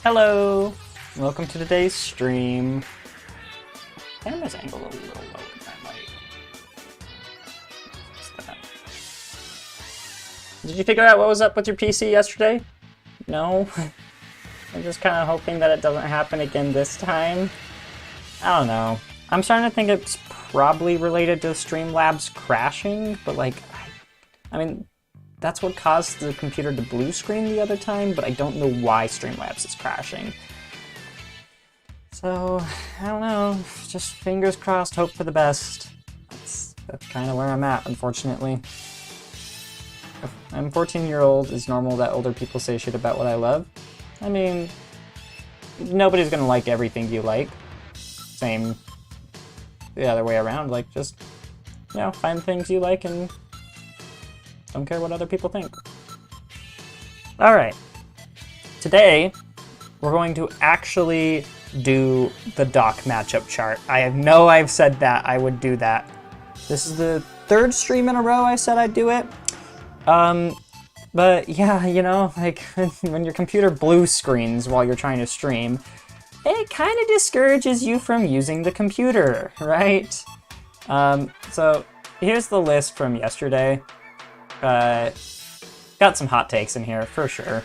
Hello! Welcome to today's stream. Camera's angle a little low in that light. What's that? Did you figure out what was up with your PC yesterday? No? I'm just kind of hoping that it doesn't happen again this time. I don't know. I'm starting to think it's probably related to Streamlabs crashing, but like, I mean, that's what caused the computer to blue screen the other time, but I don't know why Streamlabs is crashing. So, I don't know. Just fingers crossed, hope for the best. That's kind of where I'm at, unfortunately. I'm 14-year-old. It's normal that older people say shit about what I love. I mean, nobody's gonna like everything you like. Same the other way around. Like, just, you know, find things you like and don't care what other people think. Alright. Today, we're going to actually do the Doc matchup chart. I know I've said that I would do that. This is the third stream in a row I said I'd do it. But yeah, you know, like when your computer blue screens while you're trying to stream, it kind of discourages you from using the computer, right? So here's the list from yesterday. Got some hot takes in here for sure.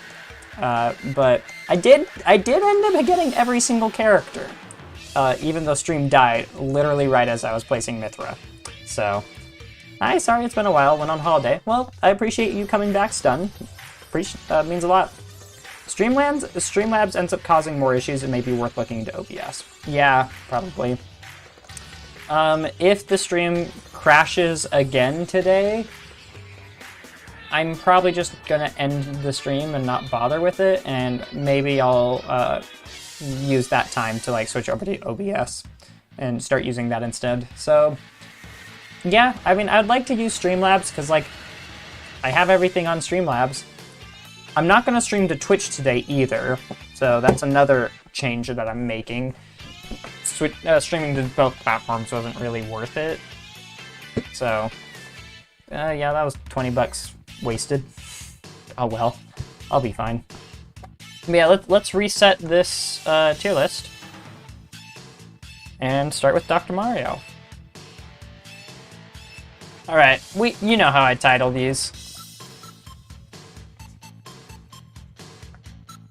But I did end up getting every single character, even though stream died literally right as I was placing Mithra. So, hi, sorry it's been a while, went on holiday. Well, I appreciate you coming back, Stun. Means a lot. Streamlabs ends up causing more issues. It may be worth looking into OBS. Yeah, probably. If the stream crashes again today, I'm probably just gonna end the stream and not bother with it, and maybe I'll use that time to like switch over to OBS and start using that instead. So yeah, I mean, I'd like to use Streamlabs because like I have everything on Streamlabs. I'm not gonna stream to Twitch today either, so that's another change that I'm making. Streaming to both platforms wasn't really worth it. So yeah, that was 20 bucks wasted. Oh well, I'll be fine. But yeah, let's reset this tier list and start with Dr. Mario. All right, you know how I title these.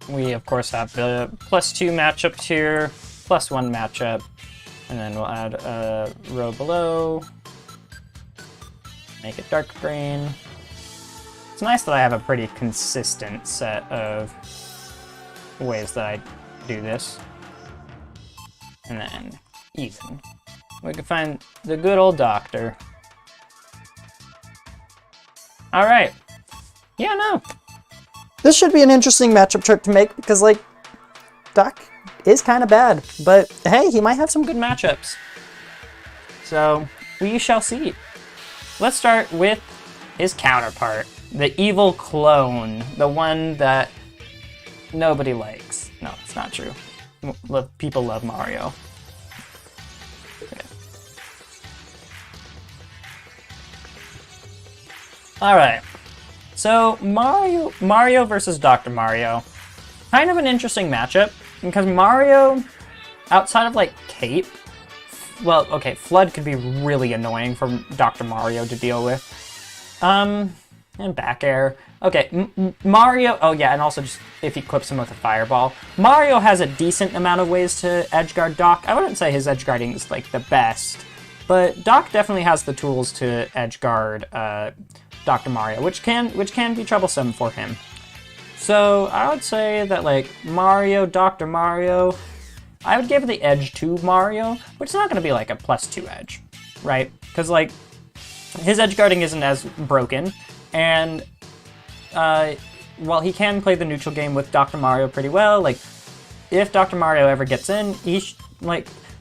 We of course have the +2 matchup tier, +1 matchup, and then we'll add a row below. Make it dark green. It's nice that I have a pretty consistent set of ways that I do this. And then even. We can find the good old doctor. Alright. Yeah, no. This should be an interesting matchup chart to make because, like, Doc is kind of bad. But hey, he might have some good matchups. So, we shall see. Let's start with his counterpart. The evil clone, the one that nobody likes. No, it's not true. People love Mario. Okay. Alright, so Mario versus Dr. Mario. Kind of an interesting matchup, because Mario, outside of like Cape, well, okay, Flood could be really annoying for Dr. Mario to deal with. And back air. Okay, Mario, oh yeah, and also just if he clips him with a fireball. Mario has a decent amount of ways to edgeguard Doc. I wouldn't say his edgeguarding is like the best, but Doc definitely has the tools to edgeguard Dr. Mario, which can be troublesome for him. So I would say that like Mario, Dr. Mario, I would give the edge to Mario, which is not going to be like a +2 edge, right? Because like his edgeguarding isn't as broken. And while he can play the neutral game with Dr. Mario pretty well, like if Dr. Mario ever gets in,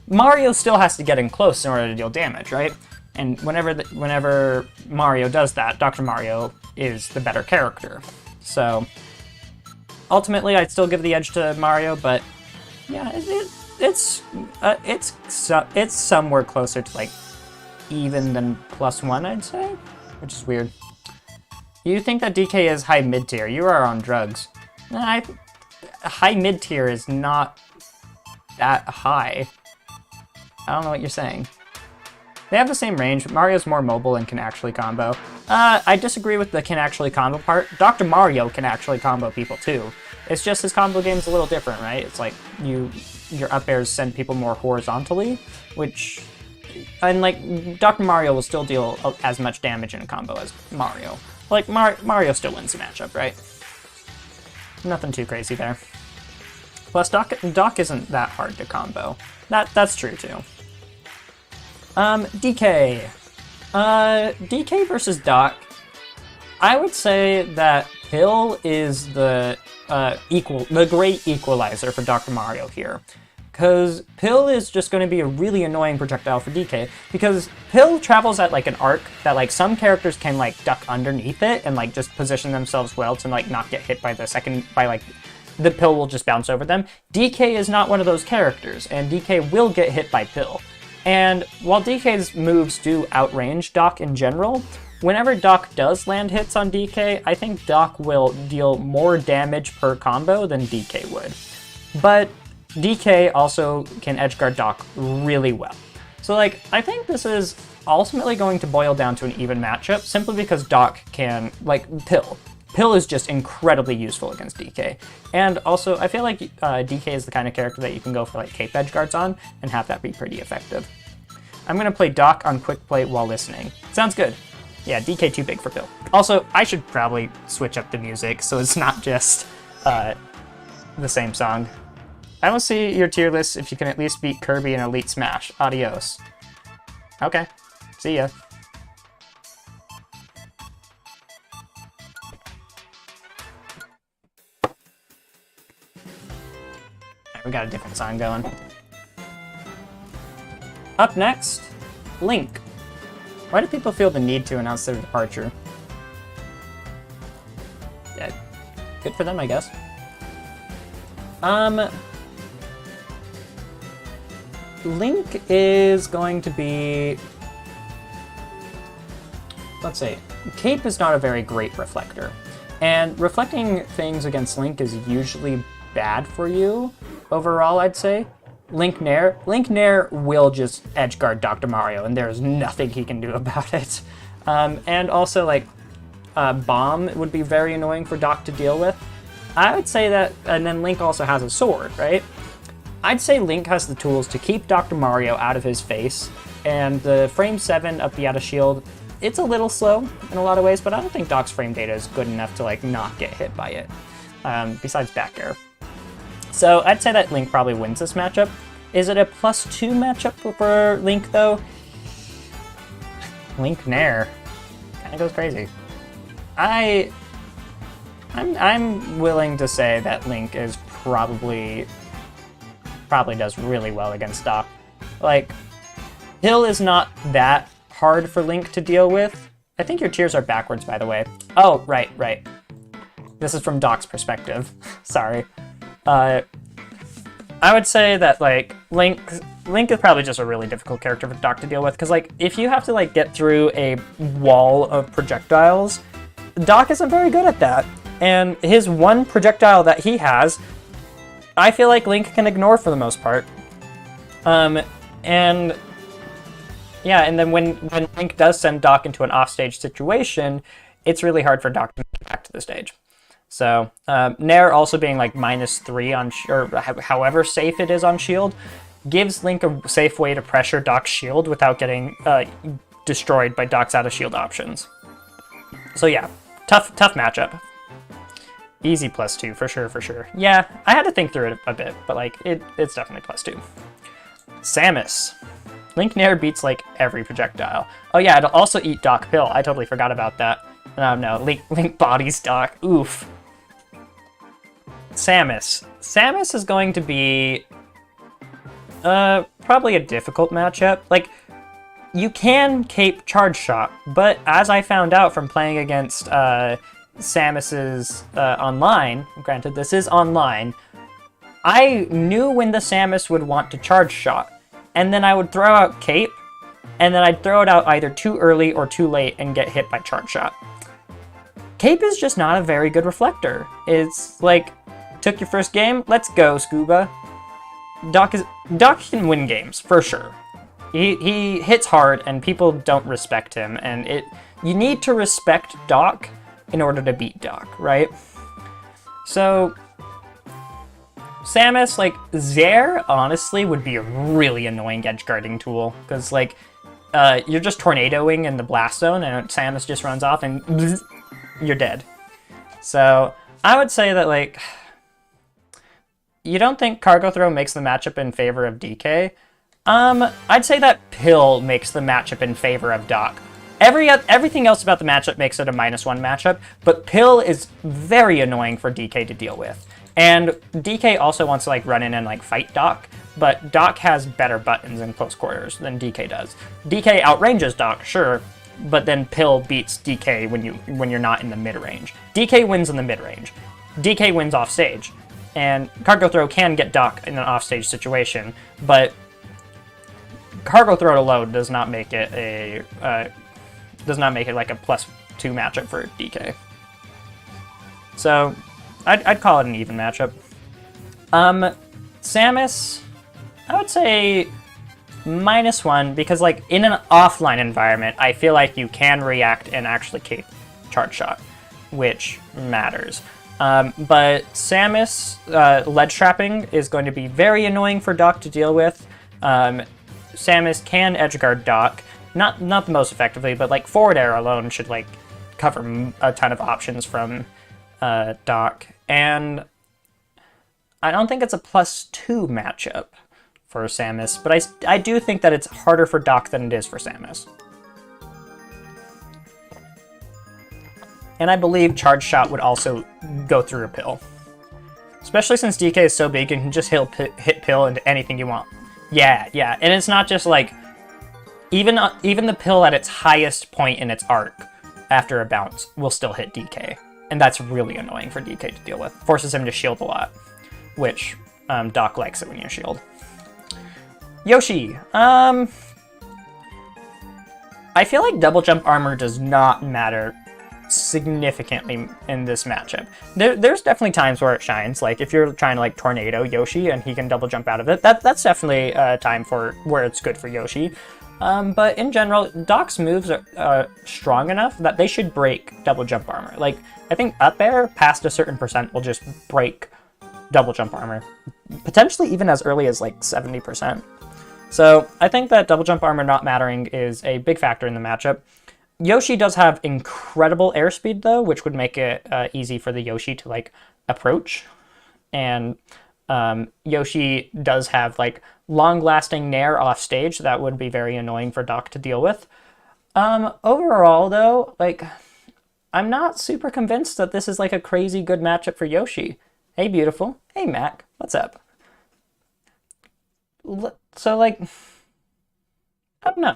Mario still has to get in close in order to deal damage, right? And whenever Mario does that, Dr. Mario is the better character. So ultimately, I'd still give the edge to Mario, but yeah, it's somewhere closer to like even than +1, I'd say, which is weird. You think that DK is high mid tier? You are on drugs. high mid tier is not that high. I don't know what you're saying. They have the same range, but Mario's more mobile and can actually combo. I disagree with the can actually combo part. Dr. Mario can actually combo people too. It's just his combo game's a little different, right? It's like your up airs send people more horizontally, which... And like, Dr. Mario will still deal as much damage in a combo as Mario. Like, Mario still wins the matchup, right? Nothing too crazy there. Plus, Doc isn't that hard to combo. That's true too. DK. DK versus Doc. I would say that Pill is the great equalizer for Dr. Mario here. Because Pill is just going to be a really annoying projectile for DK, because Pill travels at like an arc that like some characters can like duck underneath it and like just position themselves well to like not get hit by the Pill will just bounce over them. DK is not one of those characters, and DK will get hit by Pill. And while DK's moves do outrange Doc in general, whenever Doc does land hits on DK, I think Doc will deal more damage per combo than DK would. But DK also can edgeguard Doc really well. So like, I think this is ultimately going to boil down to an even matchup, simply because Doc can, like, Pill. Pill is just incredibly useful against DK. And also, I feel like DK is the kind of character that you can go for like cape edgeguards on and have that be pretty effective. I'm gonna play Doc on quick play while listening. Sounds good. Yeah, DK too big for Pill. Also, I should probably switch up the music so it's not just the same song. I will see your tier list if you can at least beat Kirby in Elite Smash. Adios. Okay. See ya. Alright, we got a different song going. Up next, Link. Why do people feel the need to announce their departure? Yeah, good for them, I guess. Link is going to be... Let's see. Cape is not a very great reflector. And reflecting things against Link is usually bad for you, overall, I'd say. Link Nair will just edgeguard Dr. Mario, and there's nothing he can do about it. And also, like, Bomb would be very annoying for Doc to deal with. I would say that, and then Link also has a sword, right? I'd say Link has the tools to keep Dr. Mario out of his face, and the frame 7 of the out of shield, it's a little slow in a lot of ways, but I don't think Doc's frame data is good enough to like not get hit by it, besides back air. So I'd say that Link probably wins this matchup. Is it a +2 matchup for Link though? Link Nair kind of goes crazy. I'm willing to say that Link is probably does really well against Doc. Like, Hill is not that hard for Link to deal with. I think your tiers are backwards, by the way. Oh, right. This is from Doc's perspective. Sorry. I would say that, like, Link is probably just a really difficult character for Doc to deal with, because, like, if you have to, like, get through a wall of projectiles, Doc isn't very good at that. And his one projectile that he has, I feel like Link can ignore for the most part. And then when Link does send Doc into an offstage situation, it's really hard for Doc to make it back to the stage. So, Nair also being like -3 on, or however safe it is on shield, gives Link a safe way to pressure Doc's shield without getting destroyed by Doc's out of shield options. So yeah, tough matchup. Easy +2, for sure. Yeah, I had to think through it a bit, but like, it's definitely +2. Samus. Link Nair beats like every projectile. Oh yeah, it'll also eat Doc Pill. I totally forgot about that. Oh no, Link bodies Doc. Oof. Samus is going to be probably a difficult matchup. Like, you can cape Charge Shot, but as I found out from playing against Samus's online, granted this is online, I knew when the Samus would want to Charge Shot, and then I would throw out Cape, and then I'd throw it out either too early or too late and get hit by Charge Shot. Cape is just not a very good reflector. It's like, Took your first game? Let's go, Scuba. Doc can win games, for sure. He hits hard, and people don't respect him, and you need to respect Doc in order to beat Doc, right? So, Samus, like, Zair, honestly, would be a really annoying edgeguarding tool, because, like, you're just tornadoing in the blast zone, and Samus just runs off, and bzz, you're dead. So, I would say that, like, you don't think Cargo Throw makes the matchup in favor of DK? I'd say that Pill makes the matchup in favor of Doc. Everything else about the matchup makes it a -1 matchup, but Pill is very annoying for DK to deal with. And DK also wants to like run in and like fight Doc, but Doc has better buttons in close quarters than DK does. DK outranges Doc, sure, but then Pill beats DK when you're not in the mid-range. DK wins in the mid-range. DK wins offstage. And Cargo Throw can get Doc in an offstage situation, but Cargo Throw to load does not make it like a +2 matchup for DK. So I'd call it an even matchup. Samus, I would say -1 because like in an offline environment, I feel like you can react and actually cape Charge Shot, which matters. But Samus ledge trapping is going to be very annoying for Doc to deal with. Samus can edgeguard Doc, not the most effectively, but like forward air alone should like cover a ton of options from Doc. And I don't think it's a +2 matchup for Samus, but I do think that it's harder for Doc than it is for Samus. And I believe Charge Shot would also go through a Pill. Especially since DK is so big and can just hit Pill into anything you want. Yeah, and it's not just like... Even the Pill at its highest point in its arc, after a bounce, will still hit DK. And that's really annoying for DK to deal with. Forces him to shield a lot, which Doc likes it when you shield. Yoshi. I feel like double jump armor does not matter significantly in this matchup. There's definitely times where it shines, like if you're trying to like tornado Yoshi and he can double jump out of it, that's definitely a time for where it's good for Yoshi. But in general, Doc's moves are strong enough that they should break double jump armor. Like, I think up air past a certain percent will just break double jump armor, potentially even as early as like 70%. So I think that double jump armor not mattering is a big factor in the matchup. Yoshi does have incredible airspeed though, which would make it easy for the Yoshi to like approach. And Yoshi does have like long-lasting nair off stage that would be very annoying for Doc to deal with. Overall though, like I'm not super convinced that this is like a crazy good matchup for Yoshi. Hey beautiful. Hey Mac, what's up? So like, I don't know.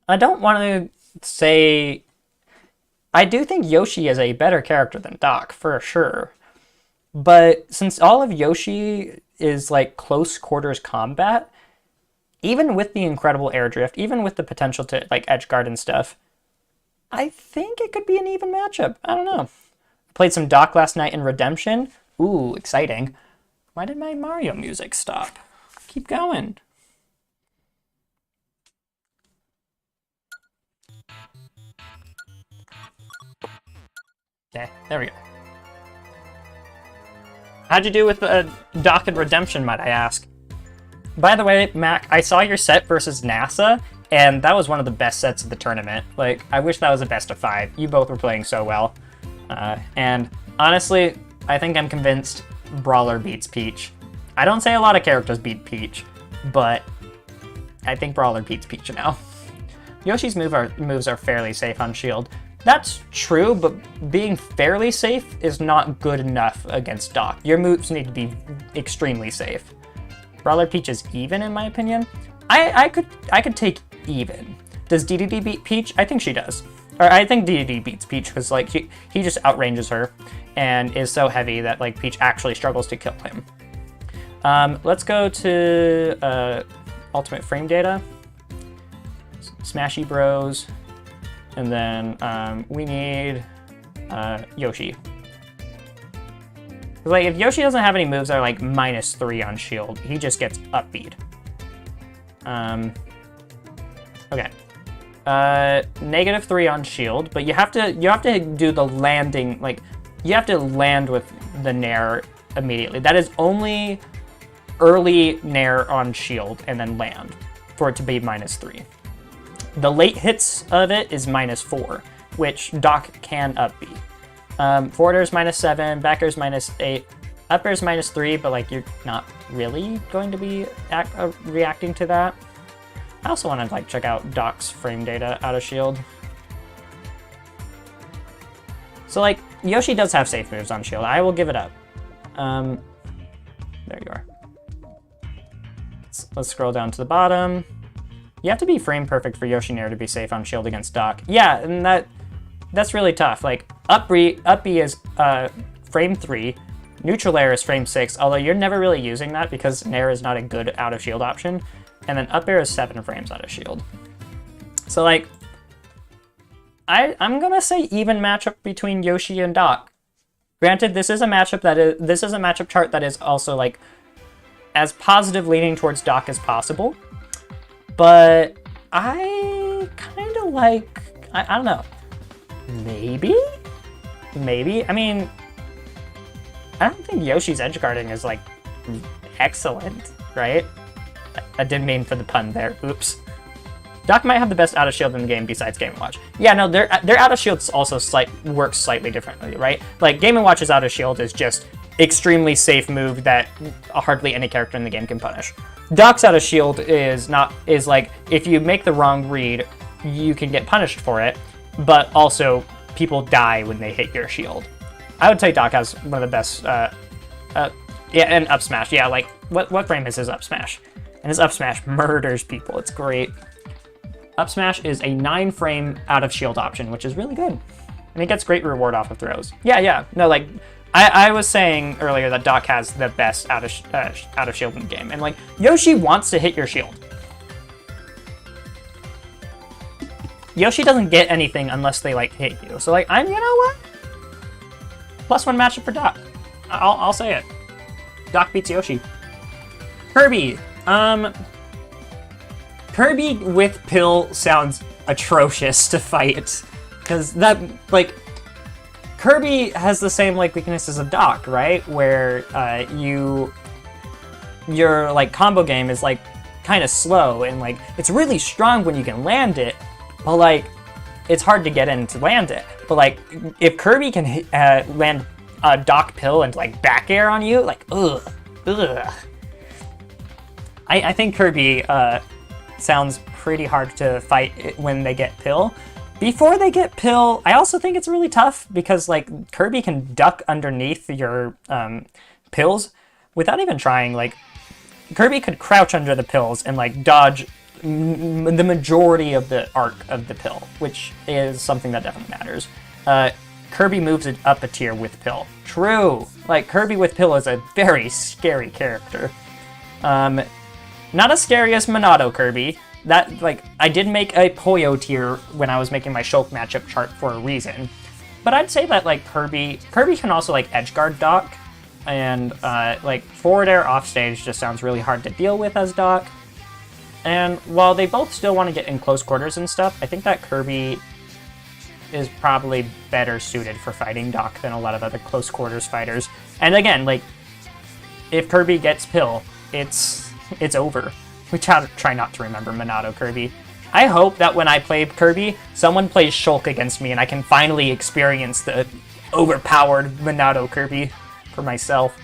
I don't want to say... I do think Yoshi is a better character than Doc, for sure. But since all of Yoshi is like close quarters combat, even with the incredible air drift, even with the potential to like edgeguard and stuff, I think it could be an even matchup. I don't know. I played some Doc last night in Redemption. Ooh, exciting. Why did my Mario music stop? Keep going. Okay, there we go. How'd you do with Doc and Redemption, might I ask? By the way, Mac, I saw your set versus NASA, and that was one of the best sets of the tournament. Like, I wish that was a best of 5. You both were playing so well. And honestly, I think I'm convinced Brawler beats Peach. I don't say a lot of characters beat Peach, but I think Brawler beats Peach now. Yoshi's moves are fairly safe on shield. That's true, but being fairly safe is not good enough against Doc. Your moves need to be extremely safe. Brawler Peach is even, in my opinion. I could take even. Does DDD beat Peach? I think she does. Or I think DDD beats Peach because like he just outranges her and is so heavy that like Peach actually struggles to kill him. Let's go to Ultimate Frame Data, Smashy Bros, and then we need Yoshi. Like, if Yoshi doesn't have any moves that are like -3 on shield, he just gets upbeat. Okay. -3 on shield, but you have to do the landing, like, you have to land with the Nair immediately. That is only early Nair on shield and then land for it to be -3. The late hits of it is -4, which Doc can upbeat. Forward air is -7, back air is -8, up air is -3, but like you're not really going to be reacting to that. I also want to like check out Doc's frame data out of shield. So like Yoshi does have safe moves on shield. I will give it up. There you are. Let's scroll down to the bottom. You have to be frame perfect for Yoshi Nair to be safe on shield against Doc. Yeah, and that's really tough. Like up B is frame 3, neutral air is frame 6, although you're never really using that because Nair is not a good out of shield option. And then up air is 7 frames out of shield. So like, I'm gonna say even matchup between Yoshi and Doc. Granted, this is a matchup chart that is also like as positive leaning towards Doc as possible. But I kind of like, I don't know, maybe? I mean, I don't think Yoshi's edge guarding is like excellent, right? I didn't mean for the pun there, oops. Doc might have the best out of shield in the game besides Game & Watch. Yeah, no, their out of shield also works slightly differently, right? Like Game & Watch's out of shield is just extremely safe move that hardly any character in the game can punish. Doc's out of shield is like if you make the wrong read, you can get punished for it, but also people die when they hit your shield. I would say Doc has one of the best, yeah, and up smash. Yeah, like what frame is his up smash? And his up smash murders people. It's great. Up smash is a 9 frame out of shield option, which is really good, and it gets great reward off of throws. Yeah, no, like. I was saying earlier that Doc has the best out of shield in the game, and like Yoshi wants to hit your shield. Yoshi doesn't get anything unless they like hit you. So like you know what? +1 matchup for Doc. I'll say it. Doc beats Yoshi. Kirby. Kirby with Pill sounds atrocious to fight, because that like. Kirby has the same like weaknesses of Doc, right? Where your like combo game is like kind of slow, and like it's really strong when you can land it, but like it's hard to get in to land it. But like if Kirby can land Doc Pill and like back air on you, like ugh. I think Kirby sounds pretty hard to fight when they get Pill. Before they get Pill, I also think it's really tough because like Kirby can duck underneath your pills without even trying. Like Kirby could crouch under the pills and like dodge the majority of the arc of the pill, which is something that definitely matters. Kirby moves it up a tier with Pill. True, like Kirby with Pill is a very scary character. Not as scary as Monado Kirby. That, like, I did make a Poyo tier when I was making my Shulk matchup chart for a reason. But I'd say that, like, Kirby can also, like, edgeguard Doc. And, like, forward air offstage just sounds really hard to deal with as Doc. And while they both still want to get in close quarters and stuff, I think that Kirby is probably better suited for fighting Doc than a lot of other close quarters fighters. And again, like, if Kirby gets Pill, it's over. We try not to remember Monado Kirby. I hope that when I play Kirby, someone plays Shulk against me and I can finally experience the overpowered Monado Kirby for myself.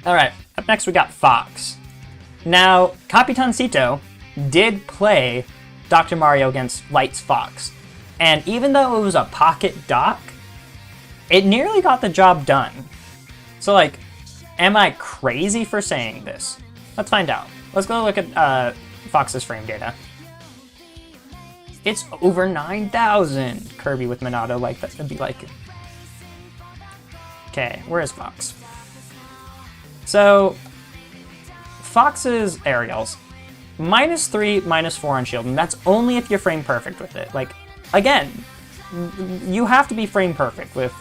Alright, up next we got Fox. Now, Capitancito did play Dr. Mario against Light's Fox, and even though it was a pocket Doc, it nearly got the job done. So like, am I crazy for saying this? Let's find out. Let's go look at Fox's frame data. It's over 9,000. Kirby with Monado, like that would be like. Okay, where is Fox? So, Fox's aerials, -3, -4 on shield, and that's only if you're frame perfect with it. Like, again, you have to be frame perfect with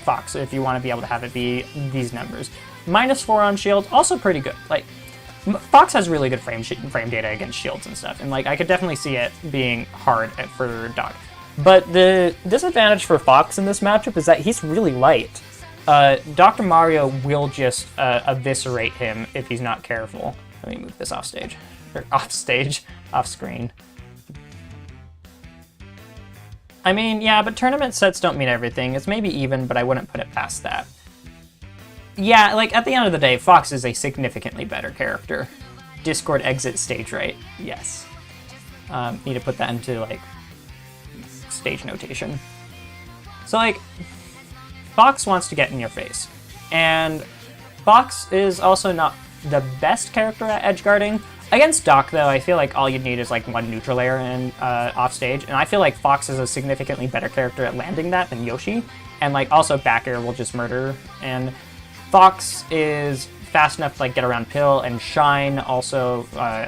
Fox if you want to be able to have it be these numbers. -4 on shield, also pretty good. Like, Fox has really good frame data against shields and stuff, and like I could definitely see it being hard for Doc. But the disadvantage for Fox in this matchup is that he's really light. Dr. Mario will just eviscerate him if he's not careful. Let me move this off stage. Or off stage. Off screen. I mean, yeah, but tournament sets don't mean everything. It's maybe even, but I wouldn't put it past that. Yeah, like, at the end of the day, Fox is a significantly better character. Discord exit stage right. Yes. Need to put that into, like, stage notation. So, like, Fox wants to get in your face. And Fox is also not the best character at edge guarding. Against Doc, though, I feel like all you'd need is, like, one neutral layer and off stage. And I feel like Fox is a significantly better character at landing that than Yoshi. And, like, also back air will just murder. And Fox is fast enough to, like, get around Pill, and Shine also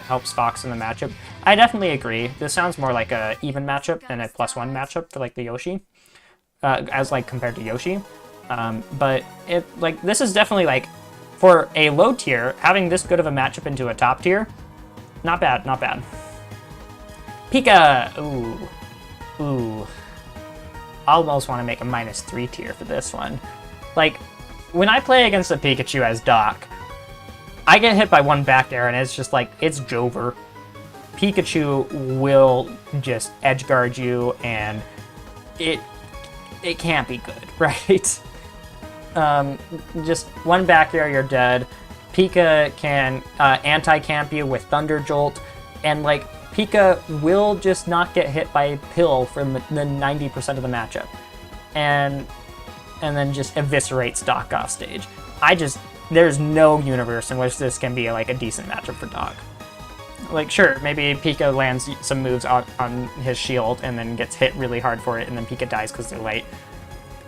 helps Fox in the matchup. I definitely agree. This sounds more like a even matchup than a +1 matchup for, like, the Yoshi. As, like, compared to Yoshi. But it, like, this is definitely, like, for a low tier, having this good of a matchup into a top tier, not bad, not bad. Pika! Ooh. Ooh. I almost want to make a -3 tier for this one. Like, when I play against a Pikachu as Doc, I get hit by one back air and it's just like, it's Jover. Pikachu will just edge guard you and it can't be good, right? Just one back air, you're dead. Pika can anti-camp you with Thunder Jolt, and like Pika will just not get hit by Pill for the 90% of the matchup, and then just eviscerates Doc off stage. There's no universe in which this can be like a decent matchup for Doc. Like, sure, maybe Pika lands some moves on his shield and then gets hit really hard for it, and then Pika dies because they're light.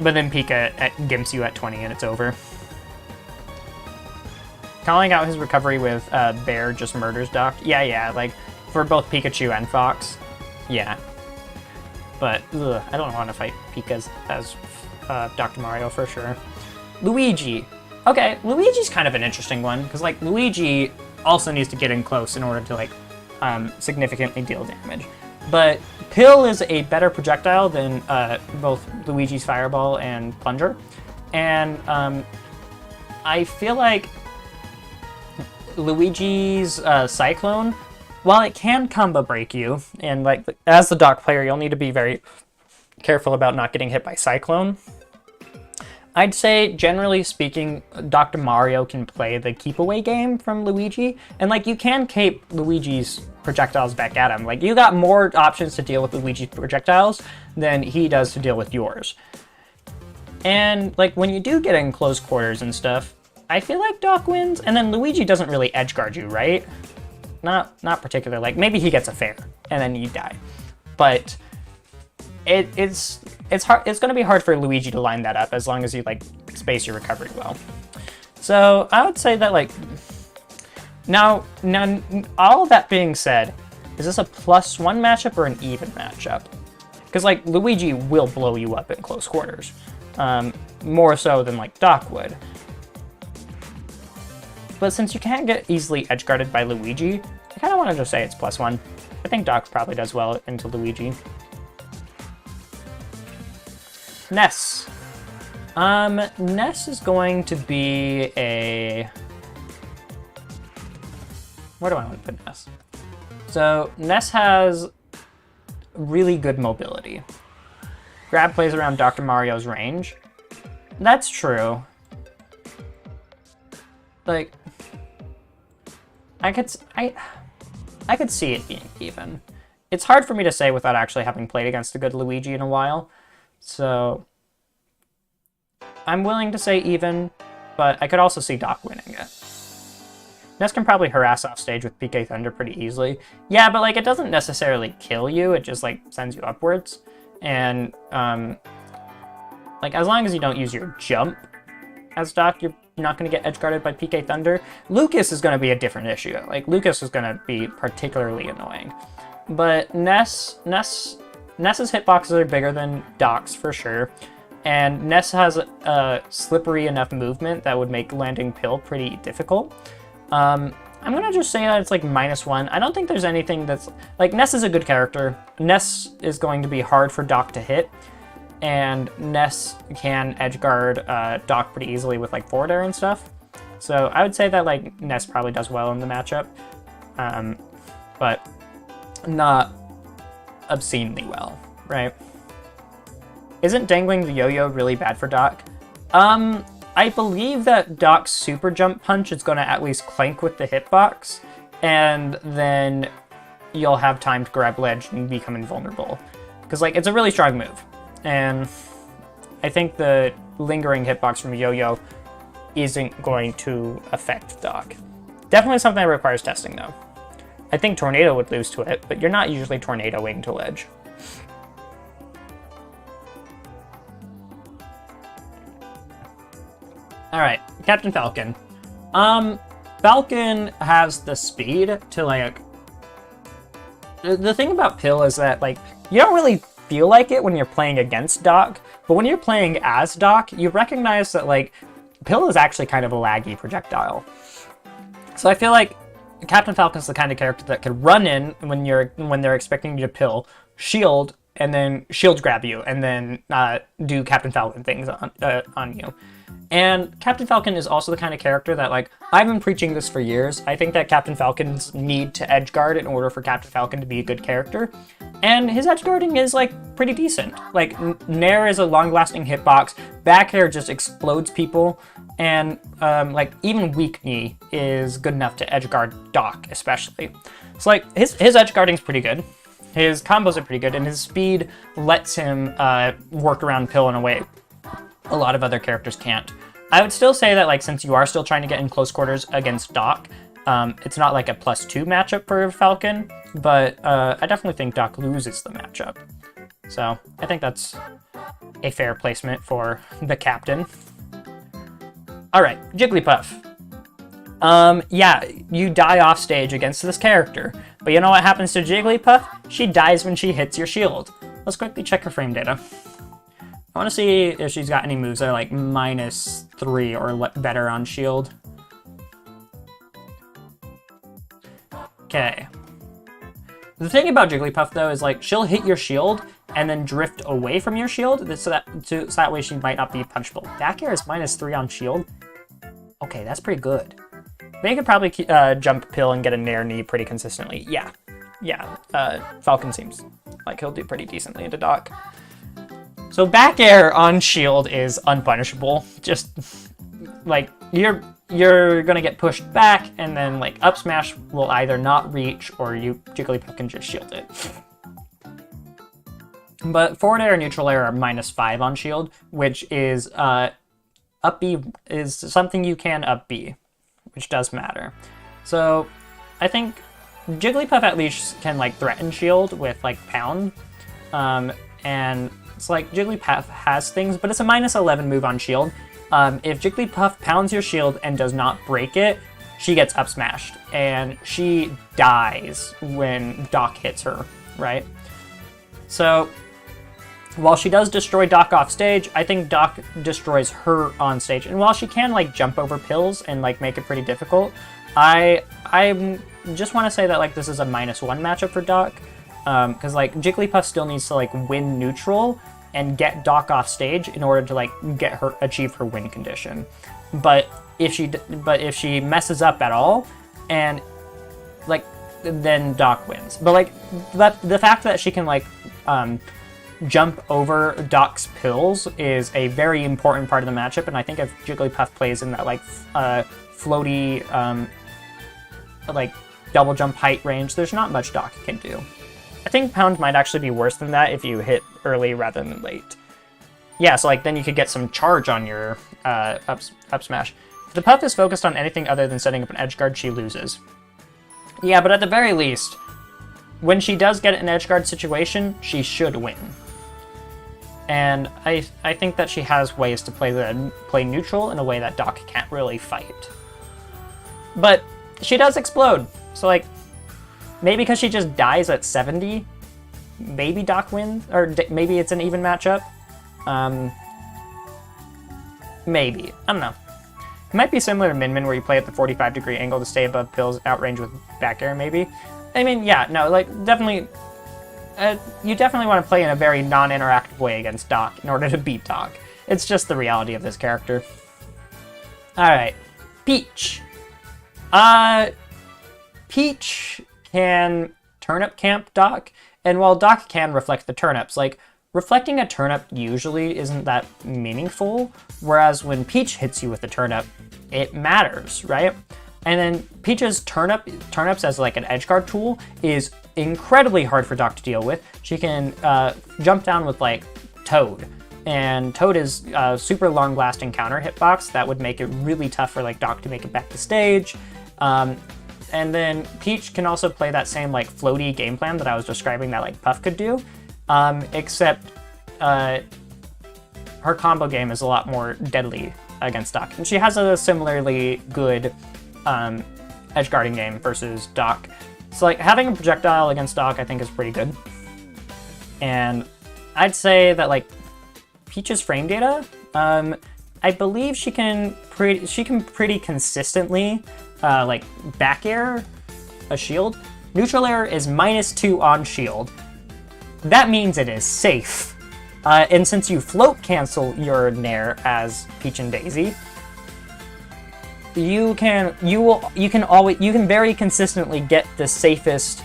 But then Pika gimps you at 20 and it's over. Calling out his recovery with Bear just murders Doc. Yeah, like, for both Pikachu and Fox. Yeah. But, ugh, I don't want to fight Pika as Dr. Mario for sure. Luigi. Okay, Luigi's kind of an interesting one, because, like, Luigi also needs to get in close in order to, like, significantly deal damage. But Pill is a better projectile than both Luigi's Fireball and Plunger. And I feel like Luigi's Cyclone, while it can combo break you, and like as the Doc player, you'll need to be very careful about not getting hit by Cyclone. I'd say, generally speaking, Dr. Mario can play the keep away game from Luigi, and like you can cape Luigi's projectiles back at him. Like, you got more options to deal with Luigi's projectiles than he does to deal with yours. And like when you do get in close quarters and stuff, I feel like Doc wins, and then Luigi doesn't really edge guard you, right? Not particularly. Like, maybe he gets a fair, and then you die. But it's hard. It's going to be hard for Luigi to line that up as long as you like space your recovery well. So I would say that like now all that being said, is this a +1 matchup or an even matchup? Because like Luigi will blow you up in close quarters, more so than like Doc would. But since you can't get easily edge guarded by Luigi, I kind of want to just say it's +1. I think Doc probably does well into Luigi. Ness. Ness is going to be a... Where do I want to put Ness? So, Ness has really good mobility. Grab plays around Dr. Mario's range. That's true. Like, I could see it being even. It's hard for me to say without actually having played against a good Luigi in a while. So I'm willing to say even, but I could also see Doc winning it. Ness can probably harass off stage with PK Thunder pretty easily. Yeah, but like it doesn't necessarily kill you, it just like sends you upwards. And like as long as you don't use your jump as Doc, you're not going to get edge guarded by PK Thunder. Lucas is going to be a different issue. Like Lucas is going to be particularly annoying. But Ness Ness's hitboxes are bigger than Doc's for sure, and Ness has a slippery enough movement that would make landing Pill pretty difficult. I'm gonna just say that it's like -1. I don't think there's anything that's like Ness is a good character. Ness is going to be hard for Doc to hit, and Ness can edgeguard Doc pretty easily with like forward air and stuff. So I would say that like Ness probably does well in the matchup, but not obscenely well, right? Isn't dangling the yo-yo really bad for Doc? I believe that Doc's super jump punch is going to at least clank with the hitbox, and then you'll have time to grab ledge and become invulnerable. Because like it's a really strong move, and I think the lingering hitbox from yo-yo isn't going to affect Doc. Definitely something that requires testing though. I think Tornado would lose to it, but you're not usually tornadoing to ledge. Alright, Captain Falcon. Falcon has the speed to like... The thing about Pill is that like, you don't really feel like it when you're playing against Doc, but when you're playing as Doc, you recognize that like, Pill is actually kind of a laggy projectile. So I feel like Captain Falcon's the kind of character that could run in when they're expecting you to Pill, shield, and then shield grab you, and then do Captain Falcon things on you. And Captain Falcon is also the kind of character that, like, I've been preaching this for years. I think that Captain Falcons need to edgeguard in order for Captain Falcon to be a good character. And his edgeguarding is, like, pretty decent. Like, Nair is a long-lasting hitbox, back air just explodes people, and, like, even weak knee is good enough to edgeguard Doc, especially. So, like, his edgeguarding's pretty good. His combos are pretty good, and his speed lets him work around Pill in a way a lot of other characters can't. I would still say that, like, since you are still trying to get in close quarters against Doc, it's not like a +2 matchup for Falcon, but I definitely think Doc loses the matchup. So I think that's a fair placement for the captain. All right, Jigglypuff. Yeah, you die off stage against this character, but you know what happens to Jigglypuff? She dies when she hits your shield. Let's quickly check her frame data. I want to see if she's got any moves that are like -3 or better on shield. Okay. The thing about Jigglypuff though is like she'll hit your shield and then drift away from your shield so that way she might not be punchable. Back air is -3 on shield. Okay, that's pretty good. They could probably jump Pill and get a Nair knee pretty consistently. Yeah. Falcon seems like he'll do pretty decently into Doc. So back air on shield is unpunishable. Just like you're gonna get pushed back, and then like up smash will either not reach or Jigglypuff can just shield it. But forward air and neutral air are -5 on shield, which is up B is something you can up B, which does matter. So I think Jigglypuff at least can like threaten shield with like pound, and it's like Jigglypuff has things, but it's a -11 move on shield. If Jigglypuff pounds your shield and does not break it, she gets up smashed, and she dies when Doc hits her, right? So while she does destroy Doc off stage, I think Doc destroys her on stage. And while she can like jump over pills and like make it pretty difficult, I just want to say that like this is a -1 matchup for Doc. Because like Jigglypuff still needs to like win neutral and get Doc off stage in order to like achieve her win condition. But if she messes up at all, and like then Doc wins. But like the fact that she can like jump over Doc's pills is a very important part of the matchup, and I think if Jigglypuff plays in that like floaty like double jump height range, there's not much Doc can do. I think pound might actually be worse than that if you hit early rather than late. Yeah, so like then you could get some charge on your up smash. If the Puff is focused on anything other than setting up an edge guard, she loses. Yeah, but at the very least, when she does get an edge guard situation, she should win. And I think that she has ways to play neutral in a way that Doc can't really fight. But she does explode, so like maybe because she just dies at 70, maybe Doc wins, or maybe it's an even matchup. Maybe. I don't know. It might be similar to Min Min, where you play at the 45-degree angle to stay above Pills, outrange with back air, maybe. I mean, yeah, no, like, definitely... you definitely want to play in a very non-interactive way against Doc in order to beat Doc. It's just the reality of this character. Alright. Peach. Peach can turnip camp Doc, and while Doc can reflect the turnips, like, reflecting a turnip usually isn't that meaningful, whereas when Peach hits you with a turnip, it matters, right? And then Peach's turnips as like an edgeguard tool is incredibly hard for Doc to deal with. She can jump down with like Toad, and Toad is a super long-lasting counter hitbox that would make it really tough for like Doc to make it back to stage. And then Peach can also play that same like floaty game plan that I was describing that like Puff could do, except her combo game is a lot more deadly against Doc. And she has a similarly good edge guarding game versus Doc. So like having a projectile against Doc I think is pretty good. And I'd say that like Peach's frame data, I believe she can pretty consistently like back air a shield. Neutral air is -2 on shield. That means it is safe. And since you float cancel your Nair as Peach and Daisy, you can very consistently get the safest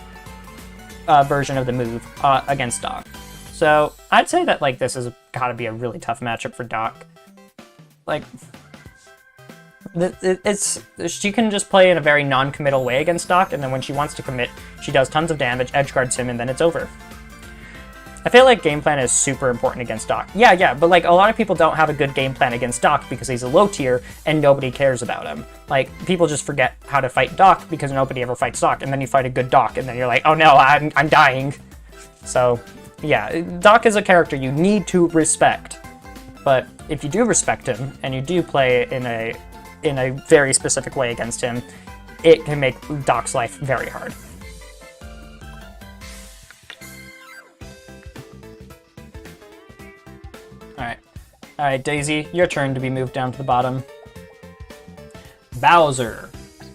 version of the move against Doc. So I'd say that like this has got to be a really tough matchup for Doc. Like she can just play in a very non-committal way against Doc, and then when she wants to commit, she does tons of damage, edge guards him, and then it's over. I feel like game plan is super important against Doc. Yeah, but like a lot of people don't have a good game plan against Doc because he's a low tier and nobody cares about him. Like people just forget how to fight Doc because nobody ever fights Doc, and then you fight a good Doc and then you're like, oh no, I'm dying. So yeah, Doc is a character you need to respect. But if you do respect him and you do play in a very specific way against him, it can make Doc's life very hard. Alright, Daisy, your turn to be moved down to the bottom. Bowser.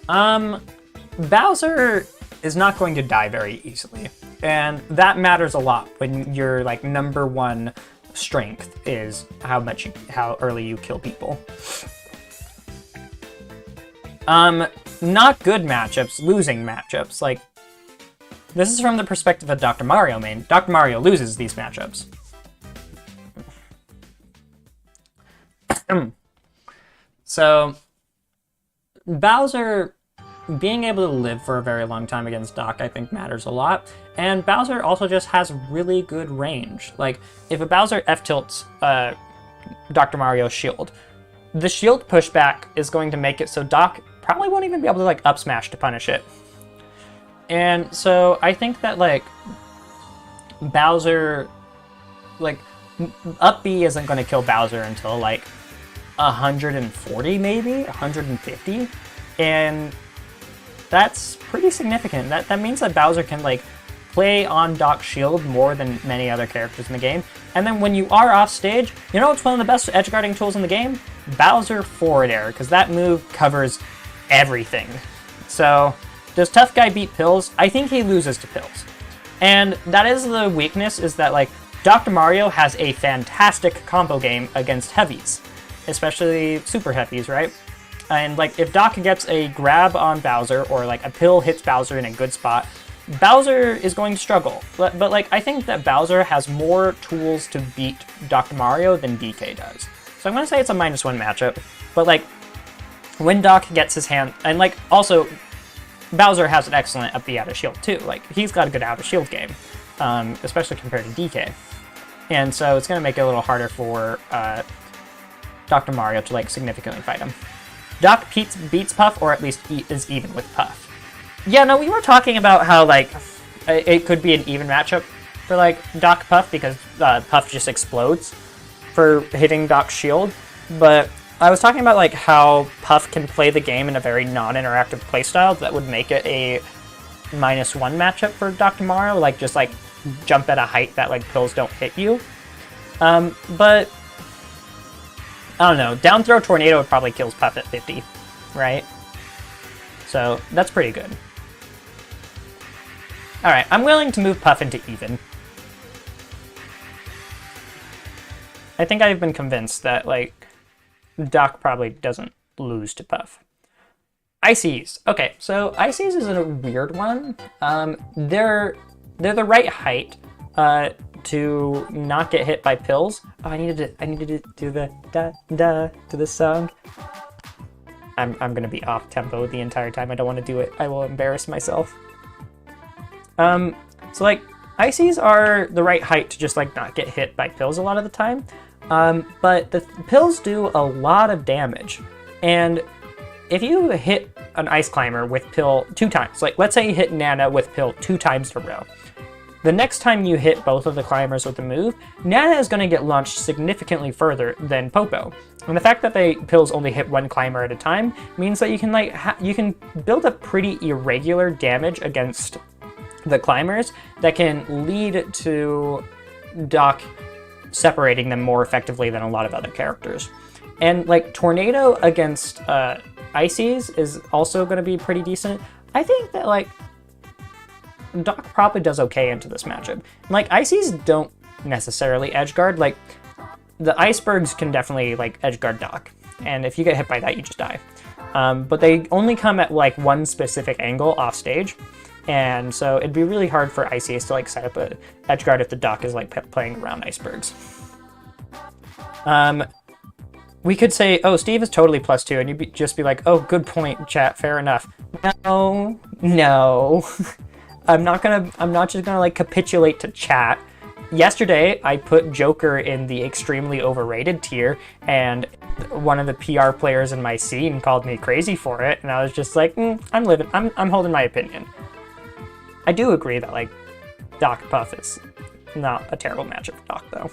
Bowser is not going to die very easily, and that matters a lot when your like #1 strength is how early you kill people. Not good matchups, losing matchups. Like, this is from the perspective of Dr. Mario main. Dr. Mario loses these matchups. So, Bowser being able to live for a very long time against Doc, I think, matters a lot. And Bowser also just has really good range. Like, if a Bowser F-tilts Dr. Mario's shield, the shield pushback is going to make it so Doc probably won't even be able to, like, up smash to punish it. And so I think that, like, Bowser, like, up B isn't going to kill Bowser until, like, 140 maybe, 150, and that's pretty significant. That means that Bowser can like play on Doc's shield more than many other characters in the game. And then when you are off stage, you know what's one of the best edge guarding tools in the game? Bowser forward air, because that move covers everything. So does Tough Guy beat Pills? I think he loses to Pills, and that is the weakness, is that like Dr. Mario has a fantastic combo game against heavies, especially super heavies, right? And like if Doc gets a grab on Bowser, or like a pill hits Bowser in a good spot, Bowser is going to struggle. But like I think that Bowser has more tools to beat Dr. Mario than DK does. So I'm gonna say it's a -1 matchup. But like when Doc gets his hand, and like also Bowser has an excellent up B out of shield too. Like he's got a good out of shield game, especially compared to DK. And so it's gonna make it a little harder for Dr. Mario to like significantly fight him. Doc beats Puff, or at least is even with Puff. Yeah, no, we were talking about how like it could be an even matchup for like Doc Puff because Puff just explodes for hitting Doc's shield. But I was talking about like how Puff can play the game in a very non-interactive playstyle that would make it a -1 matchup for Dr. Mario. Like just like jump at a height that like pills don't hit you. But I don't know. Down throw tornado probably kills Puff at 50, right? So that's pretty good. All right, I'm willing to move Puff into even. I think I've been convinced that like Doc probably doesn't lose to Puff. ICs. Okay, so ICs is a weird one. They're the right height to not get hit by pills. Oh, I needed to do the da to the song. I'm gonna be off tempo the entire time. I don't want to do it. I will embarrass myself. So like ICs are the right height to just like not get hit by pills a lot of the time. But the pills do a lot of damage, and if you hit an Ice Climber with pill 2 times, like let's say you hit Nana with pill 2 times in a row, the next time you hit both of the climbers with the move, Nana is going to get launched significantly further than Popo. And the fact that the pills only hit 1 climber at a time means that you can like you can build up pretty irregular damage against the climbers that can lead to Doc separating them more effectively than a lot of other characters. And like Tornado against Ices is also going to be pretty decent. I think that like Doc probably does okay into this matchup. Like Ices don't necessarily edgeguard. Like the icebergs can definitely like edgeguard Doc, and if you get hit by that, you just die. But they only come at like one specific angle off stage, and so it'd be really hard for Ices to like set up a edgeguard if the Doc is like playing around icebergs. We could say, oh, Steve is totally +2, and you'd just be like, oh, good point, chat, fair enough. No. I'm not just gonna like capitulate to chat. Yesterday, I put Joker in the extremely overrated tier, and one of the PR players in my scene called me crazy for it, and I was just like, I'm holding my opinion. I do agree that like Doc Puff is not a terrible matchup for Doc though.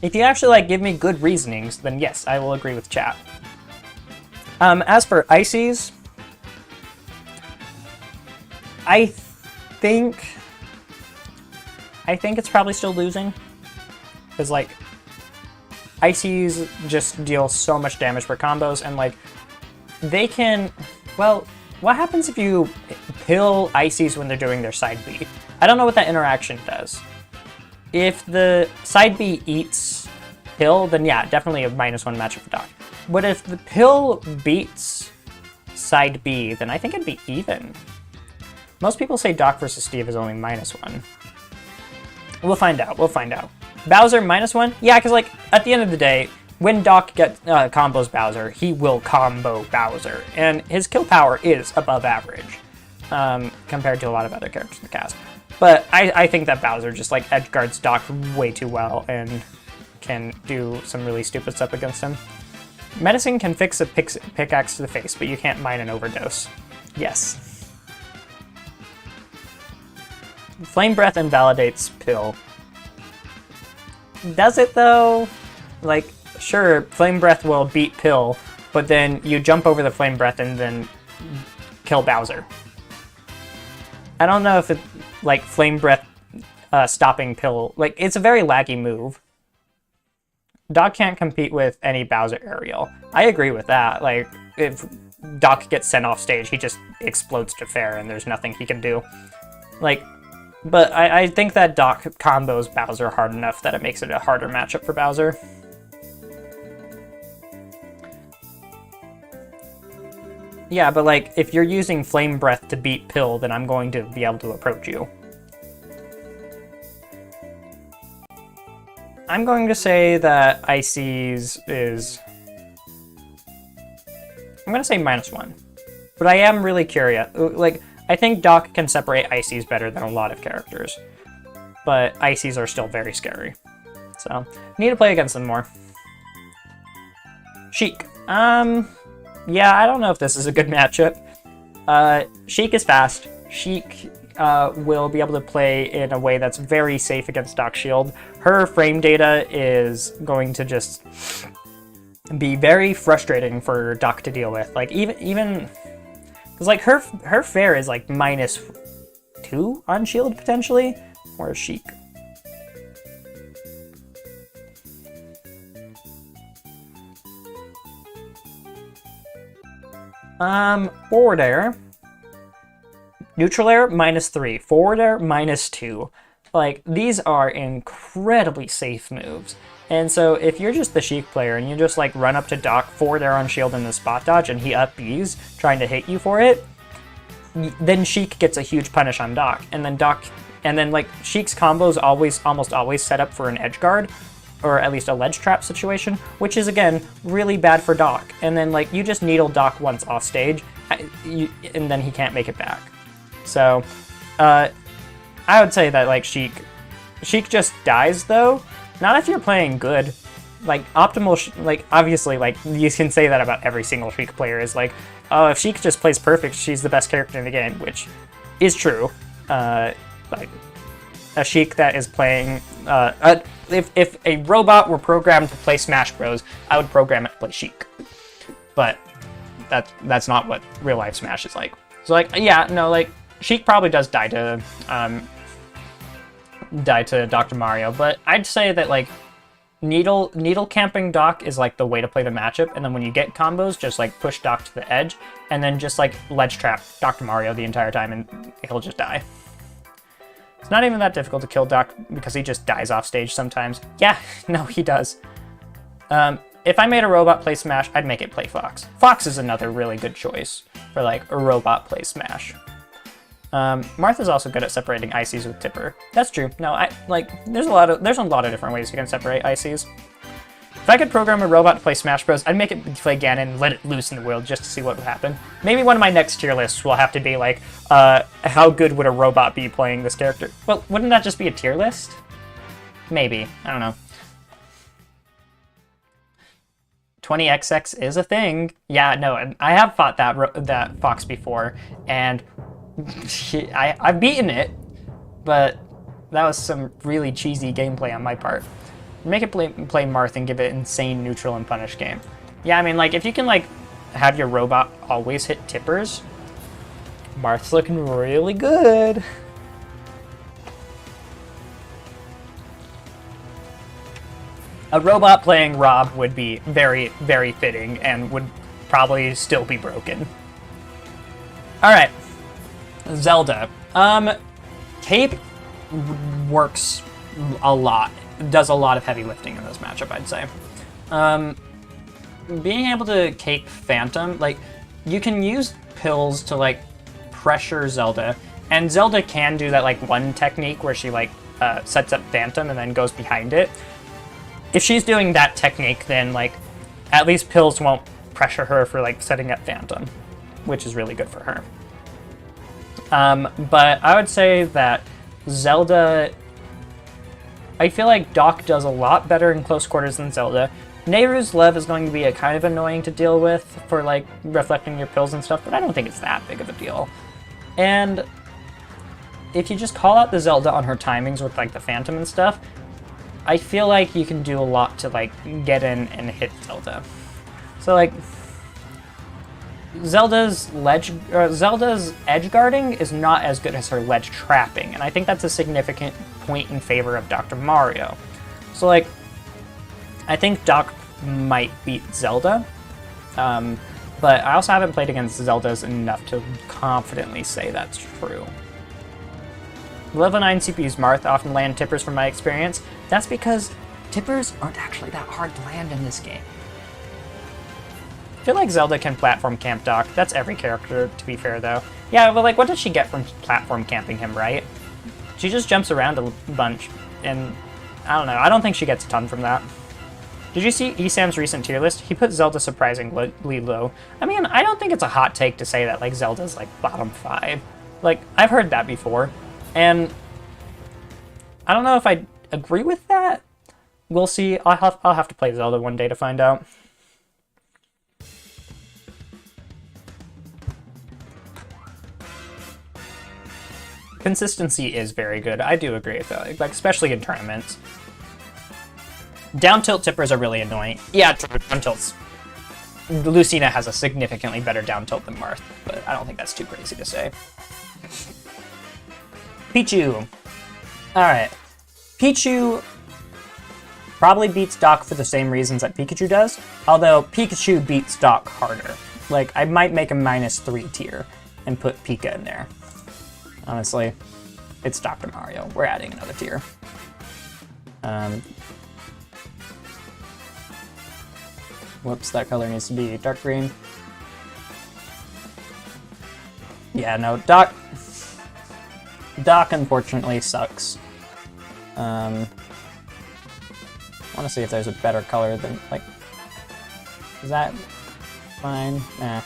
If you actually like give me good reasonings, then yes, I will agree with chat. As for Ices, I think it's probably still losing, because like Ices just deal so much damage per combos, and like they can, well, what happens if you pill Ices when they're doing their side B? I don't know what that interaction does. If the side B eats pill, then yeah, definitely a -1 matchup for Doc. But if the pill beats side B, then I think it'd be even. Most people say Doc versus Steve is only -1. We'll find out. Bowser -1? Yeah, because like at the end of the day, when Doc combos Bowser, he will combo Bowser, and his kill power is above average compared to a lot of other characters in the cast. But I think that Bowser just like edgeguards Doc way too well and can do some really stupid stuff against him. Medicine can fix a pickaxe to the face, but you can't mine an overdose. Yes. Flame Breath invalidates Pill. Does it though? Like, sure, Flame Breath will beat Pill, but then you jump over the Flame Breath and then kill Bowser. I don't know if it, like, Flame Breath stopping Pill, like, it's a very laggy move. Doc can't compete with any Bowser aerial. I agree with that. Like, if Doc gets sent off stage, he just explodes to fair and there's nothing he can do. Like, but I think that Doc combos Bowser hard enough that it makes it a harder matchup for Bowser. Yeah, but like, if you're using Flame Breath to beat Pill, then I'm going to be able to approach you. I'm going to say that Ices is... I'm going to say -1. But I am really curious. Like, I think Doc can separate Ices better than a lot of characters. But Ices are still very scary. So, need to play against them more. Sheik. Yeah, I don't know if this is a good matchup. Sheik is fast. Sheik will be able to play in a way that's very safe against Doc Shield. Her frame data is going to just be very frustrating for Doc to deal with. Like, even Because like her fair is like -2 on shield potentially, or Sheik. Forward air. Neutral air, -3. Forward air, -2. Like, these are incredibly safe moves. And so if you're just the Sheik player and you just like run up to Doc, forward air on shield in the spot dodge, and he up Bs trying to hit you for it, then Sheik gets a huge punish on Doc. And then like Sheik's combos almost always set up for an edge guard, or at least a ledge trap situation, which is again really bad for Doc. And then like you just needle Doc once off stage, and then he can't make it back. So I would say that like Sheik just dies though. Not if you're playing good. Like optimal, like obviously like you can say that about every single Sheik player is like, oh, if Sheik just plays perfect, she's the best character in the game, which is true. Like a Sheik that is playing, if a robot were programmed to play Smash Bros, I would program it to play Sheik. But that's not what real life Smash is like. So like, yeah, no, like Sheik probably does die to Dr. Mario, but I'd say that like needle camping Doc is like the way to play the matchup, and then when you get combos, just like push Doc to the edge, and then just like ledge trap Dr. Mario the entire time, and he'll just die. It's not even that difficult to kill Doc because he just dies off stage sometimes. Yeah, no, he does. If I made a robot play Smash, I'd make it play Fox. Fox is another really good choice for like a robot play Smash. Martha's also good at separating ICs with Tipper. That's true. No, there's a lot of different ways you can separate ICs. If I could program a robot to play Smash Bros, I'd make it play Ganon and let it loose in the world just to see what would happen. Maybe one of my next tier lists will have to be like, how good would a robot be playing this character? Well, wouldn't that just be a tier list? Maybe. I don't know. 20XX is a thing. Yeah, no, and I have fought that Fox before, and I've beaten it, but that was some really cheesy gameplay on my part. Make it play Marth and give it insane neutral and punish game. Yeah, I mean, like, if you can, like, have your robot always hit tippers, Marth's looking really good. A robot playing Rob would be very, very fitting and would probably still be broken. Alright. Zelda. Cape works a lot. Does a lot of heavy lifting in this matchup, I'd say. Being able to cape Phantom, like, you can use pills to, like, pressure Zelda, and Zelda can do that, like, one technique where she, like, sets up Phantom and then goes behind it. If she's doing that technique, then, like, at least pills won't pressure her for, like, setting up Phantom, which is really good for her. But I would say that Zelda, I feel like Doc does a lot better in close quarters than Zelda. Nehru's Lev is going to be a kind of annoying to deal with for, like, reflecting your pills and stuff, but I don't think it's that big of a deal. And if you just call out the Zelda on her timings with, like, the Phantom and stuff, I feel like you can do a lot to, like, get in and hit Zelda. So, like, Zelda's edge guarding is not as good as her ledge trapping, and I think that's a significant point in favor of Dr. Mario. So, like, I think Doc might beat Zelda, but I also haven't played against Zeldas enough to confidently say that's true. Level 9 CPU's Marth often land tippers from my experience. That's because tippers aren't actually that hard to land in this game. I feel like Zelda can platform camp Doc. That's every character, to be fair, though. Yeah, but, like, what does she get from platform camping him, right? She just jumps around a bunch, and I don't know. I don't think she gets a ton from that. Did you see Esam's recent tier list? He put Zelda surprisingly low. I mean, I don't think it's a hot take to say that, like, Zelda's, like, bottom 5. Like, I've heard that before, and I don't know if I agree with that. We'll see. I'll have to play Zelda one day to find out. Consistency is very good. I do agree with that, like, especially in tournaments. Down tilt tippers are really annoying. Yeah, down tilts. Lucina has a significantly better down tilt than Marth, but I don't think that's too crazy to say. Pichu. Alright. Pichu probably beats Doc for the same reasons that Pikachu does, although Pikachu beats Doc harder. Like, I might make a -3 tier and put Pika in there. Honestly, it's Dr. Mario. We're adding another tier. Whoops, that color needs to be dark green. Yeah, no, Doc unfortunately sucks. I want to see if there's a better color than, like, is that fine? Nah,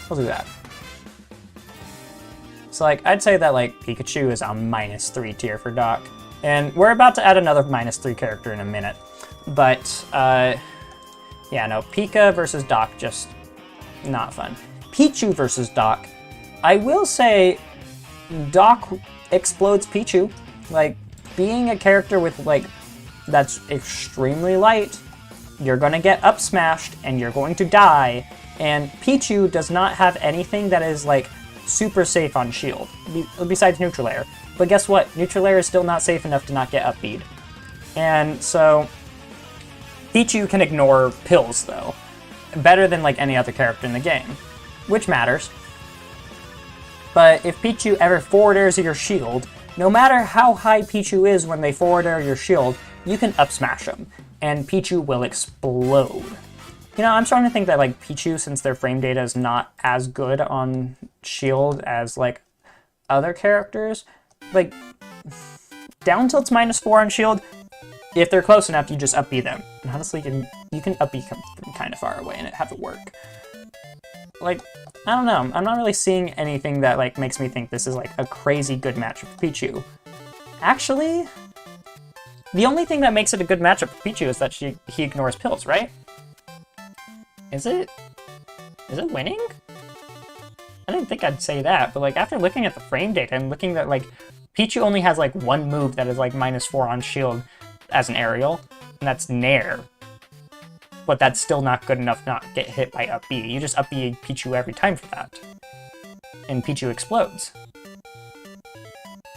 we'll do that. So, like, I'd say that, like, Pikachu is a -3 tier for Doc. And we're about to add another -3 character in a minute. But, yeah, no, Pika versus Doc, just not fun. Pichu versus Doc, I will say Doc explodes Pichu. Like, being a character with, like, that's extremely light, you're gonna get up smashed and you're going to die. And Pichu does not have anything that is, like, super safe on shield, besides Neutral Air. But guess what? Neutral Air is still not safe enough to not get up beat. And so Pichu can ignore pills, though, better than, like, any other character in the game, which matters. But if Pichu ever forward airs your shield, no matter how high Pichu is when they forward air your shield, you can up smash them, and Pichu will explode. You know, I'm starting to think that, like, Pichu, since their frame data is not as good on shield as, like, other characters, like, down tilt's -4 on shield. If they're close enough, you just up B them. And honestly, you can up B from kind of far away and have it work. Like, I don't know. I'm not really seeing anything that, like, makes me think this is, like, a crazy good matchup for Pichu. Actually, the only thing that makes it a good matchup for Pichu is that he ignores pills, right? Is it winning? I didn't think I'd say that, but, like, after looking at the frame data and looking at, like, Pichu only has, like, one move that is, like, -4 on shield as an aerial, and that's Nair. But that's still not good enough to not get hit by up B. You just up B Pichu every time for that. And Pichu explodes.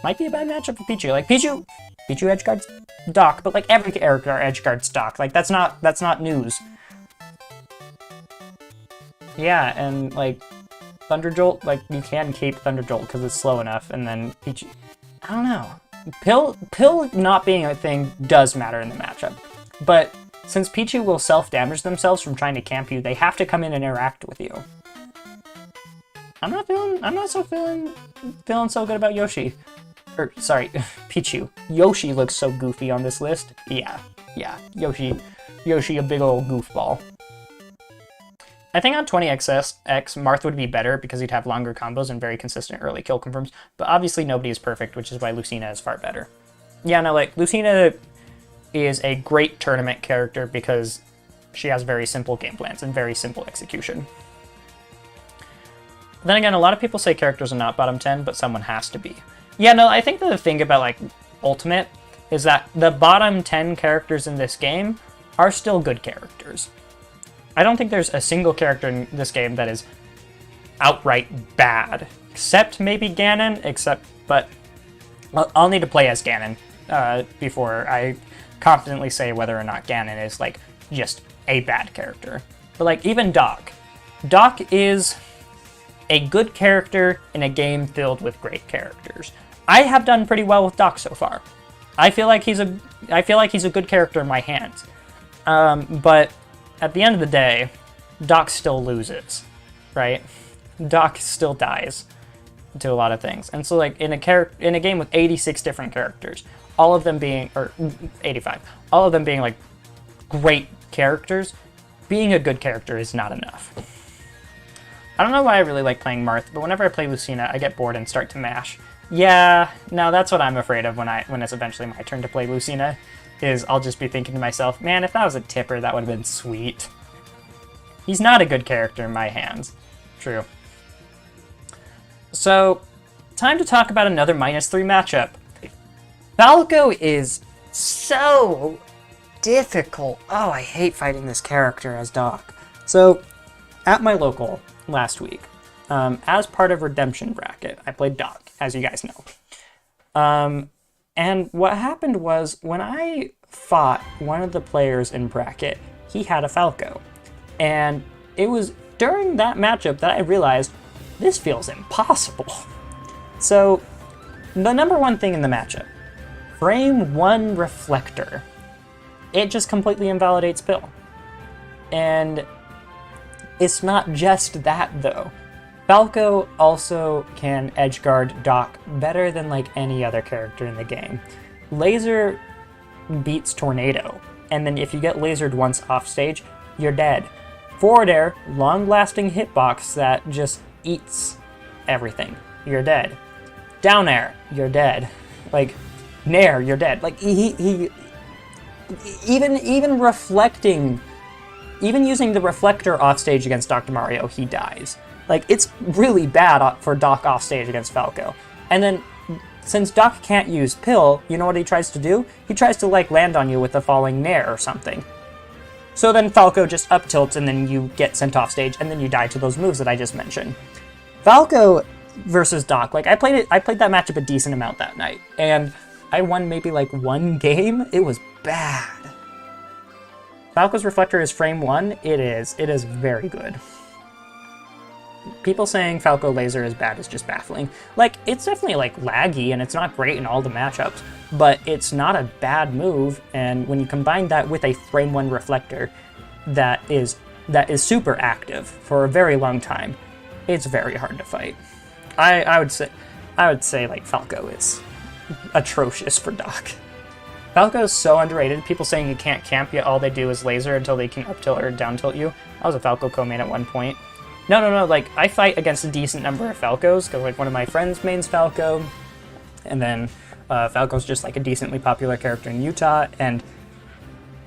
Might be a bad matchup for Pichu. Like, Pichu edgeguards Doc, but, like, every character edgeguards Doc. Like, that's not news. Yeah, and, like, Thunder Jolt, like, you can cape Thunder Jolt because it's slow enough, and then Pichu... I don't know. Pill not being a thing does matter in the matchup. But since Pichu will self-damage themselves from trying to camp you, they have to come in and interact with you. I'm not feeling so good about Yoshi. Or, sorry, Pichu. Yoshi looks so goofy on this list. Yeah, Yoshi a big old goofball. I think on 20XX, Marth would be better because he'd have longer combos and very consistent early kill confirms, but obviously nobody is perfect, which is why Lucina is far better. Yeah, no, like, Lucina is a great tournament character because she has very simple game plans and very simple execution. Then again, a lot of people say characters are not bottom 10, but someone has to be. Yeah, no, I think the thing about, like, Ultimate is that the bottom 10 characters in this game are still good characters. I don't think there's a single character in this game that is outright bad, except maybe Ganon, but I'll need to play as Ganon before I confidently say whether or not Ganon is, like, just a bad character. But, like, even Doc. Doc is a good character in a game filled with great characters. I have done pretty well with Doc so far. I feel like he's a good character in my hands. But at the end of the day, Doc still loses, right? Doc still dies to a lot of things. And so, like, in a game with 86 different characters, all of them being, or 85, all of them being, like, great characters, being a good character is not enough. I don't know why I really like playing Marth, but whenever I play Lucina, I get bored and start to mash. Yeah, no, that's what I'm afraid of when it's eventually my turn to play Lucina, is I'll just be thinking to myself, man, if that was a tipper, that would have been sweet. He's not a good character in my hands. True. So, time to talk about another -3 matchup. Falco is so difficult. Oh, I hate fighting this character as Doc. So, at my local last week, as part of Redemption Bracket, I played Doc, as you guys know. And what happened was, when I fought one of the players in Bracket, he had a Falco. And it was during that matchup that I realized, this feels impossible. So, the number one thing in the matchup, frame 1 Reflector. It just completely invalidates Pill. And it's not just that, though. Falco also can edgeguard Doc better than like any other character in the game. Laser beats Tornado, and then if you get lasered once off stage, you're dead. Forward air, long-lasting hitbox that just eats everything. You're dead. Down air, you're dead. Like, Nair, you're dead. Like, he even reflecting, even using the reflector off stage against Dr. Mario, he dies. Like, it's really bad for Doc off stage against Falco. And then, since Doc can't use Pill, you know what he tries to do? He tries to, like, land on you with a falling Nair or something. So then Falco just up tilts, and then you get sent off stage, and then you die to those moves that I just mentioned. Falco versus Doc, like, I played that matchup a decent amount that night, and I won maybe, like, 1 game. It was bad. Falco's Reflector is frame 1. It is very good. People saying Falco Laser is bad is just baffling. Like, it's definitely, like, laggy, and it's not great in all the matchups, but it's not a bad move, and when you combine that with a frame 1 Reflector that is super active for a very long time, it's very hard to fight. I would say, like, Falco is atrocious for Doc. Falco is so underrated. People saying you can't camp, yet all they do is laser until they can up tilt or down tilt you. I was a Falco co-main at one point. No, like, I fight against a decent number of Falcos, because, like, one of my friends mains Falco, and then Falco's just, like, a decently popular character in Utah, and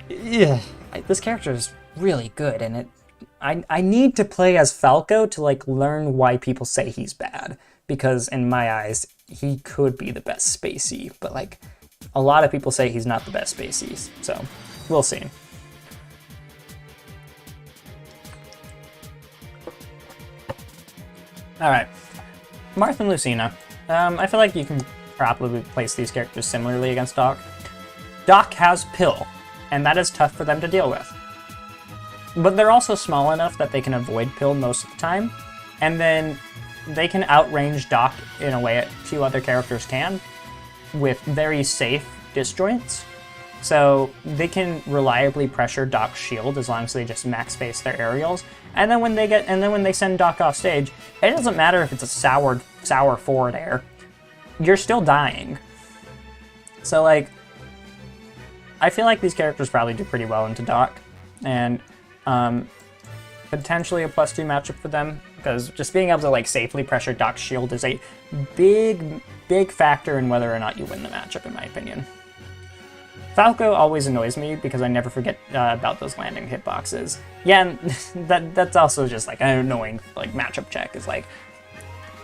yeah, this character is really good, and I need to play as Falco to, like, learn why people say he's bad, because in my eyes, he could be the best Spacey, but, like, a lot of people say he's not the best Spacey, so we'll see. Alright, Marth and Lucina. I feel like you can probably place these characters similarly against Doc. Doc has Pill, and that is tough for them to deal with. But they're also small enough that they can avoid Pill most of the time, and then they can outrange Doc in a way a few other characters can, with very safe disjoints. So they can reliably pressure Doc's shield as long as they just max face their aerials. And then when they send Doc off stage, it doesn't matter if it's a sour forward air. You're still dying. So, like, I feel like these characters probably do pretty well into Doc, and potentially a +2 matchup for them, because just being able to, like, safely pressure Doc's shield is a big factor in whether or not you win the matchup, in my opinion. Falco always annoys me because I never forget about those landing hitboxes. Yeah, and that's also just, like, an annoying, like, matchup check. Is like,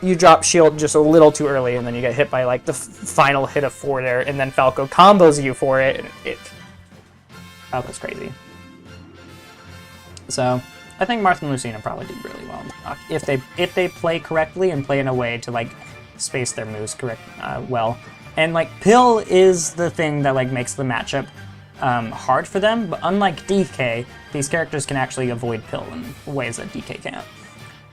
you drop shield just a little too early, and then you get hit by, like, the final hit of forward air, and then Falco combos you for it, and Falco's crazy. So, I think Marth and Lucina probably did really well if they play correctly and play in a way to, like, space their moves well. And, like, Pill is the thing that, like, makes the matchup hard for them, but unlike DK, these characters can actually avoid Pill in ways that DK can't.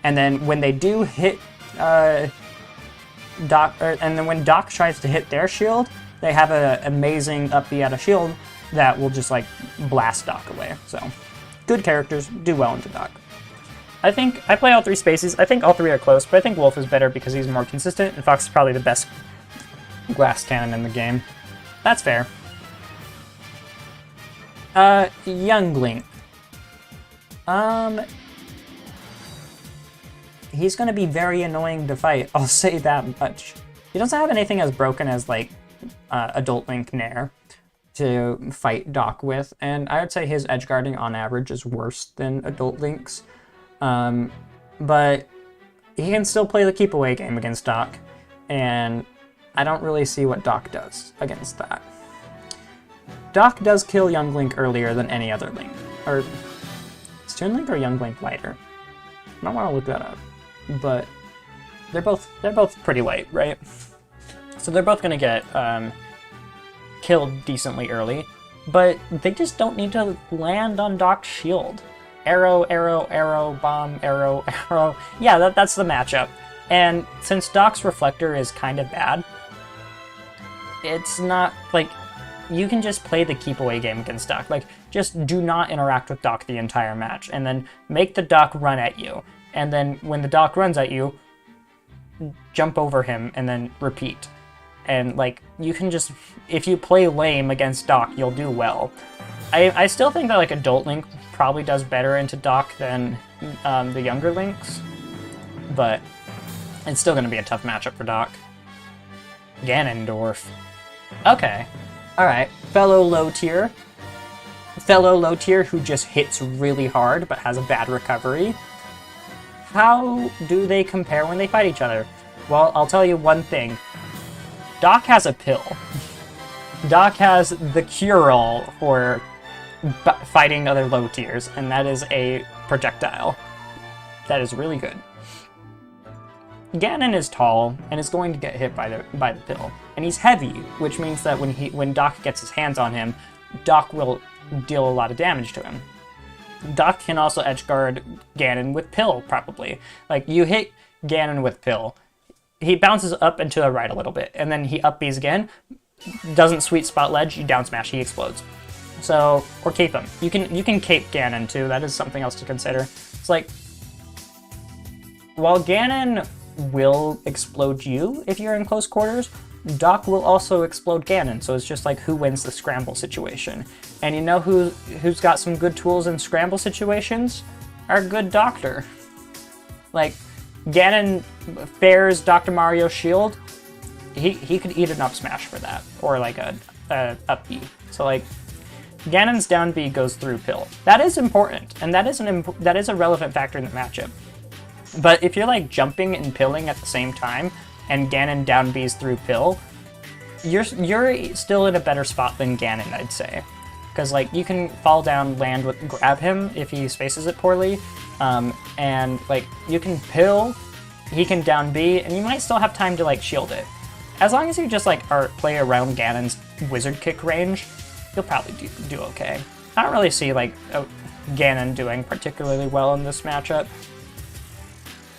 And then when they do hit Doc, and then when Doc tries to hit their shield, they have an amazing up B out of shield that will just, like, blast Doc away. So, good characters, do well into Doc. I think I play all 3 Spaceys. I think all 3 are close, but I think Wolf is better because he's more consistent, and Fox is probably the best glass cannon in the game. That's fair. Young Link. He's gonna be very annoying to fight, I'll say that much. He doesn't have anything as broken as, like, Adult Link Nair to fight Doc with, and I would say his edgeguarding on average is worse than Adult Link's. But he can still play the keep away game against Doc, and I don't really see what Doc does against that. Doc does kill Young Link earlier than any other Link, or Is Toon Link or Young Link lighter? I might want to look that up. But they're both pretty light, right? So they're both gonna get killed decently early, but they just don't need to land on Doc's shield. Arrow, arrow, arrow, bomb, arrow, arrow. Yeah, that's the matchup. And since Doc's reflector is kind of bad, it's not like you can just play the keep away game against Doc. Like, just do not interact with Doc the entire match, and then make the Doc run at you. And then when the Doc runs at you, jump over him and then repeat. And like, you can just, if you play lame against Doc, you'll do well. I still think that like Adult Link probably does better into Doc than the younger Links, but it's still going to be a tough matchup for Doc. Ganondorf. Okay. Alright. Fellow low tier who just hits really hard but has a bad recovery. How do they compare when they fight each other? Well, I'll tell you one thing. Doc has a pill. Doc has the cure-all for fighting other low tiers, and that is a projectile. That is really good. Ganon is tall and is going to get hit by the pill, and he's heavy, which means that when Doc gets his hands on him, Doc will deal a lot of damage to him. Doc can also edgeguard Ganon with pill, probably. Like, you hit Ganon with pill, he bounces up and to the right a little bit, and then he up Bs again, doesn't sweet spot ledge, you down smash, he explodes. So, or cape him. You can cape Ganon too, that is something else to consider. It's like, while Ganon will explode you if you're in close quarters, Doc will also explode Ganon, so it's just like who wins the scramble situation. And you know who's got some good tools in scramble situations? Our good doctor. Like, Ganon fares Dr. Mario's shield, he could eat an up smash for that, or like a up B. So like, Ganon's down B goes through pill. That is important, and that is a relevant factor in the matchup. But if you're like jumping and pilling at the same time, and Ganon down B's through pill, you're still in a better spot than Ganon, I'd say. Because like, you can fall down, grab him if he spaces it poorly, and like, you can pill, he can down B, and you might still have time to like shield it. As long as you just like play around Ganon's wizard kick range, you'll probably do okay. I don't really see like Ganon doing particularly well in this matchup.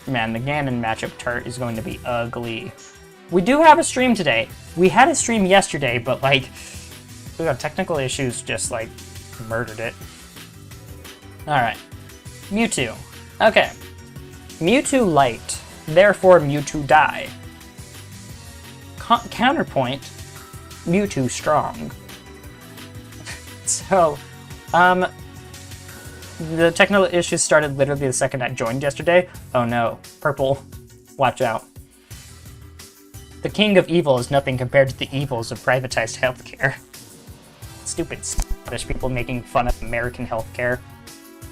Man, the Ganon matchup turret is going to be ugly. We do have a stream today. We had a stream yesterday, but like, technical issues just like murdered it. Alright. Mewtwo. Okay. Mewtwo light, therefore Mewtwo die. Counterpoint, Mewtwo strong. So, the technical issues started literally the second I joined yesterday. Oh no, purple, watch out. The king of evil is nothing compared to the evils of privatized healthcare. Stupid Scottish people making fun of American healthcare.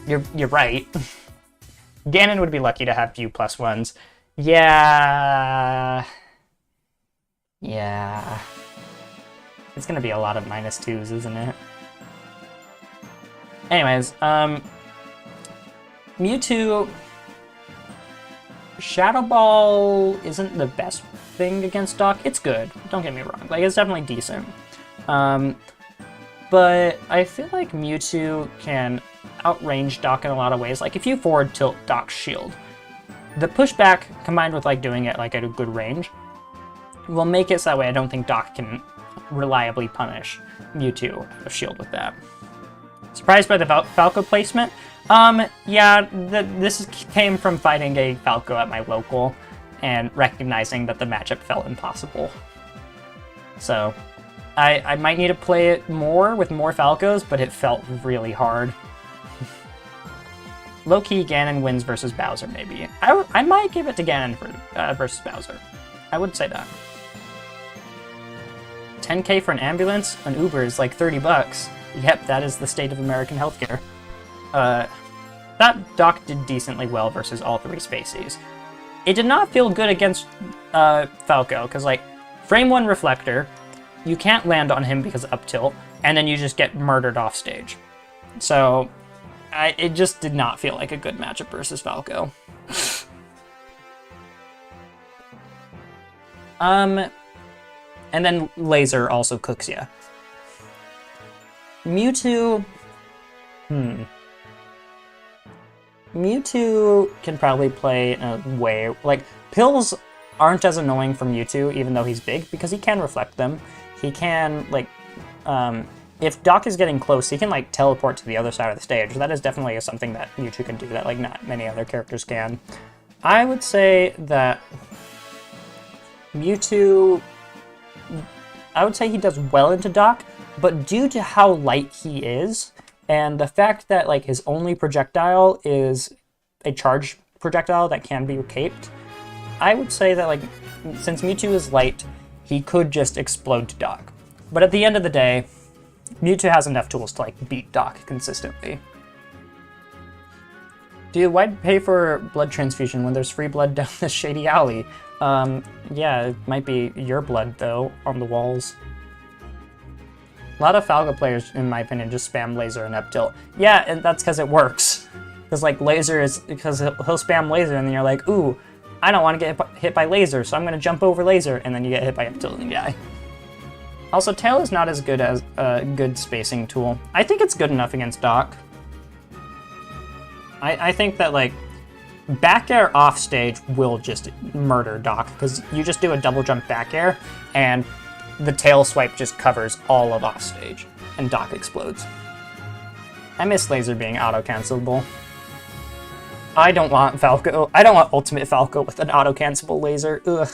You're right. Ganon would be lucky to have few +1s. Yeah. It's gonna be a lot of -2s, isn't it? Anyways, Mewtwo, Shadow Ball isn't the best thing against Doc. It's good, don't get me wrong. Like, it's definitely decent. But I feel like Mewtwo can outrange Doc in a lot of ways. Like, if you forward tilt Doc's shield, the pushback combined with like doing it like at a good range will make it so that way I don't think Doc can reliably punish Mewtwo out of shield with that. Surprised by the Falco placement? Yeah, this came from fighting a Falco at my local and recognizing that the matchup felt impossible. So, I might need to play it more with more Falcos, but it felt really hard. Low-key, Ganon wins versus Bowser, maybe. I might give it to Ganon versus Bowser. I would say that. 10K for an ambulance? An Uber is like 30 bucks. Yep, that is the state of American healthcare. That Doc did decently well versus all three Spaceys. It did not feel good against Falco, because like, frame 1 Reflector, you can't land on him because of up tilt, and then you just get murdered off stage. So, it just did not feel like a good matchup versus Falco. And then Laser also cooks you. Mewtwo... Mewtwo can probably play in a way... Like, Pills aren't as annoying for Mewtwo, even though he's big, because he can reflect them. He can, like... if Doc is getting close, he can, like, teleport to the other side of the stage. That is definitely something that Mewtwo can do that, like, not many other characters can. I would say that Mewtwo... I would say he does well into Doc, but due to how light he is, and the fact that, like, his only projectile is a charged projectile that can be caped, I would say that, like, since Mewtwo is light, he could just explode to Doc. But at the end of the day, Mewtwo has enough tools to, like, beat Doc consistently. Dude, why'd pay for blood transfusion when there's free blood down this shady alley? Yeah, it might be your blood, though, on the walls. A lot of Falco players, in my opinion, just spam Laser and up tilt. Yeah, and that's because it works. Because, like, Laser is... Because he'll spam Laser, and then you're like, ooh, I don't want to get hit by Laser, so I'm going to jump over Laser, and then you get hit by up tilt and you die. Also, Tail is not as good as a good spacing tool. I think it's good enough against Doc. I think that, like, back air off stage will just murder Doc, because you just do a double jump back air, and the tail swipe just covers all of off stage, and Doc explodes. I miss Laser being auto-cancelable. I don't want Falco. I don't want Ultimate Falco with an auto-cancelable Laser. Ugh.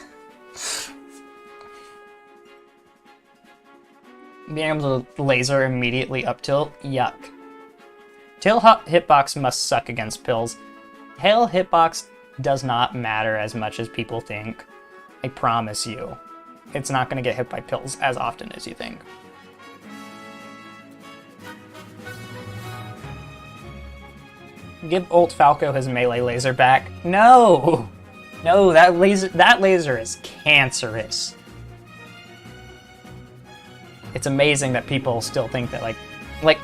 Being able to Laser immediately up tilt, yuck. Tail hitbox must suck against Pills. Tail hitbox does not matter as much as people think. I promise you. It's not going to get hit by Pills as often as you think. Give Ult Falco his melee laser back. No! No, that laser is cancerous. It's amazing that people still think that,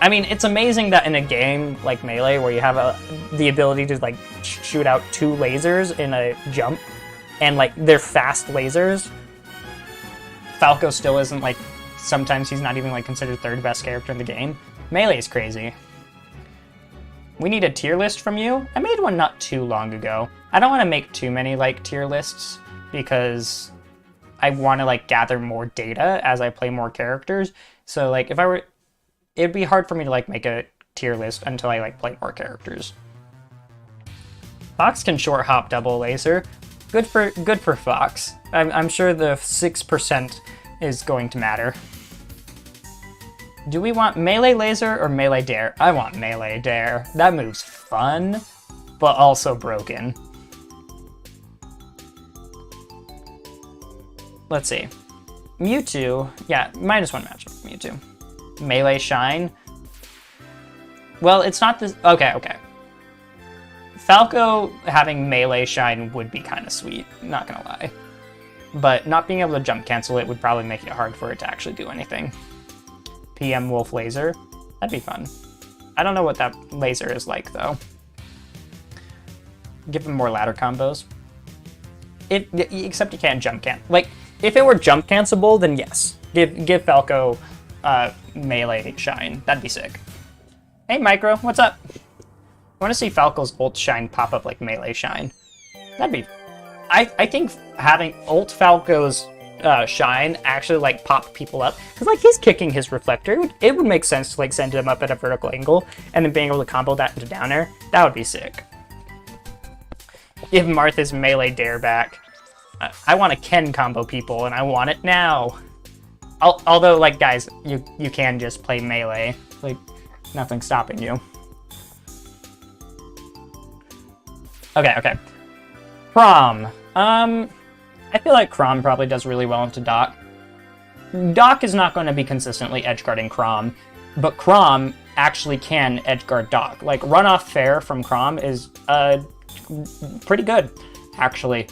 I mean, it's amazing that in a game like Melee, where you have the ability to, like, shoot out 2 lasers in a jump, and, like, they're fast lasers, Falco still isn't, like, sometimes he's not even, like, considered 3rd best character in the game. Melee is crazy. We need a tier list from you? I made one not too long ago. I don't want to make too many, like, tier lists, because I want to, like, gather more data as I play more characters. So, like, if I were... It'd be hard for me to, like, make a tier list until I, like, play more characters. Fox can short hop double laser. Good for Fox. I'm sure the 6% is going to matter. Do we want melee laser or melee dare? I want melee dare. That move's fun, but also broken. Let's see. Mewtwo, yeah, -1 matchup for Mewtwo. Melee Shine. Well, it's not this... Okay. Falco having Melee Shine would be kind of sweet, not gonna lie. But not being able to jump cancel it would probably make it hard for it to actually do anything. PM Wolf Laser. That'd be fun. I don't know what that laser is like, though. Give him more ladder combos. Except you can't jump can... Like, if it were jump cancelable, then yes. Give Falco... Melee Shine. That'd be sick. Hey, Micro, what's up? I want to see Falco's ult Shine pop up like Melee Shine. That'd be... I think having ult Falco's Shine actually, like, pop people up. Because, like, he's kicking his reflector. It would make sense to, like, send him up at a vertical angle and then being able to combo that into down air. That would be sick. Give Martha's Melee Dare back. I want to Ken combo people, and I want it now. Although, like, guys, you can just play Melee. Like, nothing's stopping you. Okay. Chrom. I feel like Chrom probably does really well into Doc. Doc is not going to be consistently edgeguarding Chrom, but Chrom actually can edgeguard Doc. Like, runoff fair from Chrom is pretty good, actually.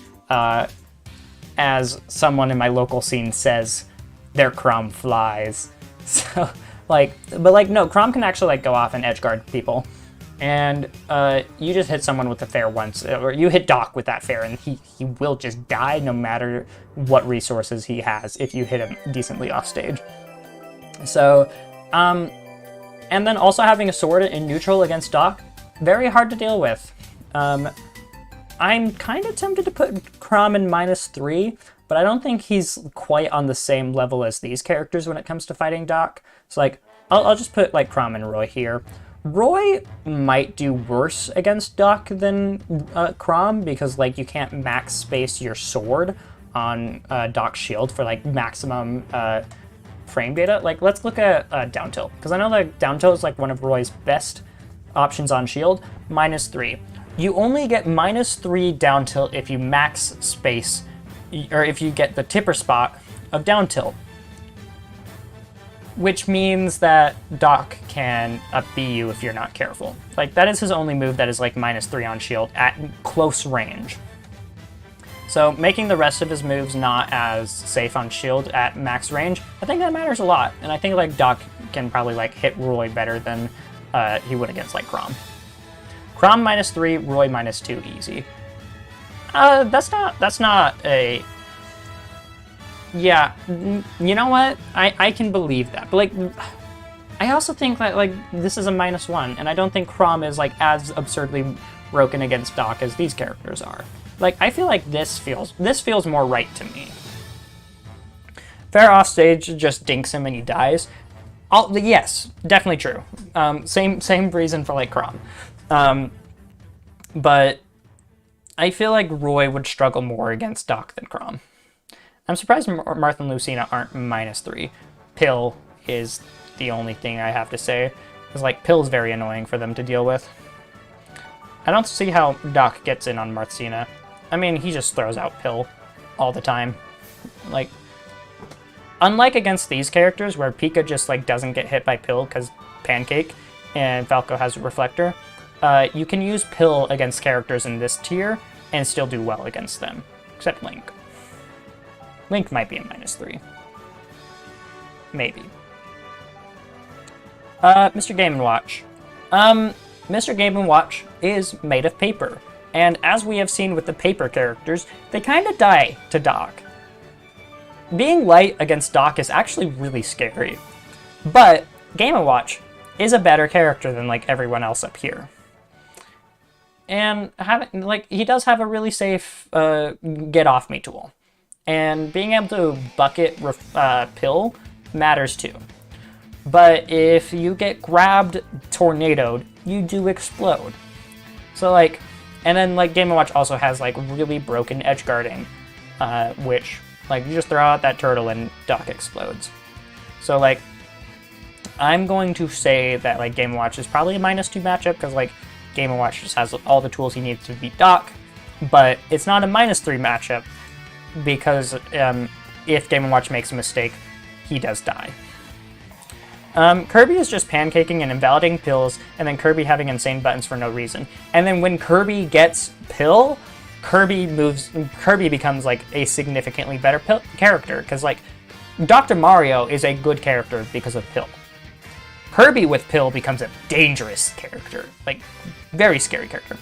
As someone in my local scene says, their Chrom flies. So, like, but, like, no, Chrom can actually, like, go off and edgeguard people. and you just hit someone with a fair once, or you hit Doc with that fair, and he will just die no matter what resources he has if you hit him decently off stage. So, and then also having a sword in neutral against Doc, very hard to deal with. I'm kind of tempted to put Chrom in -3, but I don't think he's quite on the same level as these characters when it comes to fighting Doc. So like, I'll just put like Chrom and Roy here. Roy might do worse against Doc than Chrom, because like you can't max space your sword on Doc's shield for like maximum frame data. Like, let's look at down tilt, because I know that down tilt is like one of Roy's best options on shield. -3. You only get -3 down tilt if you max space, or if you get the tipper spot of down tilt, which means that Doc can up-B you if you're not careful. Like, that is his only move that is like -3 on shield at close range. So making the rest of his moves not as safe on shield at max range, I think that matters a lot. And I think like Doc can probably like hit Roy better than he would against like Chrom. Chrom -3, Roy -2, easy. That's not a... Yeah, you know what? I can believe that. But like, I also think that like this is a -1, and I don't think Chrom is like as absurdly broken against Doc as these characters are. Like, I feel like this feels more right to me. Fair off stage just dinks him and he dies. Yes, definitely true. Same reason for like Chrom. But I feel like Roy would struggle more against Doc than Chrom. I'm surprised Marth and Lucina aren't -3. Pill is the only thing I have to say, because like Pill's very annoying for them to deal with. I don't see how Doc gets in on Marthina. I mean, he just throws out Pill all the time. Like, unlike against these characters where Pika just like doesn't get hit by Pill because Pancake and Falco has a Reflector, you can use Pill against characters in this tier and still do well against them, except Link. Link might be a -3. Maybe. Mr. Game & Watch. Mr. Game & Watch is made of paper, and as we have seen with the paper characters, they kind of die to Doc. Being light against Doc is actually really scary, but Game & Watch is a better character than like everyone else up here. And he does have a really safe get off me tool. And being able to bucket Pill matters too. But if you get grabbed, tornadoed, you do explode. So like, and then like Game & Watch also has like really broken edge guarding, which like you just throw out that turtle and Doc explodes. So like, I'm going to say that like Game & Watch is probably a -2 matchup, because like Game & Watch just has all the tools he needs to beat Doc, but it's not a -3 matchup, because if Game & Watch makes a mistake, he does die. Kirby is just pancaking and invalidating pills, and then Kirby having insane buttons for no reason. And then when Kirby gets Pill, Kirby becomes like a significantly better character, because like Dr. Mario is a good character because of Pill. Kirby with Pill becomes a dangerous character, like very scary character.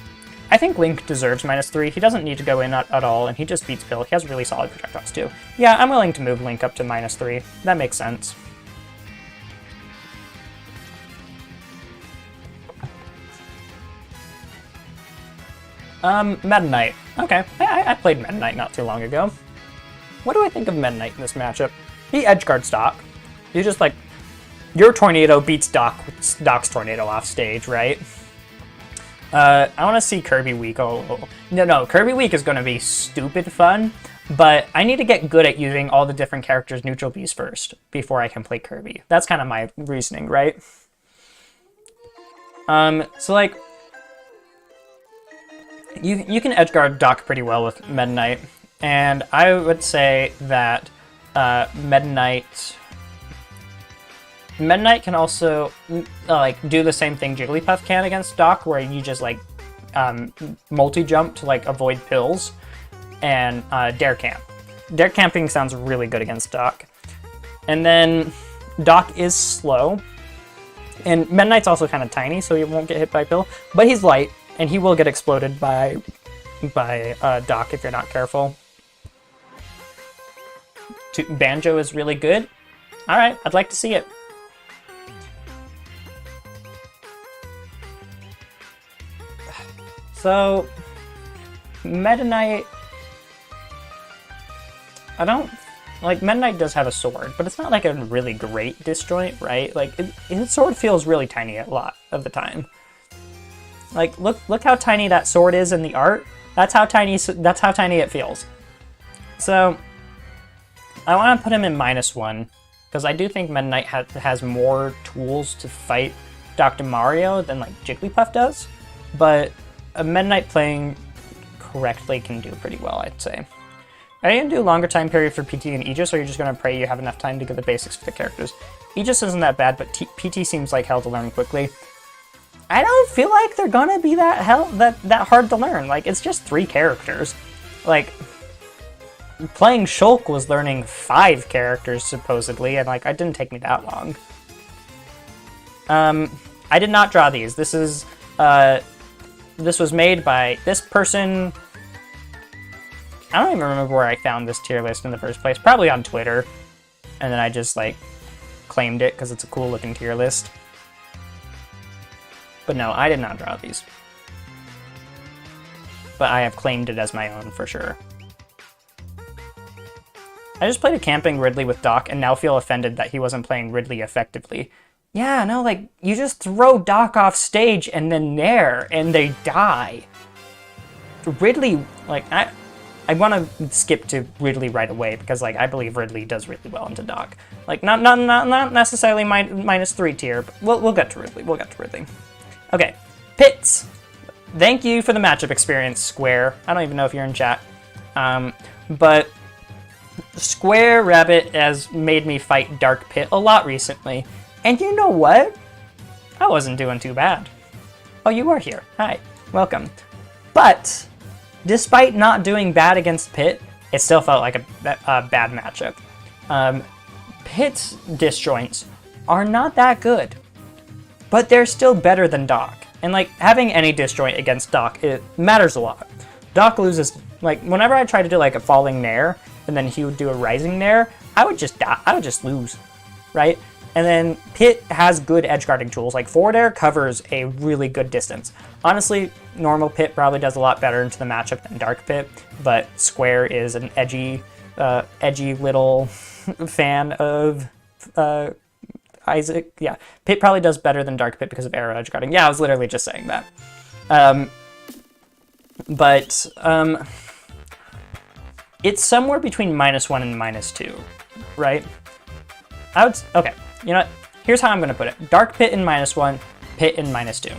I think Link deserves -3. He doesn't need to go in at all, and he just beats Pill. He has really solid projectiles too. Yeah, I'm willing to move Link up to -3. That makes sense. Meta Knight. Okay, I played Meta Knight not too long ago. What do I think of Meta Knight in this matchup? He edgeguards Doc. You just like, your tornado beats Doc's tornado off stage, right? I want to see Kirby Weak. No, Kirby Weak is going to be stupid fun, but I need to get good at using all the different characters' neutral Bs first before I can play Kirby. That's kind of my reasoning, right? So like, you can edgeguard Doc pretty well with Meta Knight, and I would say that Meta Knight can also like do the same thing Jigglypuff can against Doc, where you just like multi-jump to like avoid pills, and Dare Camp. Dare Camping sounds really good against Doc. And then Doc is slow. And Meta Knight's also kind of tiny, so he won't get hit by Pill. But he's light, and he will get exploded by Doc if you're not careful. Banjo is really good. Alright, I'd like to see it. So, Meta Knight... I don't... Like, Meta Knight does have a sword, but it's not like a really great disjoint, right? Like, his sword feels really tiny a lot of the time. Like, look how tiny that sword is in the art. That's how tiny it feels. So, I want to put him in -1, because I do think Meta Knight has more tools to fight Dr. Mario than, like, Jigglypuff does. But a Meta Knight playing correctly can do pretty well, I'd say. Are you going to do a longer time period for PT and Aegis, or are you just going to pray you have enough time to get the basics for the characters? Aegis isn't that bad, but PT seems like hell to learn quickly. I don't feel like they're going to be that hard to learn. Like, it's just 3 characters. Like, playing Shulk was learning 5 characters, supposedly, and, like, it didn't take me that long. I did not draw these. This was made by this person. I don't even remember where I found this tier list in the first place. Probably on Twitter. And then I just, like, claimed it because it's a cool looking tier list. But no, I did not draw these. But I have claimed it as my own for sure. I just played a camping Ridley with Doc and now feel offended that he wasn't playing Ridley effectively. Yeah, no, like, you just throw Doc off stage and then Nair, and they die. Ridley, like, I want to skip to Ridley right away because, like, I believe Ridley does really well into Doc. Like, not necessarily -3 tier, but we'll get to Ridley. We'll get to Ridley. Okay, Pits. Thank you for the matchup experience, Square. I don't even know if you're in chat, but Square Rabbit has made me fight Dark Pit a lot recently, and you know what? I wasn't doing too bad. Oh, you are here. Hi, welcome. But despite not doing bad against Pit, it still felt like a bad matchup. Pit's disjoints are not that good, but they're still better than Doc. And, like, having any disjoint against Doc, it matters a lot. Doc loses, like, whenever I try to do, like, a falling Nair, and then he would do a rising Nair, I would just die. I would just lose, right? And then Pit has good edge guarding tools. Like, forward air covers a really good distance. Honestly, normal Pit probably does a lot better into the matchup than Dark Pit, but Square is an edgy little fan of Isaac. Yeah, Pit probably does better than Dark Pit because of arrow edge guarding. Yeah, I was literally just saying that. It's somewhere between -1 and -2, right? Okay, you know what? Here's how I'm going to put it. Dark Pit in -1, Pit in -2.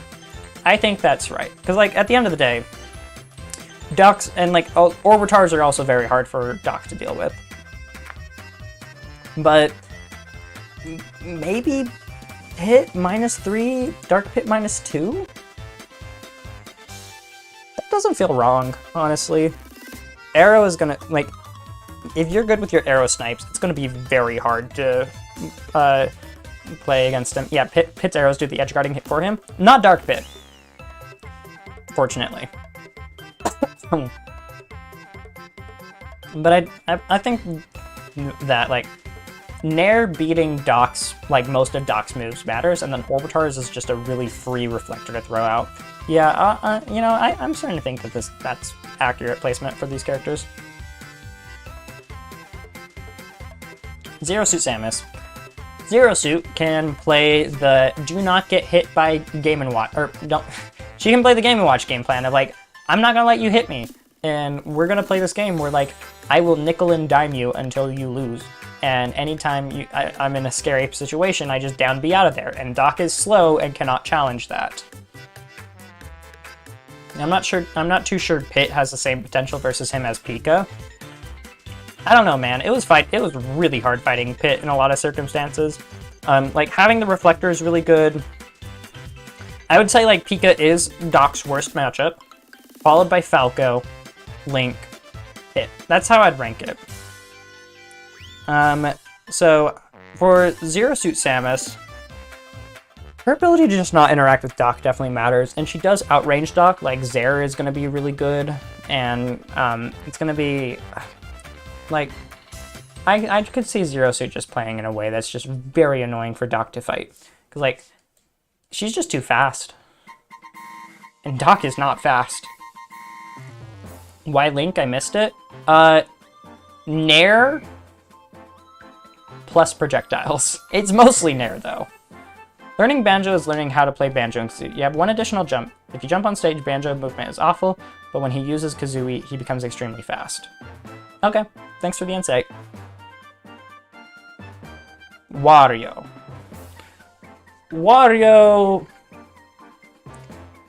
I think that's right. Because, like, at the end of the day, Docs and, like, Orbitars are also very hard for Doc to deal with. But maybe Pit -3, Dark Pit -2? That doesn't feel wrong, honestly. Arrow is gonna, like, if you're good with your arrow snipes, it's gonna be very hard to play against him. Yeah, Pit's arrows do the edge guarding hit for him. Not Dark Pit, fortunately. But I think that, like, Nair beating Doc's, like, most of Doc's moves matters, and then Orbitars is just a really free reflector to throw out. Yeah, you know, I'm starting to think that that's accurate placement for these characters. Zero Suit Samus. Zero Suit can play the do not get hit by Game & Watch, or don't, she can play the Game & Watch game plan of, like, I'm not gonna let you hit me, and we're gonna play this game where, like, I will nickel and dime you until you lose. And anytime I'm in a scary situation, I just down B out of there. And Doc is slow and cannot challenge that. I'm not too sure Pit has the same potential versus him as Pika. I don't know, man. It was really hard fighting Pit in a lot of circumstances. Like, having the reflector is really good. I would say, like, Pika is Doc's worst matchup, followed by Falco, Link, Pit. That's how I'd rank it. So for Zero Suit Samus, Her ability to just not interact with Doc definitely matters, and she does outrange Doc. Like, Zaire is going to be really good, and it's going to be, like, I could see Zero Suit just playing in a way that's just very annoying for Doc to fight. Because, like, she's just too fast. And Doc is not fast. Why Link? I missed it. Nair plus projectiles. It's mostly Nair, though. Learning Banjo is learning how to play Banjo and Kazooie. You have one additional jump. If you jump on stage, Banjo movement is awful, but when he uses Kazooie, he becomes extremely fast. Okay, thanks for the insight. Wario. Wario...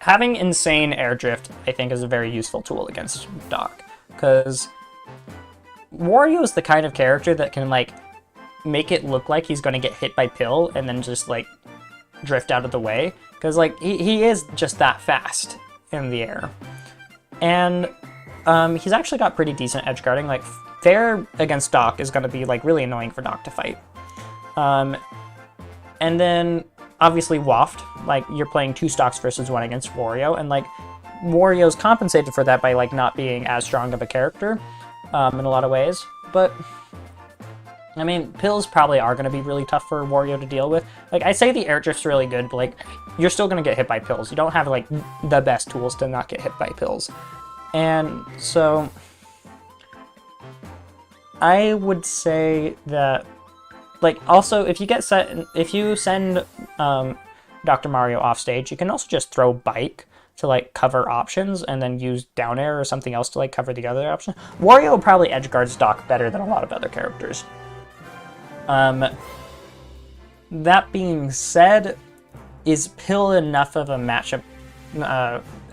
Having insane air drift, I think, is a very useful tool against Doc, because Wario is the kind of character that can, like, make it look like he's going to get hit by Pill and then just, like, drift out of the way, because, like, he is just that fast in the air. And he's actually got pretty decent edge guarding. Like, fair against Doc is going to be, like, really annoying for Doc to fight. And then obviously Waft, like, you're playing 2 stocks versus 1 against Wario, and, like, Wario's compensated for that by, like, not being as strong of a character in a lot of ways. But I mean, Pills probably are going to be really tough for Wario to deal with. Like, I say the air drift's really good, but, like, you're still going to get hit by Pills. You don't have, like, the best tools to not get hit by Pills. And so I would say that, like, also, if you send Dr. Mario off stage, you can also just throw Bike to, like, cover options and then use down air or something else to, like, cover the other option. Wario probably edge guards Doc better than a lot of other characters. That being said, is Pill enough of a matchup,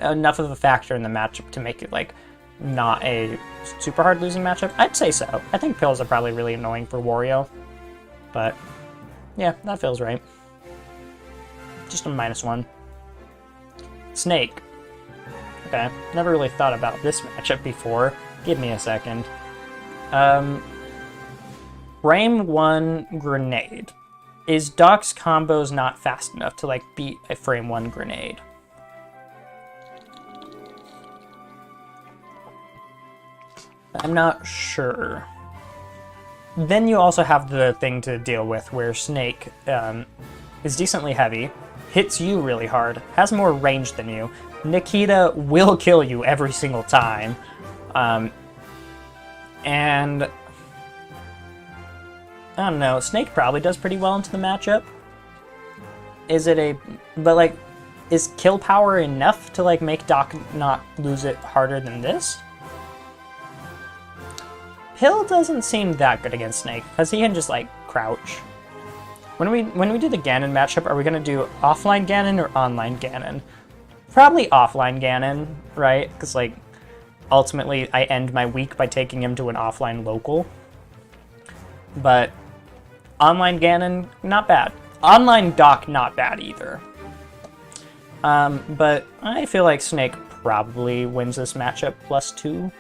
enough of a factor in the matchup to make it, like, not a super hard losing matchup? I'd say so. I think Pills are probably really annoying for Wario. But, yeah, that feels right. Just a -1. Snake. Okay, never really thought about this matchup before. Give me a second. Frame 1 Grenade. Is Doc's combos not fast enough to, like, beat a Frame 1 Grenade? I'm not sure. Then you also have the thing to deal with where Snake is decently heavy, hits you really hard, has more range than you. Nikita will kill you every single time. And I don't know, Snake probably does pretty well into the matchup. But, like, is kill power enough to, like, make Doc not lose it harder than this? Pill doesn't seem that good against Snake, because he can just, like, crouch. When we do the Ganon matchup, are we going to do offline Ganon or online Ganon? Probably offline Ganon, right? Because, like, ultimately I end my week by taking him to an offline local. But online Ganon, not bad. Online Doc, not bad either. But I feel like Snake probably wins this matchup +2.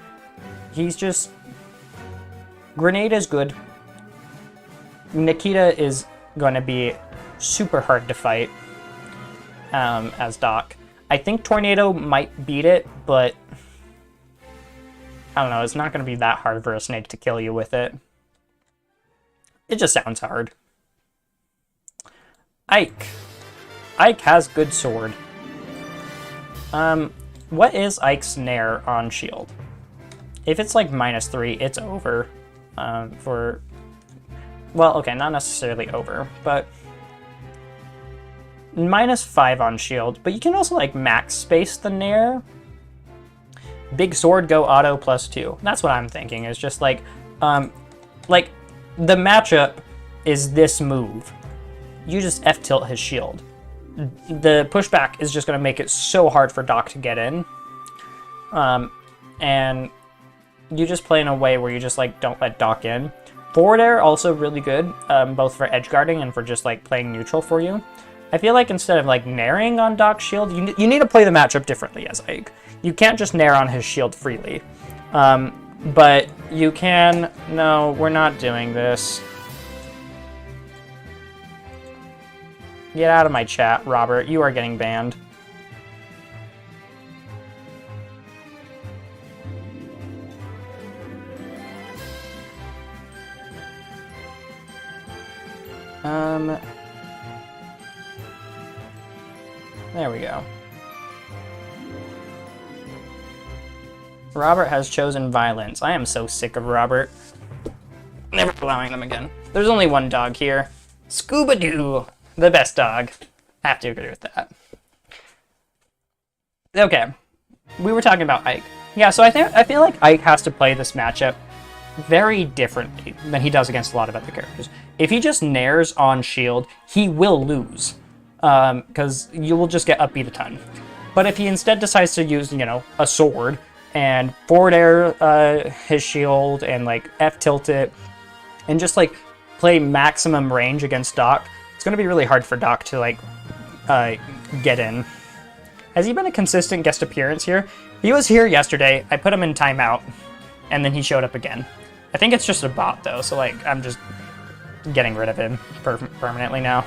He's just... Grenade is good. Nikita is going to be super hard to fight as Doc. I think Tornado might beat it, but I don't know, it's not going to be that hard for a Snake to kill you with it. It just sounds hard. Ike. Ike has good sword. What is Ike's Nair on shield? If it's like -3, it's over. Well, okay, not necessarily over, but -5 on shield. But you can also, like, max space the Nair. Big sword, go auto +2. That's what I'm thinking, is just, like, the matchup is this move. You just F-tilt his shield. The pushback is just going to make it so hard for Doc to get in. And you just play in a way where you just, like, don't let Doc in. Forward air, also really good, both for edge guarding and for just, like, playing neutral for you. I feel like instead of, like, nairing on Doc's shield, you need to play the matchup differently as Ike. You can't just nair on his shield freely. But you can... No, we're not doing this. Get out of my chat, Robert. You are getting banned. There we go. Robert has chosen violence. I am so sick of Robert. Never allowing them again. There's only one dog here. Scooby-Doo, the best dog. Have to agree with that. Okay, we were talking about Ike. Yeah, so I feel like Ike has to play this matchup very differently than he does against a lot of other characters. If he just nairs on shield, he will lose, because you will just get upbeat a ton. But if he instead decides to use, you know, a sword and forward air his shield and like F tilt it and just like play maximum range against Doc, it's going to be really hard for Doc to like get in. Has he been a consistent guest appearance here? He was here yesterday. I put him in timeout, and then he showed up again. I think it's just a bot though, so like I'm just getting rid of him permanently now.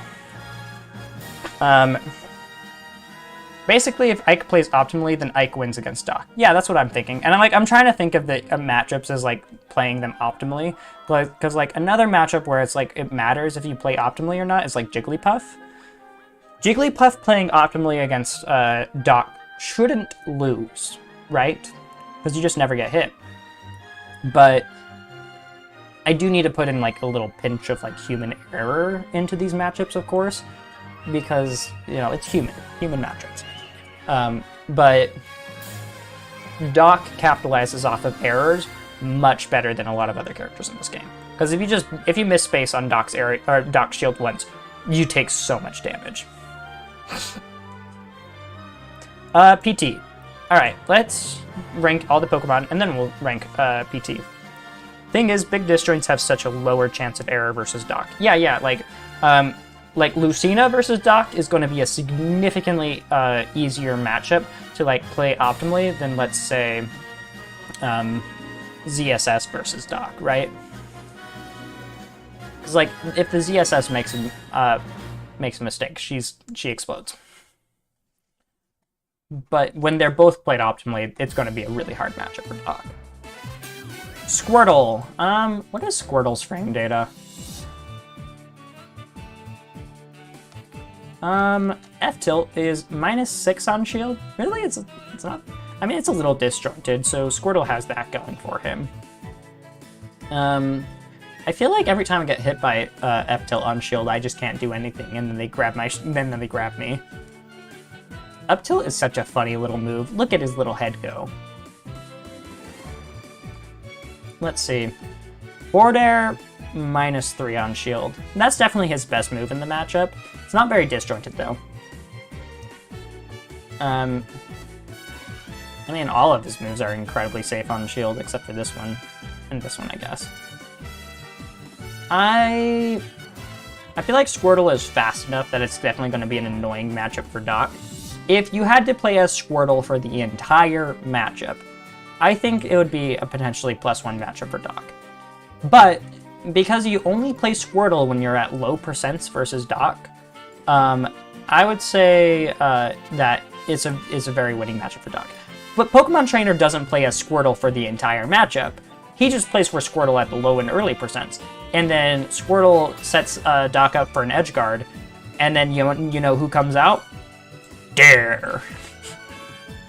Basically, if Ike plays optimally, then Ike wins against Doc. Yeah, that's what I'm thinking. And I'm trying to think of the matchups as like playing them optimally, because like another matchup where it's like it matters if you play optimally or not is like Jigglypuff. Jigglypuff playing optimally against Doc shouldn't lose, right? Because you just never get hit. But I do need to put in like a little pinch of like human error into these matchups, of course, because, you know, it's human matchups. But Doc capitalizes off of errors much better than a lot of other characters in this game. Because if you miss space on Doc's area or Doc's shield once, you take so much damage. PT. Alright, let's rank all the Pokemon, and then we'll rank PT. Thing is, big disjoints have such a lower chance of error versus Doc. Yeah, like Lucina versus Doc is going to be a significantly easier matchup to like play optimally than, let's say, ZSS versus Doc, right? Because like if the ZSS makes a mistake, she explodes. But when they're both played optimally, it's going to be a really hard matchup for Doc. Squirtle. What is Squirtle's frame data? F-tilt is -6 on shield. Really? It's not... I mean, it's a little disjointed, so Squirtle has that going for him. I feel like every time I get hit by F-tilt on shield, I just can't do anything, and then they grab me. Up-tilt is such a funny little move. Look at his little head go. Let's see. Forward air, -3 on shield. That's definitely his best move in the matchup. It's not very disjointed, though. I mean, all of his moves are incredibly safe on shield, except for this one. And this one, I guess. I feel like Squirtle is fast enough that it's definitely going to be an annoying matchup for Doc. If you had to play as Squirtle for the entire matchup, I think it would be a potentially +1 matchup for Doc. But because you only play Squirtle when you're at low percents versus Doc, I would say that it's a very winning matchup for Doc. But Pokemon Trainer doesn't play as Squirtle for the entire matchup. He just plays for Squirtle at the low and early percents. And then Squirtle sets Doc up for an edge guard, and then you know who comes out? Dare!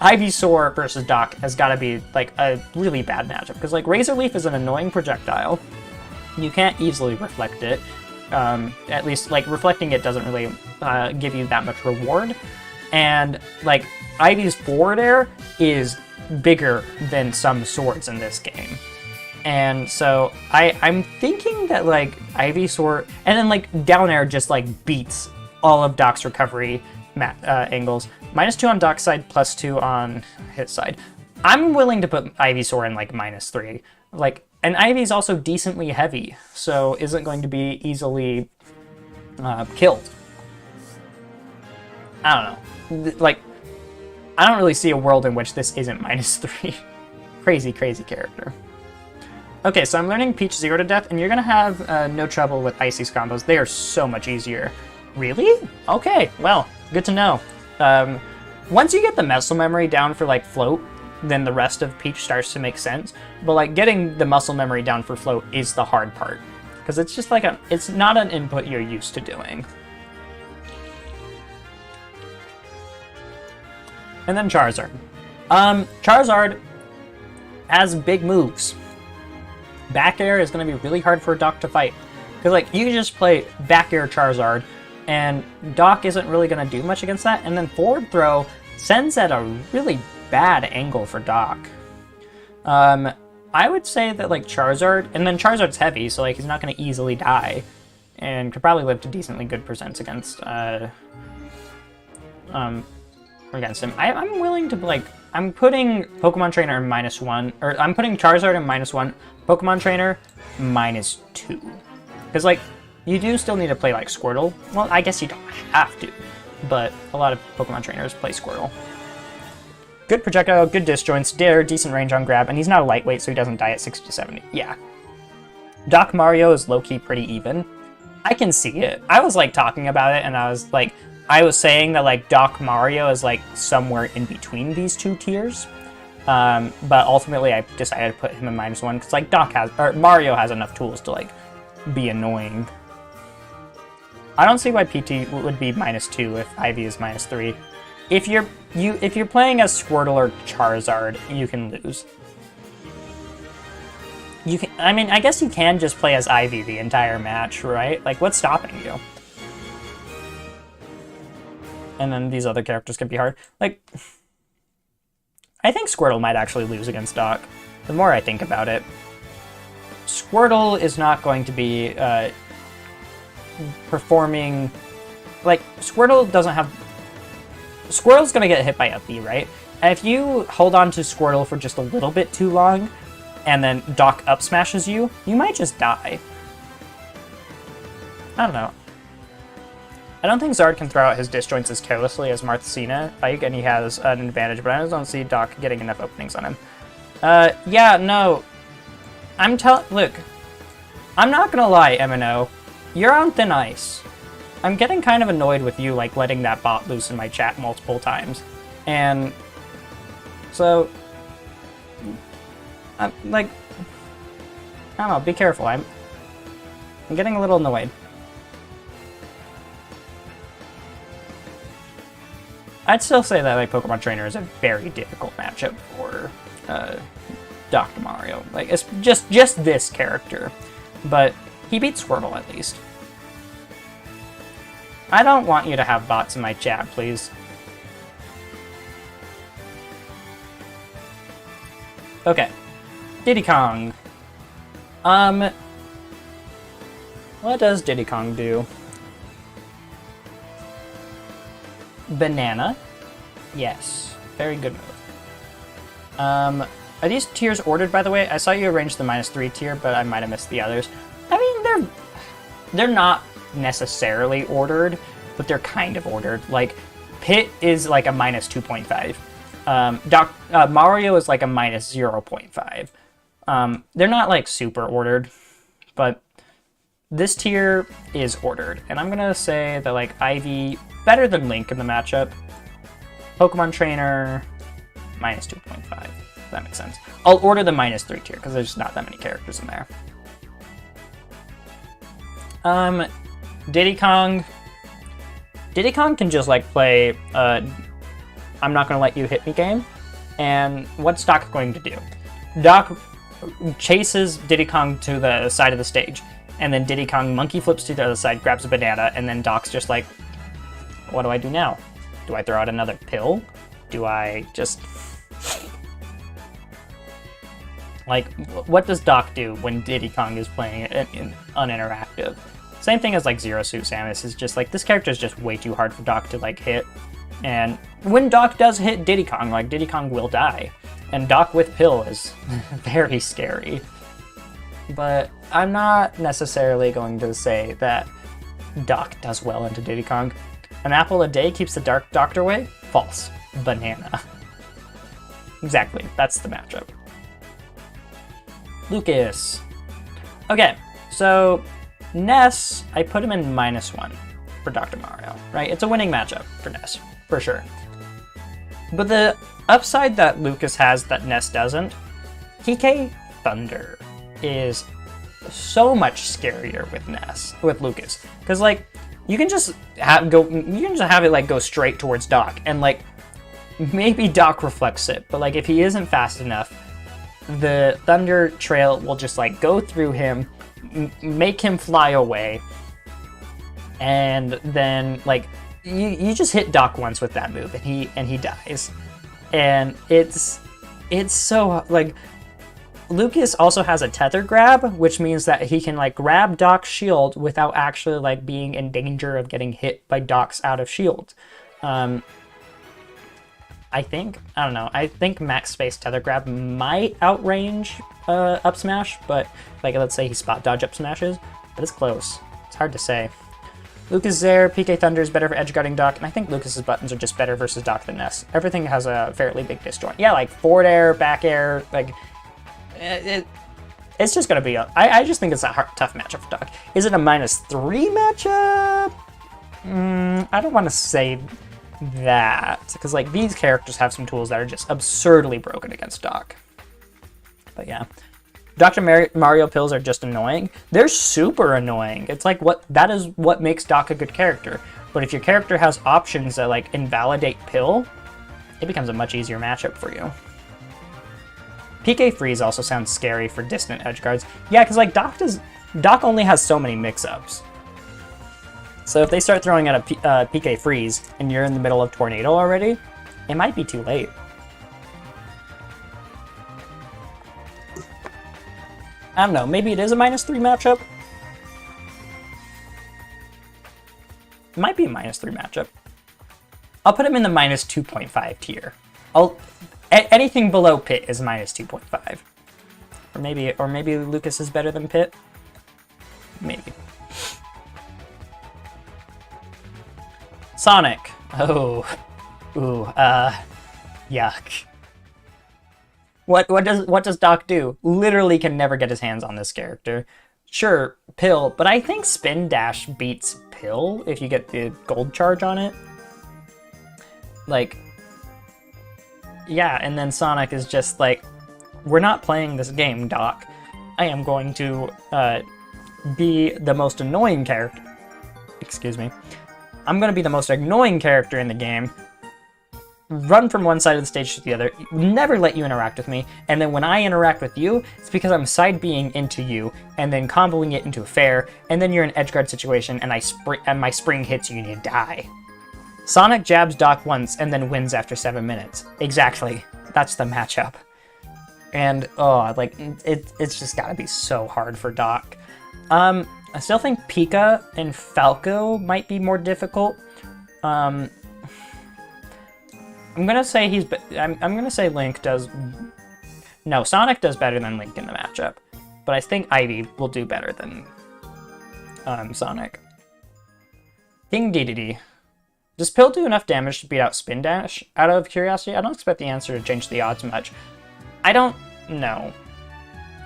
Ivysaur versus Doc has got to be like a really bad matchup, because like Razor Leaf is an annoying projectile. You can't easily reflect it. At least like reflecting it doesn't really give you that much reward. And like Ivy's forward air is bigger than some swords in this game. And so I'm thinking that like Ivysaur, and then like down air just like beats all of Doc's recovery angles. -2 on Doc's side, +2 on his side. I'm willing to put Ivysaur in like -3. Like, and Ivy's also decently heavy, so isn't going to be easily killed. I don't know. Like, I don't really see a world in which this isn't -3. Crazy character. Okay, so I'm learning Peach 0 to Death, and you're gonna have no trouble with Icy's combos. They are so much easier. Really? Okay, well, good to know. Once you get the muscle memory down for like float, then the rest of Peach starts to make sense. But like getting the muscle memory down for float is the hard part, because it's just like it's not an input you're used to doing. And then Charizard. Charizard has big moves. Back air is going to be really hard for Doc to fight, because like you can just play back air Charizard, and Doc isn't really going to do much against that. And then forward throw sends at a really bad angle for Doc. I would say that like Charizard, and then Charizard's heavy, so like he's not going to easily die, and could probably live to decently good percents against against him. I'm willing to like, I'm putting Pokemon Trainer in -1, or I'm putting Charizard in -1, Pokemon Trainer -2, because like you do still need to play like Squirtle. Well, I guess you don't have to, but a lot of Pokemon trainers play Squirtle. Good projectile, good disjoints, dare, decent range on grab, and he's not a lightweight, so he doesn't die at 60 to 70. Yeah. Doc Mario is low-key pretty even. I can see it. I was like talking about it, and I was saying that like Doc Mario is like somewhere in between these two tiers. But ultimately I decided to put him in -1, because like Mario has enough tools to like be annoying. I don't see why PT would be -2 if Ivy is -3. If you're playing as Squirtle or Charizard, you can lose. You can, I mean, I guess you can just play as Ivy the entire match, right? Like, what's stopping you? And then these other characters can be hard. Like, I think Squirtle might actually lose against Doc, the more I think about it. Squirtle is not going to be performing... Like, Squirtle doesn't have... Squirtle's going to get hit by a B, right? And if you hold on to Squirtle for just a little bit too long, and then Doc up smashes you, you might just die. I don't know. I don't think Zard can throw out his disjoints as carelessly as Marthacina, and he has an advantage, but I just don't see Doc getting enough openings on him. Yeah, no. Look, I'm not gonna lie, MNO. You're on thin ice. I'm getting kind of annoyed with you, like, letting that bot loose in my chat multiple times. And so, like, I don't know, be careful. I'm getting a little annoyed. I'd still say that like Pokemon Trainer is a very difficult matchup for Dr. Mario. Like, it's just this character, but he beats Squirtle at least. I don't want you to have bots in my chat, please. Okay, Diddy Kong. What does Diddy Kong do? Banana. Yes. Very good move. Are these tiers ordered, by the way? I saw you arrange the -3 tier, but I might have missed the others. I mean, they're not necessarily ordered, but they're kind of ordered. Like, Pit is like a -2.5. Mario is like a -0.5. They're not like super ordered, but this tier is ordered. And I'm gonna say that like Ivy better than Link in the matchup. Pokemon Trainer -2.5. If that makes sense. I'll order the -3 tier because there's not that many characters in there. Diddy Kong. Diddy Kong can just like play I'm not gonna let you hit me game. And what's Doc going to do? Doc chases Diddy Kong to the side of the stage, and then Diddy Kong monkey flips to the other side, grabs a banana, and then Doc's just like, what do I do now? Do I throw out another pill? Do I just... Like, what does Doc do when Diddy Kong is playing in uninteractive? Same thing as like Zero Suit Samus, is just like, this character is just way too hard for Doc to like hit. And when Doc does hit Diddy Kong, like Diddy Kong will die. And Doc with pill is very scary. But I'm not necessarily going to say that Doc does well into Diddy Kong. An apple a day keeps the dark doctor away? False. Banana. Exactly, that's the matchup. Lucas. Okay, so Ness, I put him in -1. for Dr. Mario, right? It's a winning matchup for Ness, for sure. But the upside that Lucas has that Ness doesn't, PK Thunder is so much scarier with Lucas, because like you can just have it like go straight towards Doc, and like maybe Doc reflects it, but like if he isn't fast enough, the Thunder Trail will just like go through him, make him fly away, and then like you just hit Doc once with that move, and he dies, and it's so like. Lucas also has a tether grab, which means that he can like grab Doc's shield without actually like being in danger of getting hit by Doc's out of shield. I don't know. I think max space tether grab might outrange up smash, but like let's say he spot dodge up smashes, but it's close. It's hard to say. Lucas is there. PK Thunder is better for edge guarding Doc, and I think Lucas's buttons are just better versus Doc than Ness. Everything has a fairly big disjoint. Yeah, like forward air, back air, like. It's just going to be I just think it's a tough matchup for Doc. Is it a -3 matchup? I don't want to say that, because like these characters have some tools that are just absurdly broken against Doc. But yeah, Dr. Mario pills are just annoying. They're super annoying. It's like that is what makes Doc a good character. But if your character has options that like invalidate pill, it becomes a much easier matchup for you. PK Freeze also sounds scary for distant edge guards. Yeah, because like Doc only has so many mix-ups. So if they start throwing out a PK Freeze and you're in the middle of Tornado already, it might be too late. I don't know, maybe it is a -3 matchup? It might be a -3 matchup. I'll put him in the -2.5 tier. Anything below Pit is -2.5. Or maybe Lucas is better than Pit. Maybe. Sonic. Oh. Ooh, yuck. What does Doc do? Literally can never get his hands on this character. Sure, Pill, but I think Spin Dash beats Pill if you get the gold charge on it. Like, yeah, and then Sonic is just like, we're not playing this game, Doc. I am going to be the most annoying character. Excuse me. I'm going to be the most annoying character in the game, run from one side of the stage to the other, never let you interact with me, and then when I interact with you, it's because I'm side B'ing into you, and then comboing it into a fair, and then you're in an edge guard situation, and my spring hits you and you die. Sonic jabs Doc once and then wins after 7 minutes. Exactly. That's the matchup. And, oh, like, it's just gotta be so hard for Doc. I still think Pika and Falco might be more difficult. I'm gonna say I'm gonna say Link does... No, Sonic does better than Link in the matchup. But I think Ivy will do better than Sonic. King Dedede. Does Pill do enough damage to beat out Spin Dash? Out of curiosity, I don't expect the answer to change the odds much. I don't know.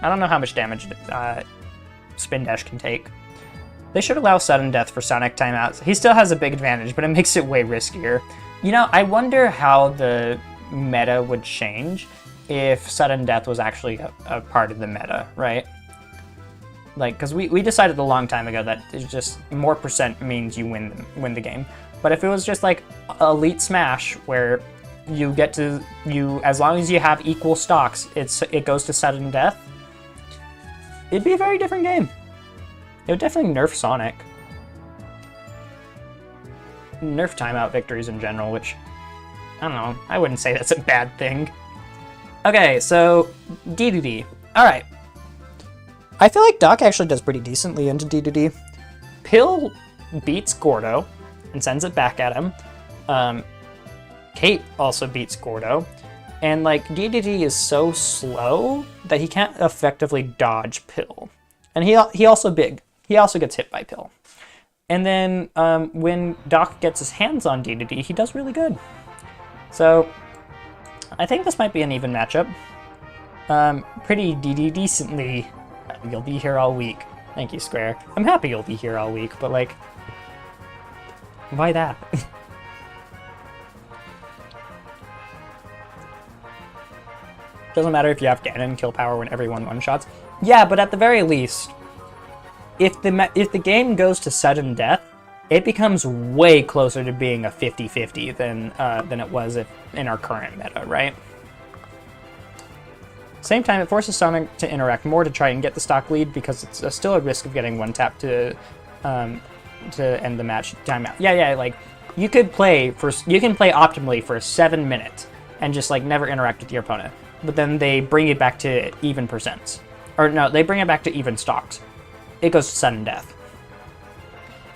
I don't know how much damage Spin Dash can take. They should allow sudden death for Sonic timeouts. He still has a big advantage, but it makes it way riskier. You know, I wonder how the meta would change if sudden death was actually a part of the meta, right? Like, because we decided a long time ago that it's just more percent means you win the game. But if it was just like Elite Smash, where you get to as long as you have equal stocks, it goes to sudden death, it'd be a very different game. It would definitely nerf Sonic. Nerf timeout victories in general, which, I don't know, I wouldn't say that's a bad thing. Okay, so Dedede. Alright. I feel like Doc actually does pretty decently into Dedede. Pill beats Gordo and sends it back at him. Kate also beats Gordo. And like, Dedede is so slow that he can't effectively dodge Pill. And he also gets hit by Pill. And then when Doc gets his hands on Dedede, he does really good. So I think this might be an even matchup. Pretty decently. You'll be here all week. Thank you, Square. I'm happy you'll be here all week, but like, Why that? Doesn't matter if you have Ganon kill power when everyone one-shots. Yeah, but at the very least, if the game goes to sudden death, it becomes way closer to being a 50-50 than it was in our current meta, right? Same time, it forces Sonic to interact more to try and get the stock lead because it's still a risk of getting one tap to end the match timeout. Yeah, like you can play optimally for 7 minutes and just like never interact with your opponent, but then they bring it back to even percents, or no, they bring it back to even stocks. It goes to sudden death.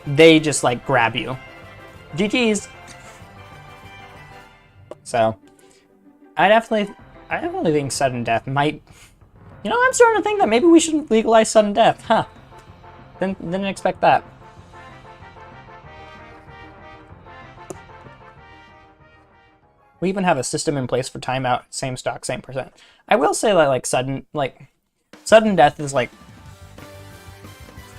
They just like grab you. GG's. So, I definitely think sudden death might. You know, I'm starting to think that maybe we should legalize sudden death, huh? Didn't expect that. We even have a system in place for timeout, same stock, same percent. I will say that like sudden death is like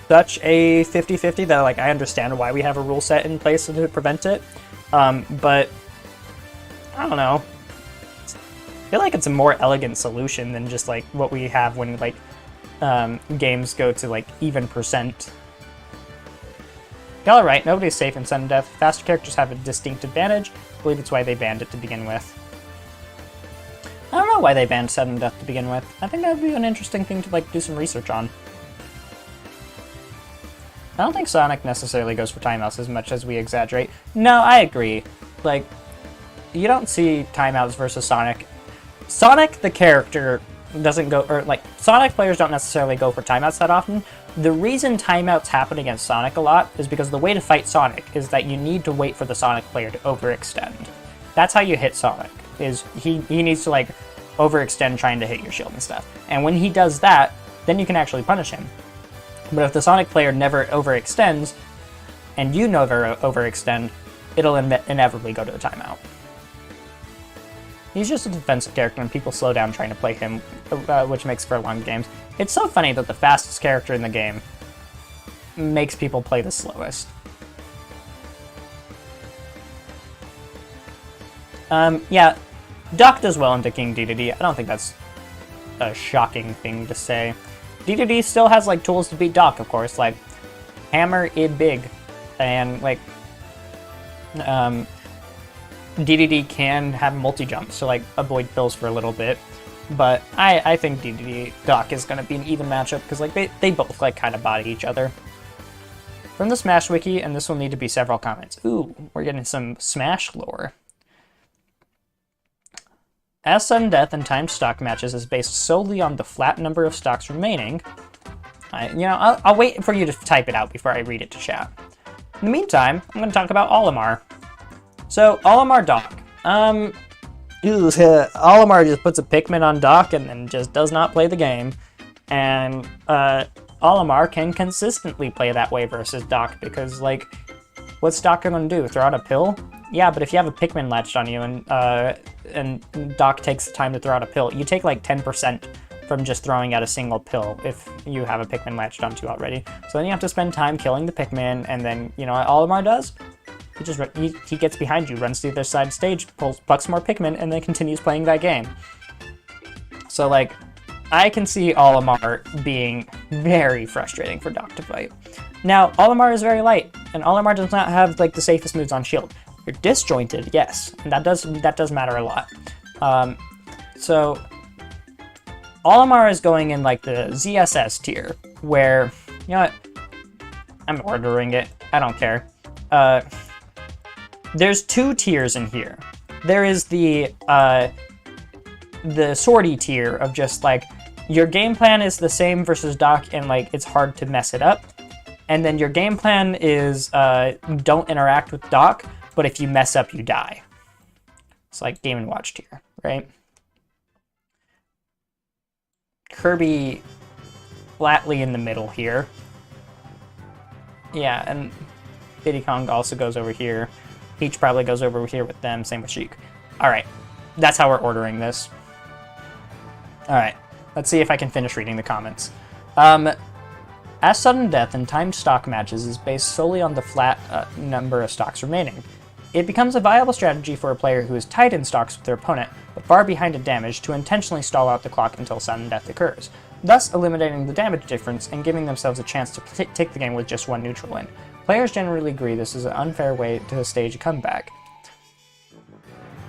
such a 50-50 that like I understand why we have a rule set in place to prevent it. But I don't know. I feel like it's a more elegant solution than just like what we have when like games go to like even percent. Y'all are right, nobody's safe in sudden death. Faster characters have a distinct advantage. I believe it's why they banned it to begin with. I don't know why they banned sudden death to begin with. I think that would be an interesting thing to like do some research on. I don't think Sonic necessarily goes for timeouts as much as we exaggerate. No, I agree. Like, you don't see timeouts versus Sonic. Sonic, the character, doesn't go, or like, Sonic players don't necessarily go for timeouts that often. The reason timeouts happen against Sonic a lot is because the way to fight Sonic is that you need to wait for the Sonic player to overextend. That's how you hit Sonic, is he needs to like overextend trying to hit your shield and stuff. And when he does that, then you can actually punish him. But if the Sonic player never overextends, and you never overextend, it'll inevitably go to the timeout. He's just a defensive character and people slow down trying to play him, which makes for long games. It's so funny that the fastest character in the game makes people play the slowest. Yeah, Doc does well into King Dedede. I don't think that's a shocking thing to say. Dedede still has like tools to beat Doc, of course, like Hammer Id Big, and like Dedede can have multi-jumps to like avoid pills for a little bit, but I think Dedede Doc is going to be an even matchup because like they both like kind of body each other. From the Smash Wiki, and this will need to be several comments. Ooh, we're getting some Smash lore. As sudden death and timed stock matches is based solely on the flat number of stocks remaining. I'll wait for you to type it out before I read it to chat. In the meantime, I'm going to talk about Olimar. So, Olimar Doc. Olimar just puts a Pikmin on Doc and then just does not play the game. And Olimar can consistently play that way versus Doc because, like, what's Doc going to do? Throw out a pill? Yeah, but if you have a Pikmin latched on you and Doc takes the time to throw out a pill, you take like 10% from just throwing out a single pill if you have a Pikmin latched onto you already. So then you have to spend time killing the Pikmin, and then, you know what Olimar does? He gets behind you, runs to the other side of the stage, plucks more Pikmin, and then continues playing that game. So, like, I can see Olimar being very frustrating for Doc to fight. Now, Olimar is very light, and Olimar does not have, like, the safest moves on shield. You're disjointed, yes, and that does matter a lot. So, Olimar is going in, like, the ZSS tier, where, you know what, I'm ordering it, I don't care. There's two tiers in here. There is the Swordy tier of just, like, your game plan is the same versus Doc, and, like, it's hard to mess it up. And then your game plan is don't interact with Doc, but if you mess up, you die. It's like Game & Watch tier, right? Kirby flatly in the middle here. Yeah, and Diddy Kong also goes over here. Peach probably goes over here with them, same with Sheik. Alright, that's how we're ordering this. Alright, let's see if I can finish reading the comments. As sudden death in timed stock matches is based solely on the flat number of stocks remaining, it becomes a viable strategy for a player who is tight in stocks with their opponent, but far behind in damage, to intentionally stall out the clock until sudden death occurs, thus eliminating the damage difference and giving themselves a chance to take the game with just one neutral win. Players generally agree this is an unfair way to stage a comeback,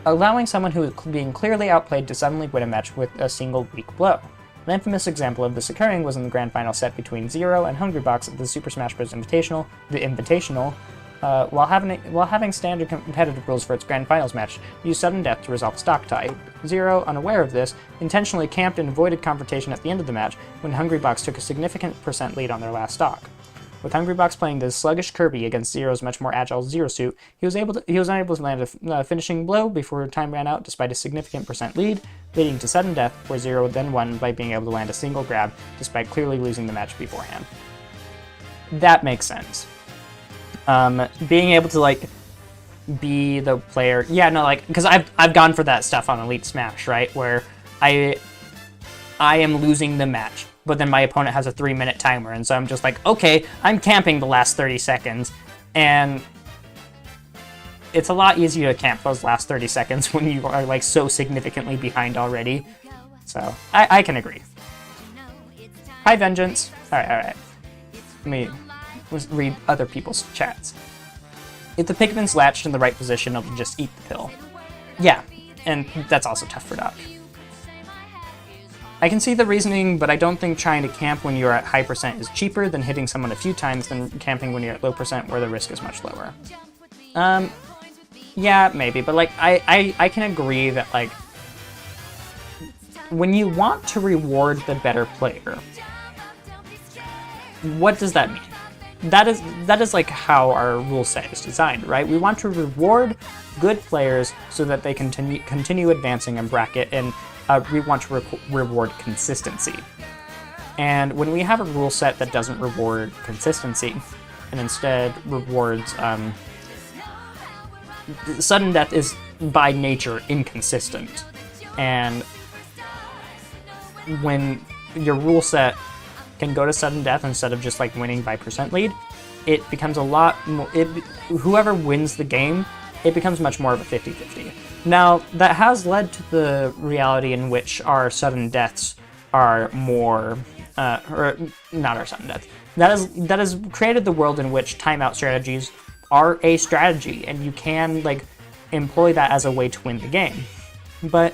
allowing someone who is being clearly outplayed to suddenly win a match with a single weak blow. An infamous example of this occurring was in the grand final set between Zero and Hungrybox at the Super Smash Bros. Invitational, while having standard competitive rules for its grand finals match, used sudden death to resolve a stock tie. Zero, unaware of this, intentionally camped and avoided confrontation at the end of the match when Hungrybox took a significant % lead on their last stock. With Hungrybox playing the sluggish Kirby against Zero's much more agile Zero Suit, he was unable to land a finishing blow before time ran out despite a significant % lead, leading to sudden death, where Zero then won by being able to land a single grab despite clearly losing the match beforehand. That makes sense. Being able to, like, be the player... Yeah, no, like, because I've gone for that stuff on Elite Smash, right? Where I am losing the match, but then my opponent has a 3-minute timer, and so I'm just like, okay, I'm camping the last 30 seconds, and it's a lot easier to camp those last 30 seconds when you are, like, so significantly behind already. So, I can agree. Hi, Vengeance. Alright. Let me read other people's chats. If the Pikmin's latched in the right position, it'll just eat the pill. Yeah, and that's also tough for Doc. I can see the reasoning, but I don't think trying to camp when you're at high % is cheaper than hitting someone a few times than camping when you're at low % where the risk is much lower. Yeah, maybe, but, like, I can agree that, like, when you want to reward the better player, what does that mean? That is like how our rule set is designed, right? We want to reward good players so that they continue advancing in bracket, and we want to reward consistency. And when we have a rule set that doesn't reward consistency, and instead rewards... sudden death is, by nature, inconsistent. And when your rule set can go to sudden death instead of just, like, winning by % lead, it becomes a lot more... whoever wins the game, it becomes much more of a 50-50. Now, that has led to the reality in which our sudden deaths are more... or not our sudden deaths. That has created the world in which timeout strategies are a strategy, and you can, like, employ that as a way to win the game. But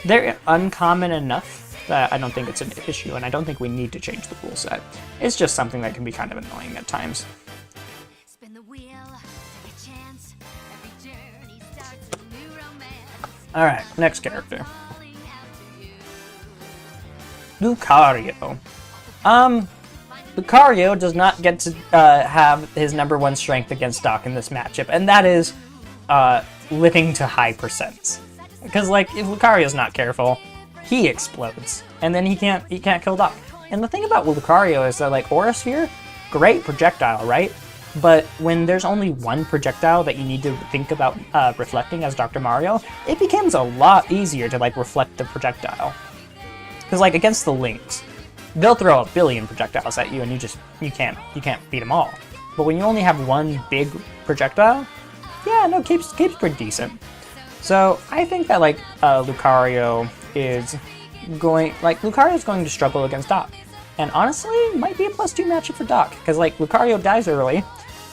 they're uncommon enough that I don't think it's an issue, and I don't think we need to change the rule set. It's just something that can be kind of annoying at times. Alright, next character. Lucario. Lucario does not get to have his #1 strength against Doc in this matchup, and that is living to high %. Because, like, if Lucario's not careful, he explodes, and then he can't kill Doc. And the thing about Lucario is that, like, Aura Sphere, great projectile, right? But when there's only one projectile that you need to think about reflecting as Dr. Mario, it becomes a lot easier to, like, reflect the projectile. Because, like, against the Lynx, they'll throw a billion projectiles at you, and you can't beat them all. But when you only have one big projectile, yeah, no, Cape's pretty decent. So I think that, like, Lucario is going to struggle against Doc. And honestly, it might be a +2 matchup for Doc, because, like, Lucario dies early,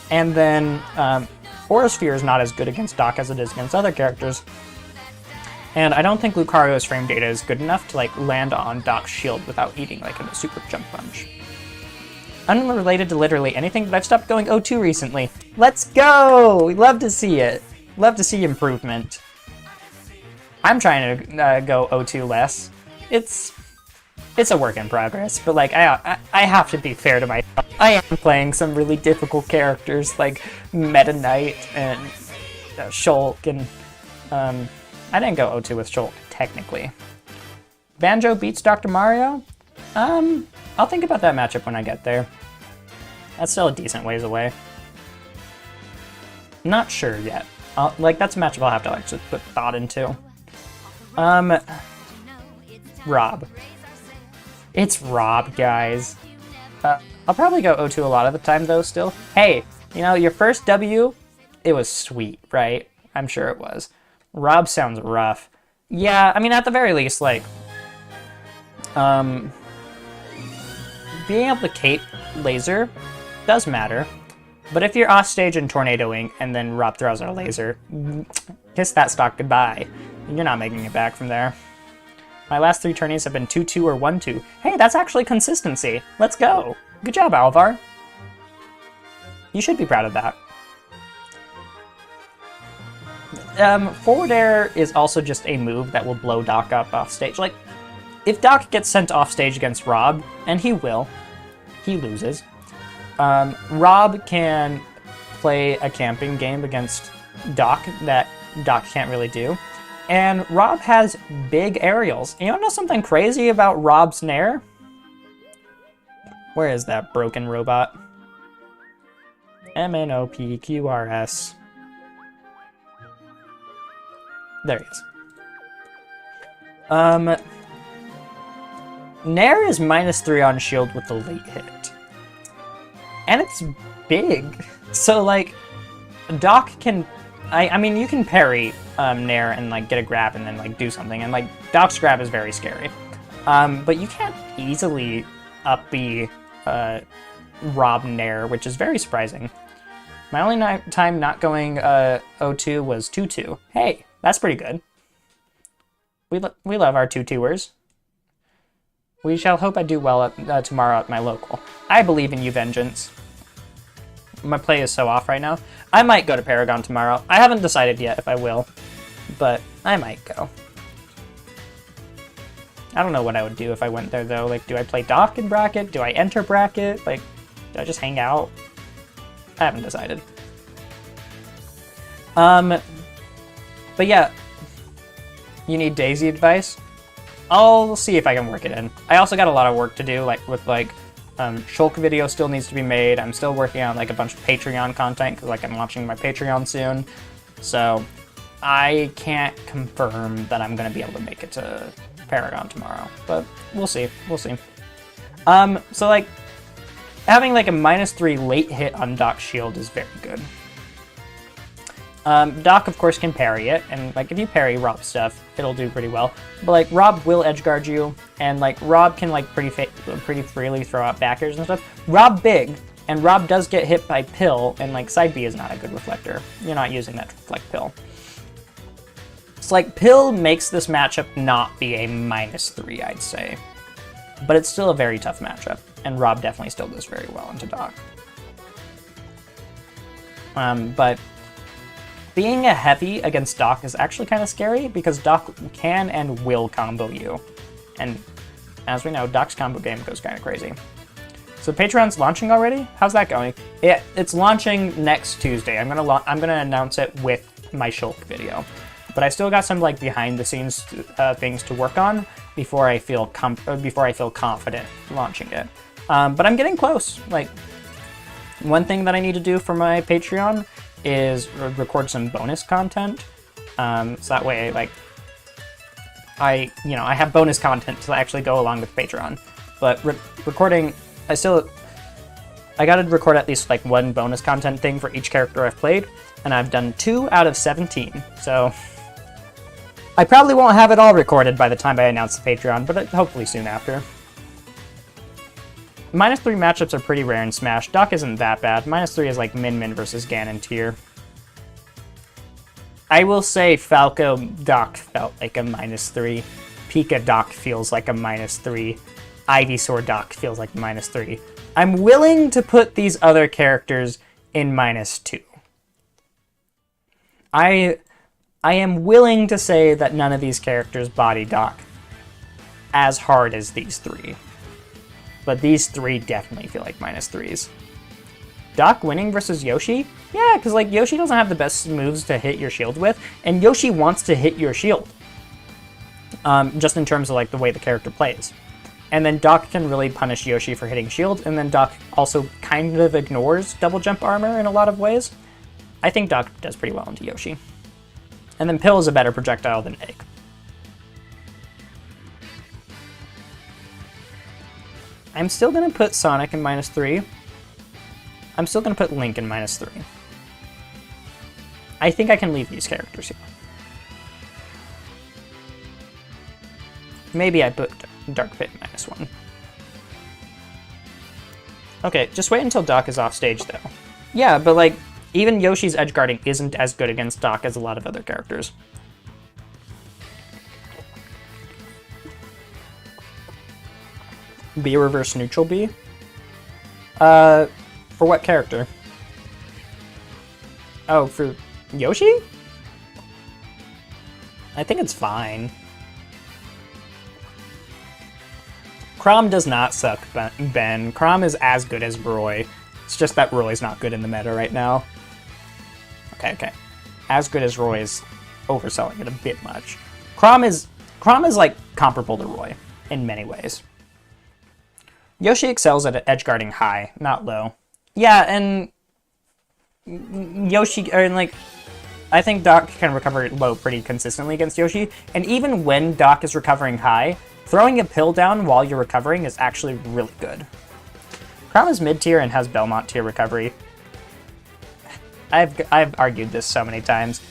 and then Aura Sphere is not as good against Doc as it is against other characters. And I don't think Lucario's frame data is good enough to, like, land on Doc's shield without eating, like, a super jump punch. Unrelated to literally anything, but I've stopped going O2 recently. Let's go! We love to see it. Love to see improvement. I'm trying to go O2 less. It's a work in progress, but, like, I have to be fair to myself. I am playing some really difficult characters like Meta Knight and Shulk, and I didn't go O2 with Shulk technically. Banjo beats Dr. Mario. I'll think about that matchup when I get there. That's still a decent ways away. Not sure yet. Like, that's a matchup I'll have to actually put thought into. Rob. It's Rob, guys. I'll probably go O2 a lot of the time, though, still. Hey, you know, your first W, it was sweet, right? I'm sure it was. Rob sounds rough. Yeah, I mean, at the very least, like, being able to cape laser does matter. But if you're offstage and tornadoing, and then Rob throws out a laser, kiss that stock goodbye. You're not making it back from there. My last 3 tourneys have been 2-2 or 1-2. Hey, that's actually consistency. Let's go. Good job, Alvar. You should be proud of that. Forward air is also just a move that will blow Doc up off stage. Like, if Doc gets sent off stage against Rob, and he will, he loses. Rob can play a camping game against Doc that Doc can't really do. And Rob has big aerials. You wanna know something crazy about Rob's Nair? Where is that broken robot? MNOPQRS. There he is. Nair is -3 on shield with the late hit. And it's big. So, like, Doc can... I mean, you can parry Nair and, like, get a grab and then, like, do something. And, like, Doc's grab is very scary. But you can't easily up-B Rob Nair, which is very surprising. My only time not going O2 was 2-2. Hey, that's pretty good. We love our 2-2ers. We shall hope I do well at, tomorrow at my local. I believe in you, Vengeance. My play is so off right now. I might go to Paragon tomorrow. I haven't decided yet if I will, but I might go. I don't know what I would do if I went there, though. Like, do I play Doc in bracket? Do I enter bracket? Like, do I just hang out? I haven't decided. But yeah, you need Daisy advice? I'll see if I can work it in. I also got a lot of work to do, like, with, like, Shulk video still needs to be made. I'm still working on, like, a bunch of Patreon content, because, like, I'm launching my Patreon soon. So, I can't confirm that I'm going to be able to make it to Paragon tomorrow, but we'll see. We'll see. So, like, having, like, a -3 late hit on Doc's shield is very good. Doc, of course, can parry it, and, like, if you parry Rob's stuff, it'll do pretty well. But, like, Rob will edgeguard you, and, like, Rob can, like, pretty freely throw out backers and stuff. Rob big, and Rob does get hit by Pill, and, like, side B is not a good reflector. You're not using that to reflect Pill. It's like, Pill makes this matchup not be a -3, I'd say. But it's still a very tough matchup, and Rob definitely still does very well into Doc. But being a heavy against Doc is actually kind of scary, because Doc can and will combo you. And as we know, Doc's combo game goes kind of crazy. So Patreon's launching already? How's that going? It's launching next Tuesday. I'm gonna announce it with my Shulk video. But I still got some, like, behind the scenes things to work on before I feel confident launching it. But I'm getting close. Like, one thing that I need to do for my Patreon is record some bonus content. So that way, like, I have bonus content to actually go along with Patreon. But recording, I gotta record at least, like, one bonus content thing for each character I've played, and I've done 2 out of 17. So I probably won't have it all recorded by the time I announce the Patreon, but hopefully soon after. -3 matchups are pretty rare in Smash. Doc isn't that bad. -3 is like Min versus Ganon tier. I will say Falco Doc felt like a -3. Pika Doc feels like a -3. Ivysaur Doc feels like -3. I'm willing to put these other characters in -2. I am willing to say that none of these characters body Doc as hard as these 3. But these 3 definitely feel like -3s. Doc winning versus Yoshi? Yeah, because, like, Yoshi doesn't have the best moves to hit your shield with, and Yoshi wants to hit your shield. Just in terms of, like, the way the character plays. And then Doc can really punish Yoshi for hitting shield, and then Doc also kind of ignores double jump armor in a lot of ways. I think Doc does pretty well into Yoshi. And then Pill is a better projectile than Egg. I'm still going to put Sonic in -3. I'm still going to put Link in -3. I think I can leave these characters here. Maybe I put Dark Pit -1. Okay, just wait until Doc is off stage, though. Yeah, but like, even Yoshi's edgeguarding isn't as good against Doc as a lot of other characters. B reverse neutral B? For what character? Oh, for Yoshi? I think it's fine. Chrom does not suck, Ben. Chrom is as good as Roy. It's just that Roy's not good in the meta right now. Okay. As good as Roy is overselling it a bit much. Chrom is like comparable to Roy in many ways. Yoshi excels at edgeguarding high, not low. Yeah, and Yoshi, I think Doc can recover low pretty consistently against Yoshi, and even when Doc is recovering high, throwing a pill down while you're recovering is actually really good. Chrom is mid-tier and has Belmont tier recovery. I've argued this so many times.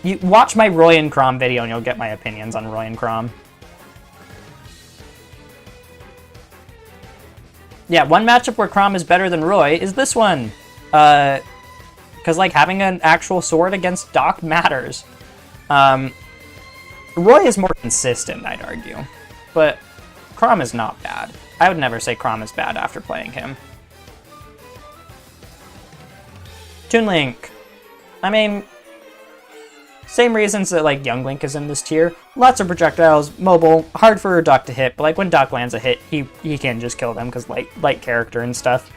You watch my Roy and Chrom video and you'll get my opinions on Roy and Chrom. Yeah, one matchup where Chrom is better than Roy is this one. Because, like, having an actual sword against Doc matters. Roy is more consistent, I'd argue. But Chrom is not bad. I would never say Chrom is bad after playing him. Toon Link. I mean, same reasons that, like, Young Link is in this tier. Lots of projectiles, mobile, hard for Doc to hit, but, like, when Doc lands a hit, he can just kill them because light character and stuff.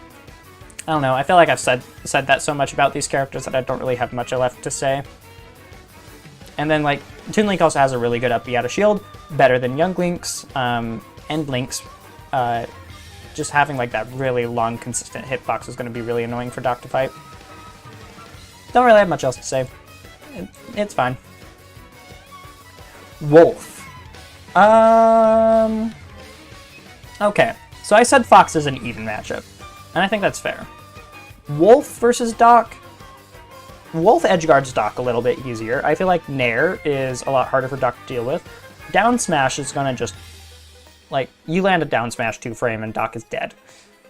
I don't know, I feel like I've said that so much about these characters that I don't really have much left to say. And then, like, Toon Link also has a really good up B out of shield, better than Young Link's, and Link's. Just having, like, that really long, consistent hitbox is going to be really annoying for Doc to fight. Don't really have much else to say. It's fine. Wolf. Okay, so I said Fox is an even matchup, and I think that's fair. Wolf versus Doc. Wolf edgeguards Doc a little bit easier. I feel like Nair is a lot harder for Doc to deal with. Down smash is gonna just, like, you land a down smash 2-frame and Doc is dead.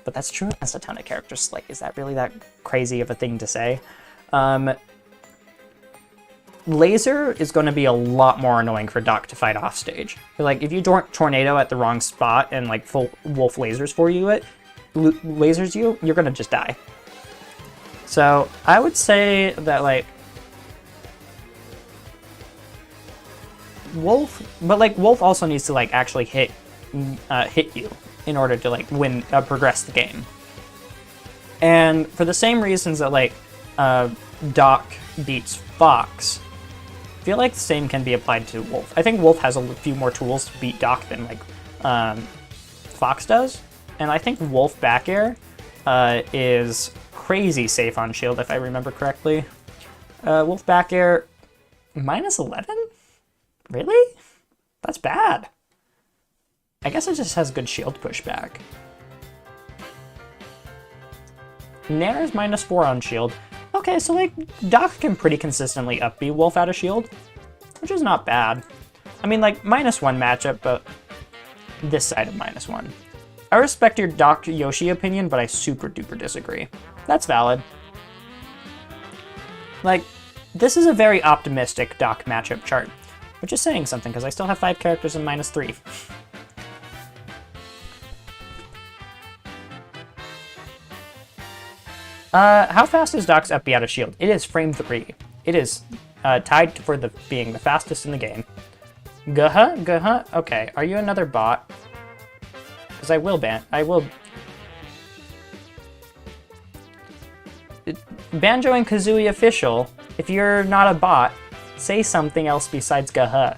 But that's true against a ton of characters. Like, is that really that crazy of a thing to say? Laser is going to be a lot more annoying for Doc to fight off stage. Like, if you tornado at the wrong spot and, like, full Wolf lasers for you, lasers you're going to just die. So I would say that, like, Wolf, but, like, Wolf also needs to, like, actually hit you in order to, like, progress the game. And for the same reasons that, like, Doc beats Fox, I feel like the same can be applied to Wolf. I think Wolf has a few more tools to beat Doc than, like, Fox does. And I think Wolf back air is crazy safe on shield, if I remember correctly. Wolf back air, -11? Really? That's bad. I guess it just has good shield pushback. Nair is -4 on shield. Okay, so, like, Doc can pretty consistently up B Wolf out of shield, which is not bad. I mean, like, -1 matchup, but this side of -1. I respect your Doc Yoshi opinion, but I super duper disagree. That's valid. Like, this is a very optimistic Doc matchup chart, which is saying something, because I still have 5 characters in -3. How fast is Doc's up B out of shield? It is frame 3. It is tied for being the fastest in the game. Guh-huh? Okay, are you another bot? Because I will Banjo and Kazooie official, if you're not a bot, say something else besides guh-huh.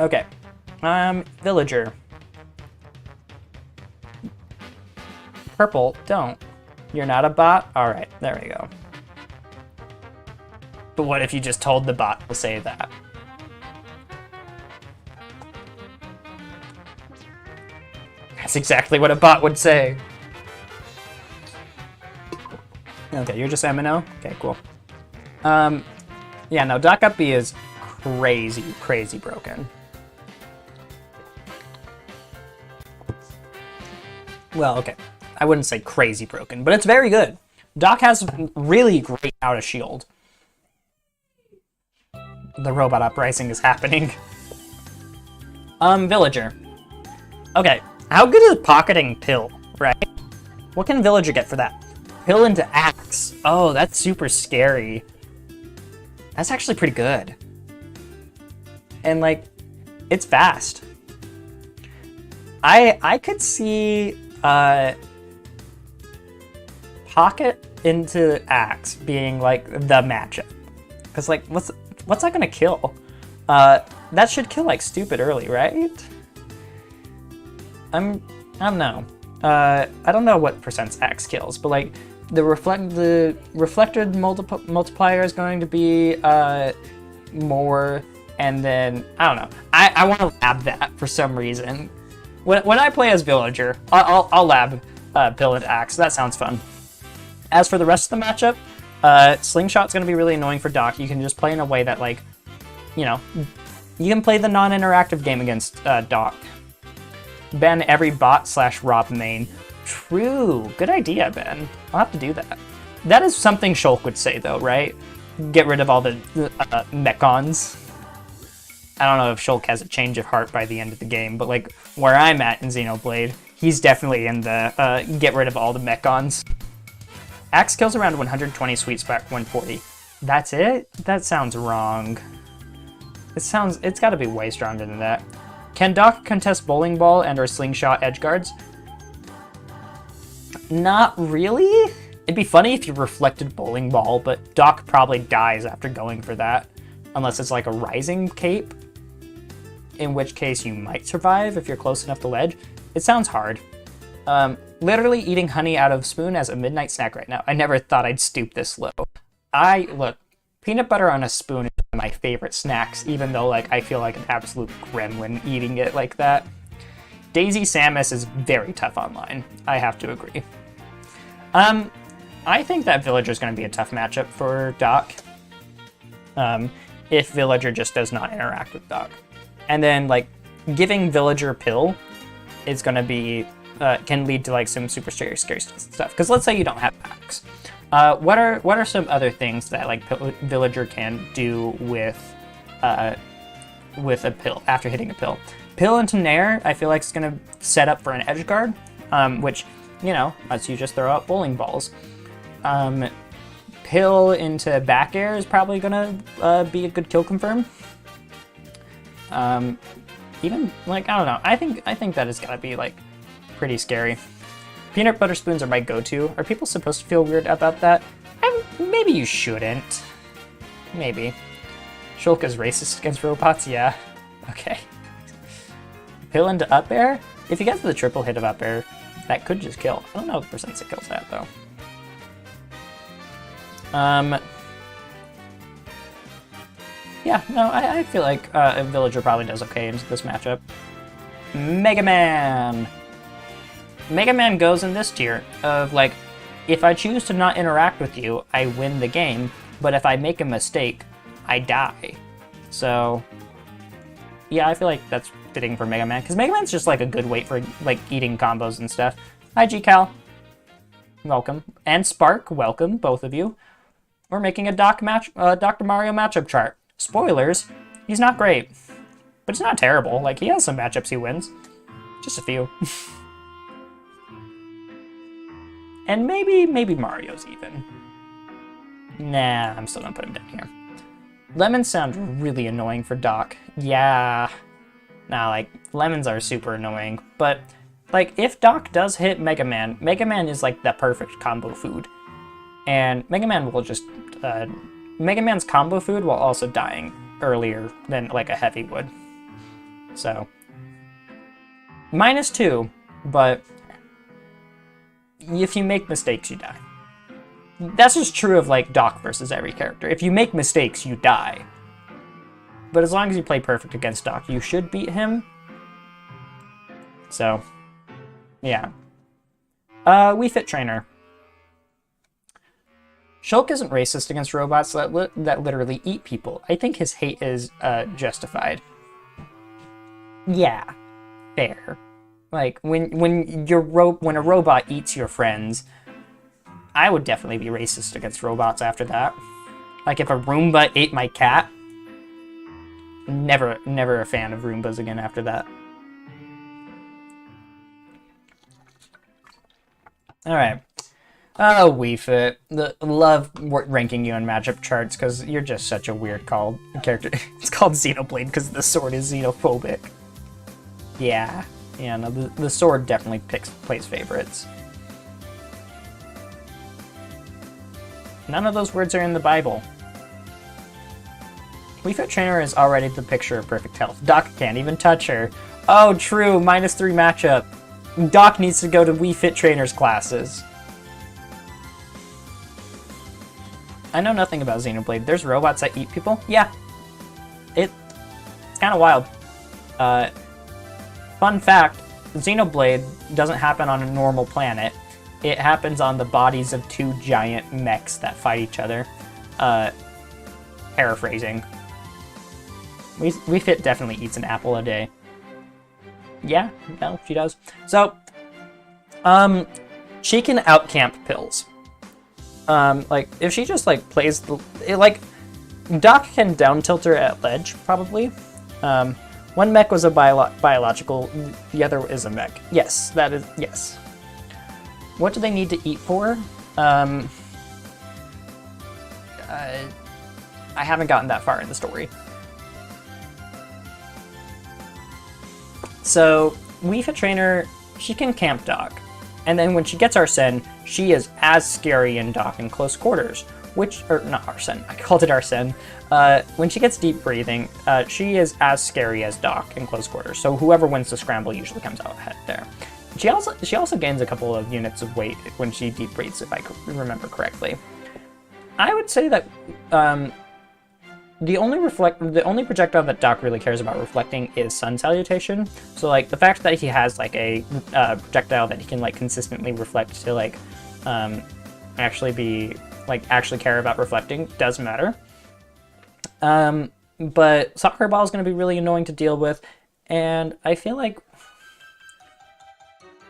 Okay, Villager. Purple, don't. You're not a bot? Alright, there we go. But what if you just told the bot to say that? That's exactly what a bot would say. Okay, you're just M&O? Okay, cool. Yeah, no, Doc Up B is crazy broken. Well, okay. I wouldn't say crazy broken, but it's very good. Doc has really great out of shield. The robot uprising is happening. Villager. Okay, how good is pocketing Pill, right? What can Villager get for that? Pill into Axe. Oh, that's super scary. That's actually pretty good. And, like, it's fast. I could see Pocket into Axe being, like, the matchup. Because, like, what's that gonna kill? That should kill, like, stupid early, right? I don't know. I don't know what percent Axe kills, but, like, the reflected multiplier is going to be more, and then I don't know. I want to lab that for some reason. When I play as Villager, I'll lab Pill and Axe. That sounds fun. As for the rest of the matchup, Slingshot's going to be really annoying for Doc. You can just play in a way that, like, you know, you can play the non-interactive game against Doc. Ban every bot / Rob main. True. Good idea, Ben. I'll have to do that. That is something Shulk would say, though, right? Get rid of all the mechons. I don't know if Shulk has a change of heart by the end of the game, but, like, where I'm at in Xenoblade, he's definitely in the get rid of all the mechons. Axe kills around 120, sweet spot 140. That's it? That sounds wrong. It's got to be way stronger than that. Can Doc contest bowling ball and or slingshot edge guards? Not really. It'd be funny if you reflected bowling ball, but Doc probably dies after going for that. Unless it's like a rising cape. In which case you might survive if you're close enough to ledge. It sounds hard. Literally eating honey out of spoon as a midnight snack right now. I never thought I'd stoop this low. Look, peanut butter on a spoon is one of my favorite snacks, even though, like, I feel like an absolute gremlin eating it like that. Daisy Samus is very tough online. I have to agree. I think that Villager is going to be a tough matchup for Doc. If Villager just does not interact with Doc. And then, like, giving Villager Pill is going to be, can lead to, like, some super scary stuff. Because let's say you don't have Axe. What are some other things that, like, Villager can do with a Pill after hitting a Pill? Pill into Nair, I feel like is going to set up for an edge guard, which, you know, lets you just throw out bowling balls. Pill into back air is probably going to be a good kill confirm. Even, like, I don't know. I think that has got to be, like, pretty scary. Peanut butter spoons are my go-to. Are people supposed to feel weird about that? Maybe you shouldn't. Maybe. Shulk is racist against robots? Yeah. Okay. Pill into up air? If you get the triple hit of up air, that could just kill. I don't know if percent it kills that, though. Yeah, no, I feel like a Villager probably does okay in this matchup. Mega Man! Mega Man goes in this tier of, like, if I choose to not interact with you, I win the game, but if I make a mistake, I die. So, yeah, I feel like that's fitting for Mega Man, because Mega Man's just, like, a good weight for, like, eating combos and stuff. Hi, GCal. Welcome. And Spark, welcome, both of you. We're making a Dr. Mario matchup chart. Spoilers, he's not great, but it's not terrible. Like, he has some matchups he wins. Just a few. And maybe Mario's even. Nah, I'm still gonna put him down here. Lemons sound really annoying for Doc. Yeah. Nah, like, lemons are super annoying. But, like, if Doc does hit Mega Man is, like, the perfect combo food. And Mega Man will just, Mega Man's combo food while also dying earlier than, like, a heavy would. So, -2, but if you make mistakes, you die. That's just true of, like, Doc versus every character. If you make mistakes, you die. But as long as you play perfect against Doc, you should beat him. So, Yeah. Wii Fit Trainer. Shulk isn't racist against robots that literally eat people. I think his hate is justified. Yeah, fair. Like when a robot eats your friends, I would definitely be racist against robots after that. Like if a Roomba ate my cat, never a fan of Roombas again after that. All right. Oh, Wii Fit. Love ranking you on matchup charts because you're just such a weird character. It's called Xenoblade because the sword is xenophobic. Yeah. Yeah, no, the sword definitely plays favorites. None of those words are in the Bible. Wii Fit Trainer is already the picture of perfect health. Doc can't even touch her. Oh, true. -3 matchup. Doc needs to go to Wii Fit Trainer's classes. I know nothing about Xenoblade. There's robots that eat people? Yeah. It's kind of wild. Fun fact, Xenoblade doesn't happen on a normal planet. It happens on the bodies of 2 giant mechs that fight each other. Paraphrasing. Wii Fit definitely eats an apple a day. Yeah, no, she does. So, she can outcamp pills. Like, if she just, like, plays Doc can down tilt her at ledge, probably. One mech was a biological, the other is a mech. Yes, yes. What do they need to eat for? I haven't gotten that far in the story. So, Wii Fit Trainer, she can camp Doc. And then when she gets Arsene, she is as scary in Doc in close quarters. Not Arsene, I called it Arsene. When she gets deep breathing, she is as scary as Doc in close quarters. So whoever wins the scramble usually comes out ahead there. She also gains a couple of units of weight when she deep breathes, if I remember correctly. I would say that the only projectile that Doc really cares about reflecting is Sun Salutation. So like the fact that he has like a projectile that he can like consistently reflect to like actually care about reflecting does matter. But Soccer Ball is going to be really annoying to deal with, and I feel like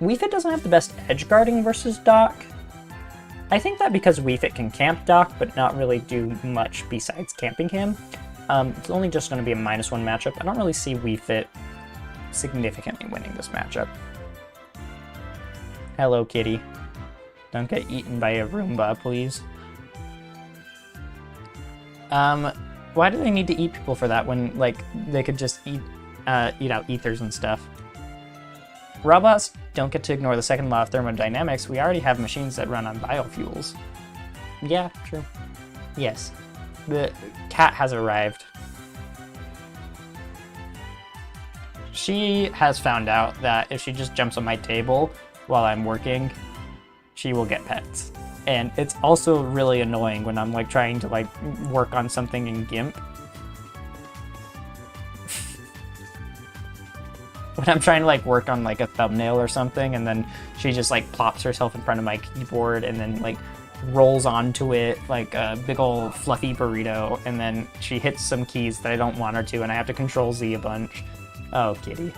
Wii Fit doesn't have the best edge guarding versus Doc. I think that because Wii Fit can camp Doc, but not really do much besides camping him, it's only just going to be a -1 matchup. I don't really see Wii Fit significantly winning this matchup. Hello, kitty. Don't get eaten by a Roomba, please. Why do they need to eat people for that when, like, they could just eat out ethers and stuff? Robots don't get to ignore the second law of thermodynamics. We already have machines that run on biofuels. Yeah, true. Yes. The cat has arrived. She has found out that if she just jumps on my table while I'm working, she will get pets. And it's also really annoying when I'm like trying to like work on something in GIMP. When I'm trying to like work on like a thumbnail or something, and then she just like plops herself in front of my keyboard and then like rolls onto it like a big old fluffy burrito, and then she hits some keys that I don't want her to, and I have to Control Z a bunch. Oh, kitty.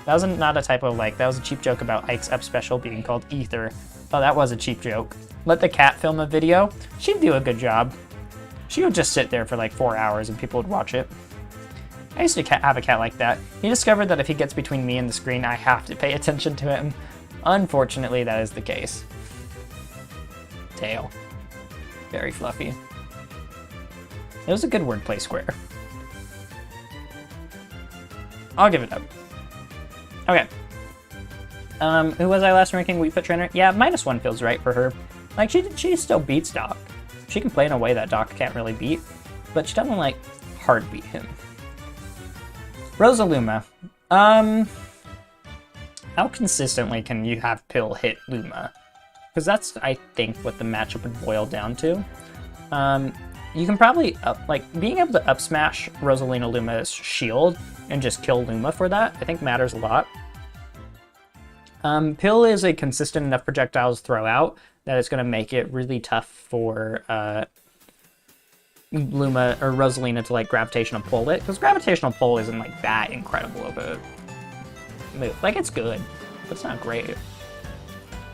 That was not a typo, like, that was a cheap joke about Ike's Up Special being called Ether. Oh, that was a cheap joke. Let the cat film a video. She'd do a good job. She would just sit there for like 4 hours and people would watch it. I used to have a cat like that. He discovered that if he gets between me and the screen, I have to pay attention to him. Unfortunately, that is the case. Tail. Very fluffy. It was a good wordplay square. I'll give it up. Okay. Who was I last ranking? Wii Fit Trainer? Yeah, -1 feels right for her. Like, she still beats Doc. She can play in a way that Doc can't really beat, but she doesn't, like, hard beat him. Rosaluma. How consistently can you have Pill hit Luma? Because that's, I think, what the matchup would boil down to. You can probably, being able to up smash Rosalina Luma's shield and just kill Luma for that, I think matters a lot. Pill is a consistent enough projectiles throw out that it's going to make it really tough for Luma or Rosalina to like gravitational pull it, because gravitational pull isn't like that incredible of a move. Like, it's good, but it's not great.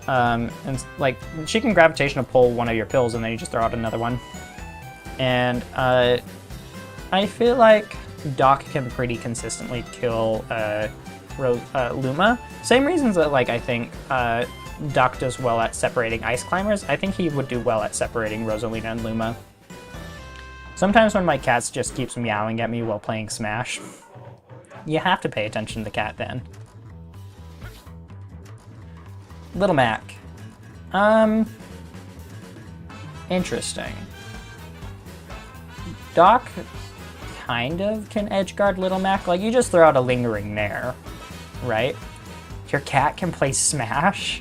And like, she can gravitational pull one of your pills and then you just throw out another one. And I feel like Doc can pretty consistently kill Luma. Same reasons that like I think Doc does well at separating Ice Climbers. I think he would do well at separating Rosalina and Luma. Sometimes when my cat just keeps meowing at me while playing Smash, you have to pay attention to the cat then. Little Mac. Interesting. Doc kind of can edgeguard Little Mac. Like, you just throw out a Lingering Nair, right? Your cat can play Smash?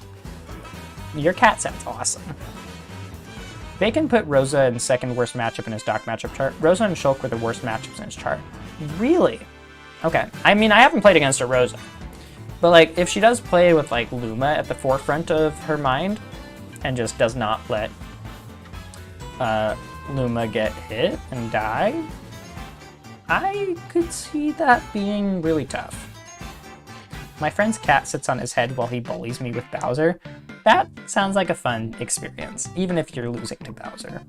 Your cat sounds awesome. Bacon put Rosa in second worst matchup in his Doc matchup chart. Rosa and Shulk were the worst matchups in his chart. Really? Okay. I mean, I haven't played against a Rosa. But, like, if she does play with, like, Luma at the forefront of her mind and just does not let Luma get hit and die, I could see that being really tough. My friend's cat sits on his head while he bullies me with Bowser. That sounds like a fun experience, even if you're losing to Bowser.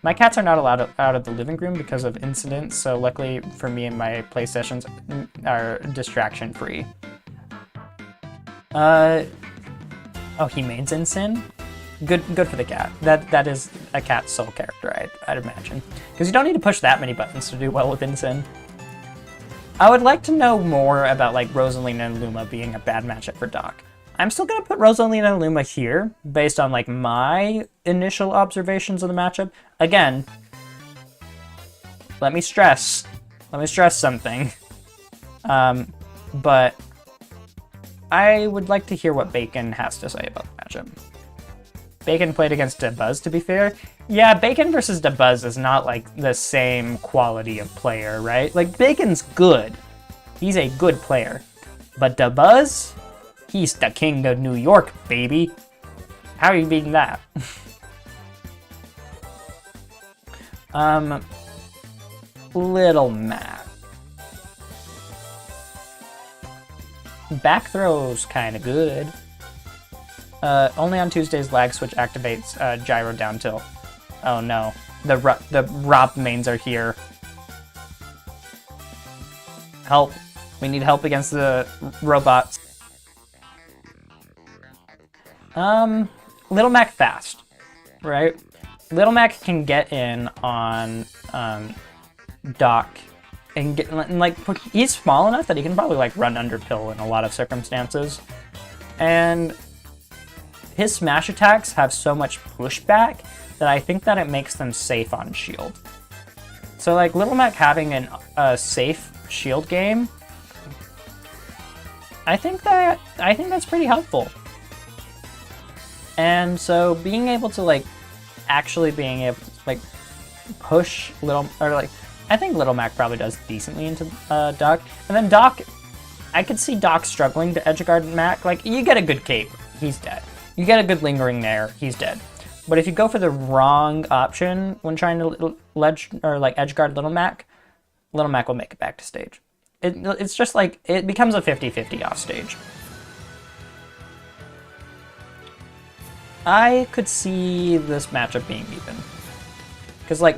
My cats are not allowed out of the living room because of incidents, so luckily for me and my play sessions are distraction-free. Oh, he mains in Sin? Good for the cat. That is a cat's sole character, I'd imagine. Because you don't need to push that many buttons to do well with Incin. I would like to know more about like Rosalina and Luma being a bad matchup for Doc. I'm still going to put Rosalina and Luma here, based on like my initial observations of the matchup. Again, let me stress something. But I would like to hear what Bacon has to say about the matchup. Bacon played against Dabuz, to be fair. Yeah, Bacon versus Dabuz is not like the same quality of player, right? Like, Bacon's good. He's a good player. But Dabuz? He's the king of New York, baby. How are you beating that? Little Mac. Back throw's kinda good. Only on Tuesdays lag switch activates gyro down tilt. Oh no, the Rob mains are here. Help. We need help against the robots. Little Mac fast, right? Little Mac can get in on Doc and get and, like, he's small enough that he can probably like run under Pill in a lot of circumstances, and his smash attacks have so much pushback that I think that it makes them safe on shield. So like Little Mac having a safe shield game, I think that's pretty helpful. And so being able to like actually being able to like push I think Little Mac probably does decently into Doc. And then Doc, I could see Doc struggling to edgeguard Mac. Like, you get a good cape, he's dead. You get a good Lingering there, he's dead. But if you go for the wrong option when trying to edgeguard Little Mac will make it back to stage. It's just like, it becomes a 50-50 off stage. I could see this matchup being even. Because like,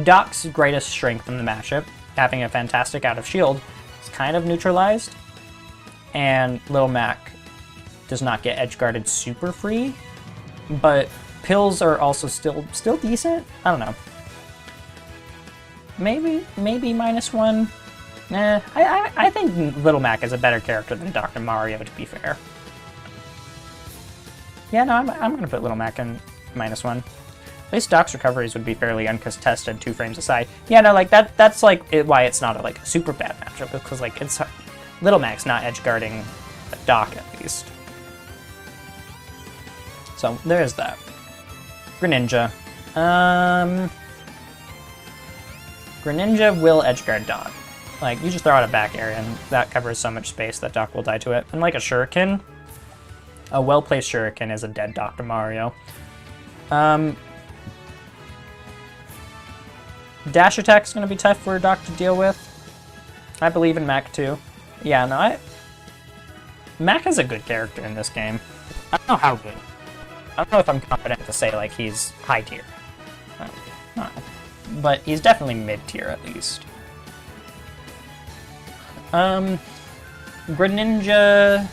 Doc's greatest strength in the matchup, having a fantastic out of shield, is kind of neutralized. And Little Mac does not get edgeguarded super free, but pills are also still decent. I don't know. Maybe -1. Nah, I think Little Mac is a better character than Dr. Mario, to be fair. Yeah, no, I'm gonna put Little Mac in -1. At least Doc's recoveries would be fairly uncontested 2 frames aside. Yeah, no, like that's like why it's not a super bad matchup, because like it's Little Mac's not edgeguarding Doc at least. So there is that. Greninja. Greninja will edgeguard Doc. Like, you just throw out a back air and that covers so much space that Doc will die to it. And like a Shuriken, A well-placed shuriken is a dead Dr. Mario. Dash attack's going to be tough for Doc to deal with. I believe in Mac too. Yeah, no, Mac is a good character in this game. I don't know how good. I don't know if I'm confident to say, like, he's high tier. But he's definitely mid-tier, at least. Greninja...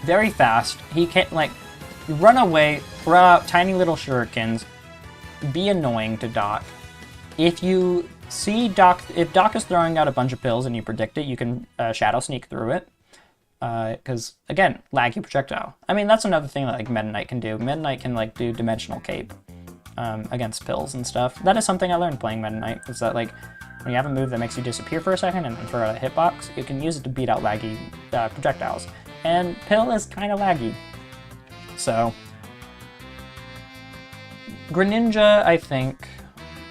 very fast. He can, like, run away, throw out tiny little shurikens, be annoying to Doc. If you see Doc, if Doc is throwing out a bunch of pills and you predict it, you can Shadow Sneak through it. Because, again, laggy projectile. I mean, that's another thing that, like, Meta Knight can do. Meta Knight can, like, do Dimensional Cape against pills and stuff. That is something I learned playing Meta Knight, is that, like, when you have a move that makes you disappear for a second and then throw out a hitbox, you can use it to beat out laggy projectiles. And Pill is kind of laggy. So, Greninja, I think,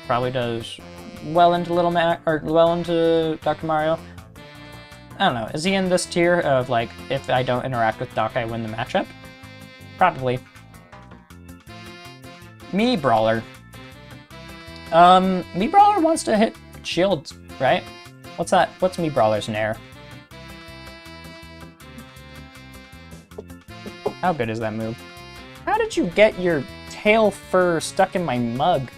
probably does well into into Dr. Mario. I don't know, is he in this tier of, like, if I don't interact with Doc, I win the matchup? Probably. Mii Brawler. Mii Brawler wants to hit shields, right? What's that? What's Mii Brawler's Nair? How good is that move? How did you get your tail fur stuck in my mug?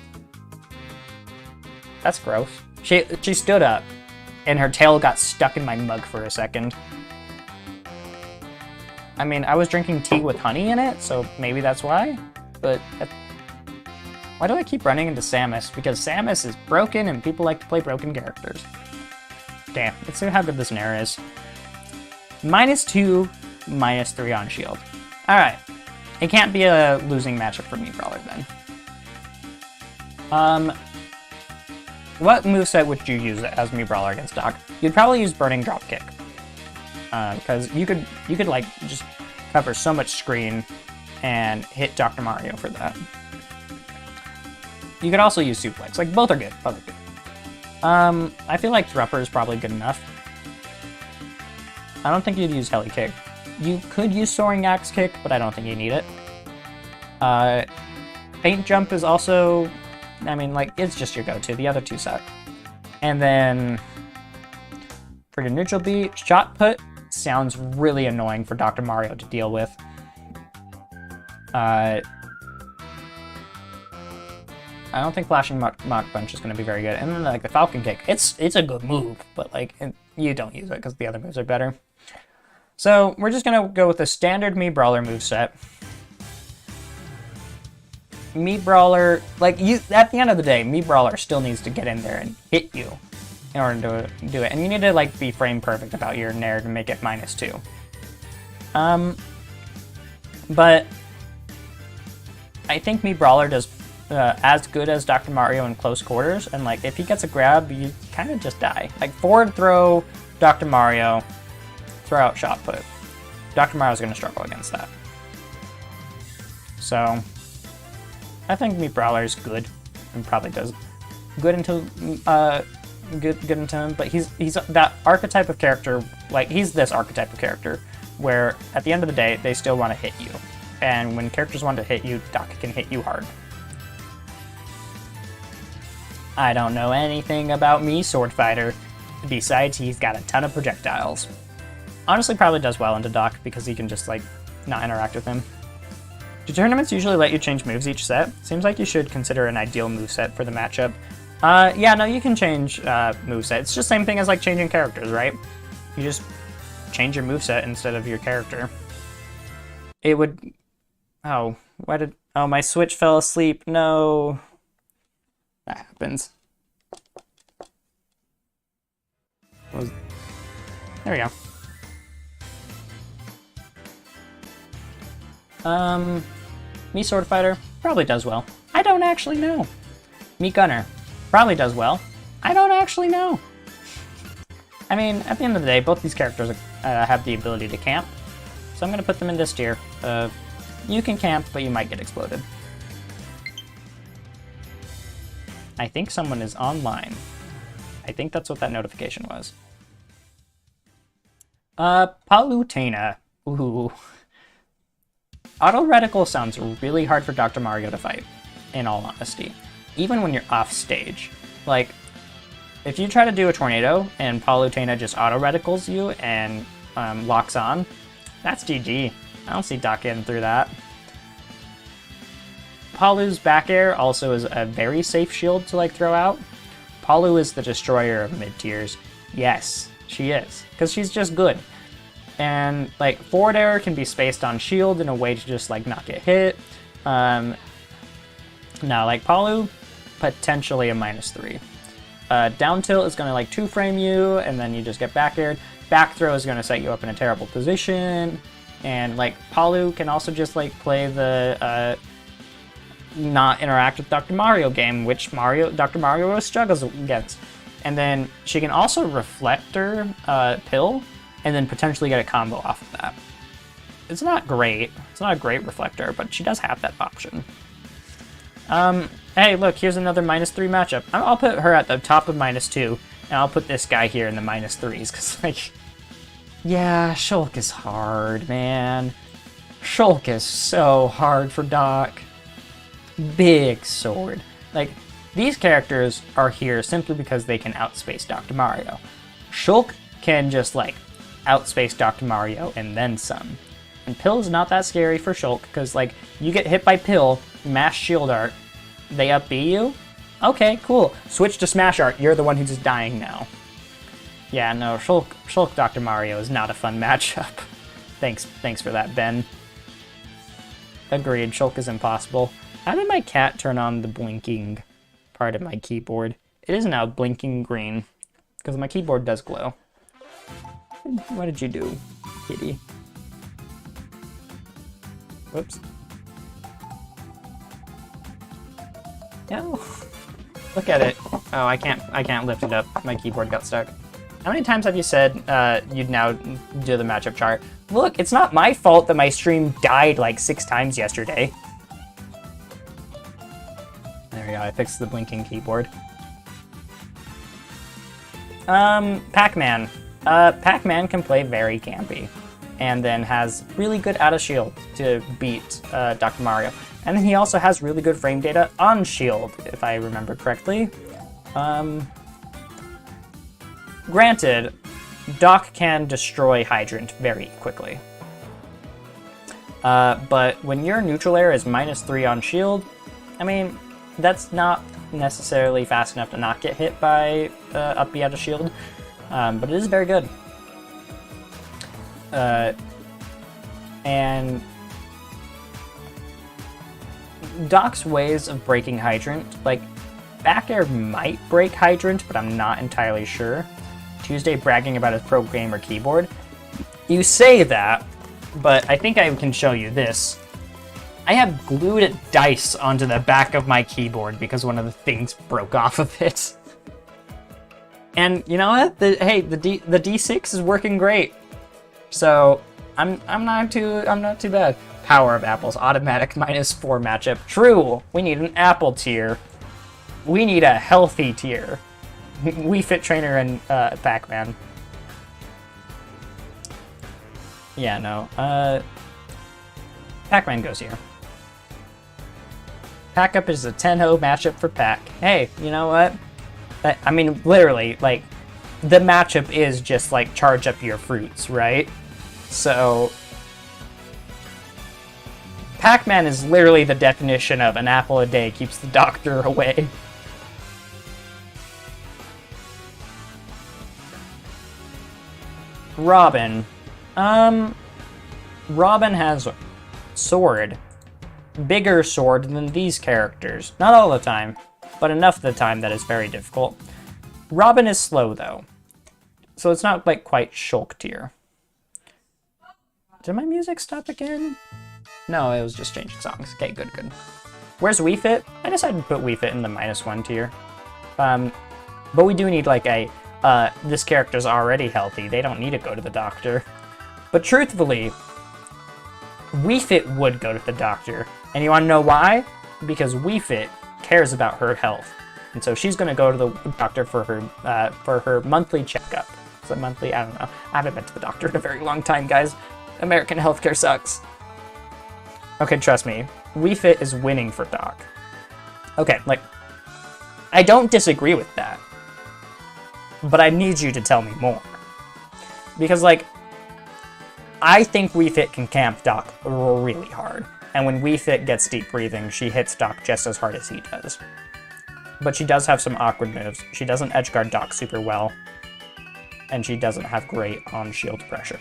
That's gross. She stood up, and her tail got stuck in my mug for a second. I mean, I was drinking tea with honey in it, so maybe that's why. But why do I keep running into Samus? Because Samus is broken, and people like to play broken characters. Damn, let's see how good this Nair is. -2, -3 on shield. Alright. It can't be a losing matchup for Mii Brawler then. What moveset would you use as Mii Brawler against Doc? You'd probably use Burning Dropkick. Because you could like just cover so much screen and hit Dr. Mario for that. You could also use Suplex. Like, both are good. Both are good. I feel like Thrupper is probably good enough. I don't think you'd use Heli Kick. You could use Soaring Axe Kick, but I don't think you need it. Paint Jump is also, I mean, like, it's just your go-to. The other two suck. And then for your neutral B, Shot Put sounds really annoying for Dr. Mario to deal with. I don't think Flashing Mach Punch is going to be very good. And then, like, the Falcon Kick, it's a good move, but, like, you don't use it because the other moves are better. So, we're just going to go with the standard Mii Brawler moveset. Mii Brawler, like, at the end of the day, Mii Brawler still needs to get in there and hit you in order to do it. And you need to, like, be frame perfect about your Nair to make it -2. But I think Mii Brawler does as good as Dr. Mario in close quarters, and, like, if he gets a grab, you kind of just die. Like, forward throw Dr. Mario, throw out Shot Put. Dr. Mario's going to struggle against that. So, I think Mii Brawler is good, and probably does good into good into him. But he's that archetype of character. Like, he's this archetype of character where at the end of the day they still want to hit you, and when characters want to hit you, Doc can hit you hard. I don't know anything about Mii Sword Fighter, besides he's got a ton of projectiles. Honestly, probably does well into Doc because he can just, like, not interact with him. Do tournaments usually let you change moves each set? Seems like you should consider an ideal moveset for the matchup. Yeah, no, you can change moveset. It's just the same thing as, like, changing characters, right? You just change your moveset instead of your character. It would... Oh, why did... Oh, my Switch fell asleep. No. That happens. There we go. Mii Sword Fighter probably does well. I don't actually know. Mii Gunner probably does well. I don't actually know. I mean, at the end of the day, both these characters have the ability to camp, so I'm going to put them in this tier. You can camp, but you might get exploded. I think someone is online. I think that's what that notification was. Palutena. Ooh. Auto Reticle sounds really hard for Dr. Mario to fight, in all honesty. Even when you're off stage. Like, if you try to do a tornado and Palutena just auto reticles you and locks on, that's GG. I don't see Doc getting through that. Palu's back air also is a very safe shield to like throw out. Palu is the destroyer of mid tiers. Yes, she is, because she's just good. And like forward air can be spaced on shield in a way to just like not get hit. Now like Palu, potentially a -3. Down tilt is going to like 2-frame you, and then you just get back aired. Back throw is going to set you up in a terrible position. And like Palu can also just like play the not interact with Dr. Mario game, which Dr. Mario struggles against. And then she can also Reflector Pill, and then potentially get a combo off of that. It's not great. It's not a great Reflector, but she does have that option. Hey, look, here's another -3 matchup. I'll put her at the top of -2, and I'll put this guy here in the -3s, because, like, yeah, Shulk is hard, man. Shulk is so hard for Doc. Big sword. Like, these characters are here simply because they can outspace Dr. Mario. Shulk can just, like, outspace Dr. Mario and then some. And Pill is not that scary for Shulk, because, like, you get hit by Pill, mash shield art, they up B you? Okay, cool. Switch to Smash Art, you're the one who's just dying now. Yeah, no, Shulk Dr. Mario is not a fun matchup. Thanks for that, Ben. Agreed, Shulk is impossible. How did my cat turn on the blinking part of my keyboard? It is now blinking green, because my keyboard does glow. What did you do, kitty? Whoops. No. Look at it. Oh, I can't lift it up. My keyboard got stuck. How many times have you said you'd now do the matchup chart? Look, it's not my fault that my stream died like 6 times yesterday. There we go, I fixed the blinking keyboard. Pac-Man. Pac-Man can play very campy, and then has really good out of shield to beat Dr. Mario. And then he also has really good frame data on shield, if I remember correctly. Granted, Doc can destroy Hydrant very quickly. But when your neutral air is -3 on shield, I mean, that's not necessarily fast enough to not get hit by up B out of shield, but it is very good. And Doc's ways of breaking Hydrant, like, back air might break Hydrant, but I'm not entirely sure. Tuesday bragging about his pro gamer keyboard. You say that, but I think I can show you this. I have glued dice onto the back of my keyboard because one of the things broke off of it. And you know what? The D6 is working great. So I'm not too bad. Power of Apples, automatic -4 matchup. True, we need an Apple tier. We need a healthy tier. Wii Fit Trainer and Pac-Man. Yeah, no. Pac-Man goes here. Pack-Up is a 10-0 matchup for Pac. Hey, you know what? I mean, literally, like, the matchup is just, like, charge up your fruits, right? So Pac-Man is literally the definition of an apple a day keeps the doctor away. Robin. Robin has sword. Bigger sword than these characters. Not all the time, but enough of the time that it's very difficult. Robin is slow, though. So it's not, like, quite Shulk tier. Did my music stop again? No, it was just changing songs. Okay, good. Where's Wii Fit? I decided to put Wii Fit in the -1 tier. But we do need, like, a, this character's already healthy. They don't need to go to the doctor. But truthfully, Wii Fit would go to the doctor. And you want to know why? Because Wii Fit cares about her health. And so she's going to go to the doctor for her monthly checkup. Is it monthly? I don't know. I haven't been to the doctor in a very long time, guys. American healthcare sucks. Okay, trust me. Wii Fit is winning for Doc. Okay, like, I don't disagree with that. But I need you to tell me more. Because, like, I think Wii Fit can camp Doc really hard. And when Wii Fit gets deep breathing, she hits Doc just as hard as he does. But she does have some awkward moves. She doesn't edgeguard Doc super well. And she doesn't have great on-shield pressure.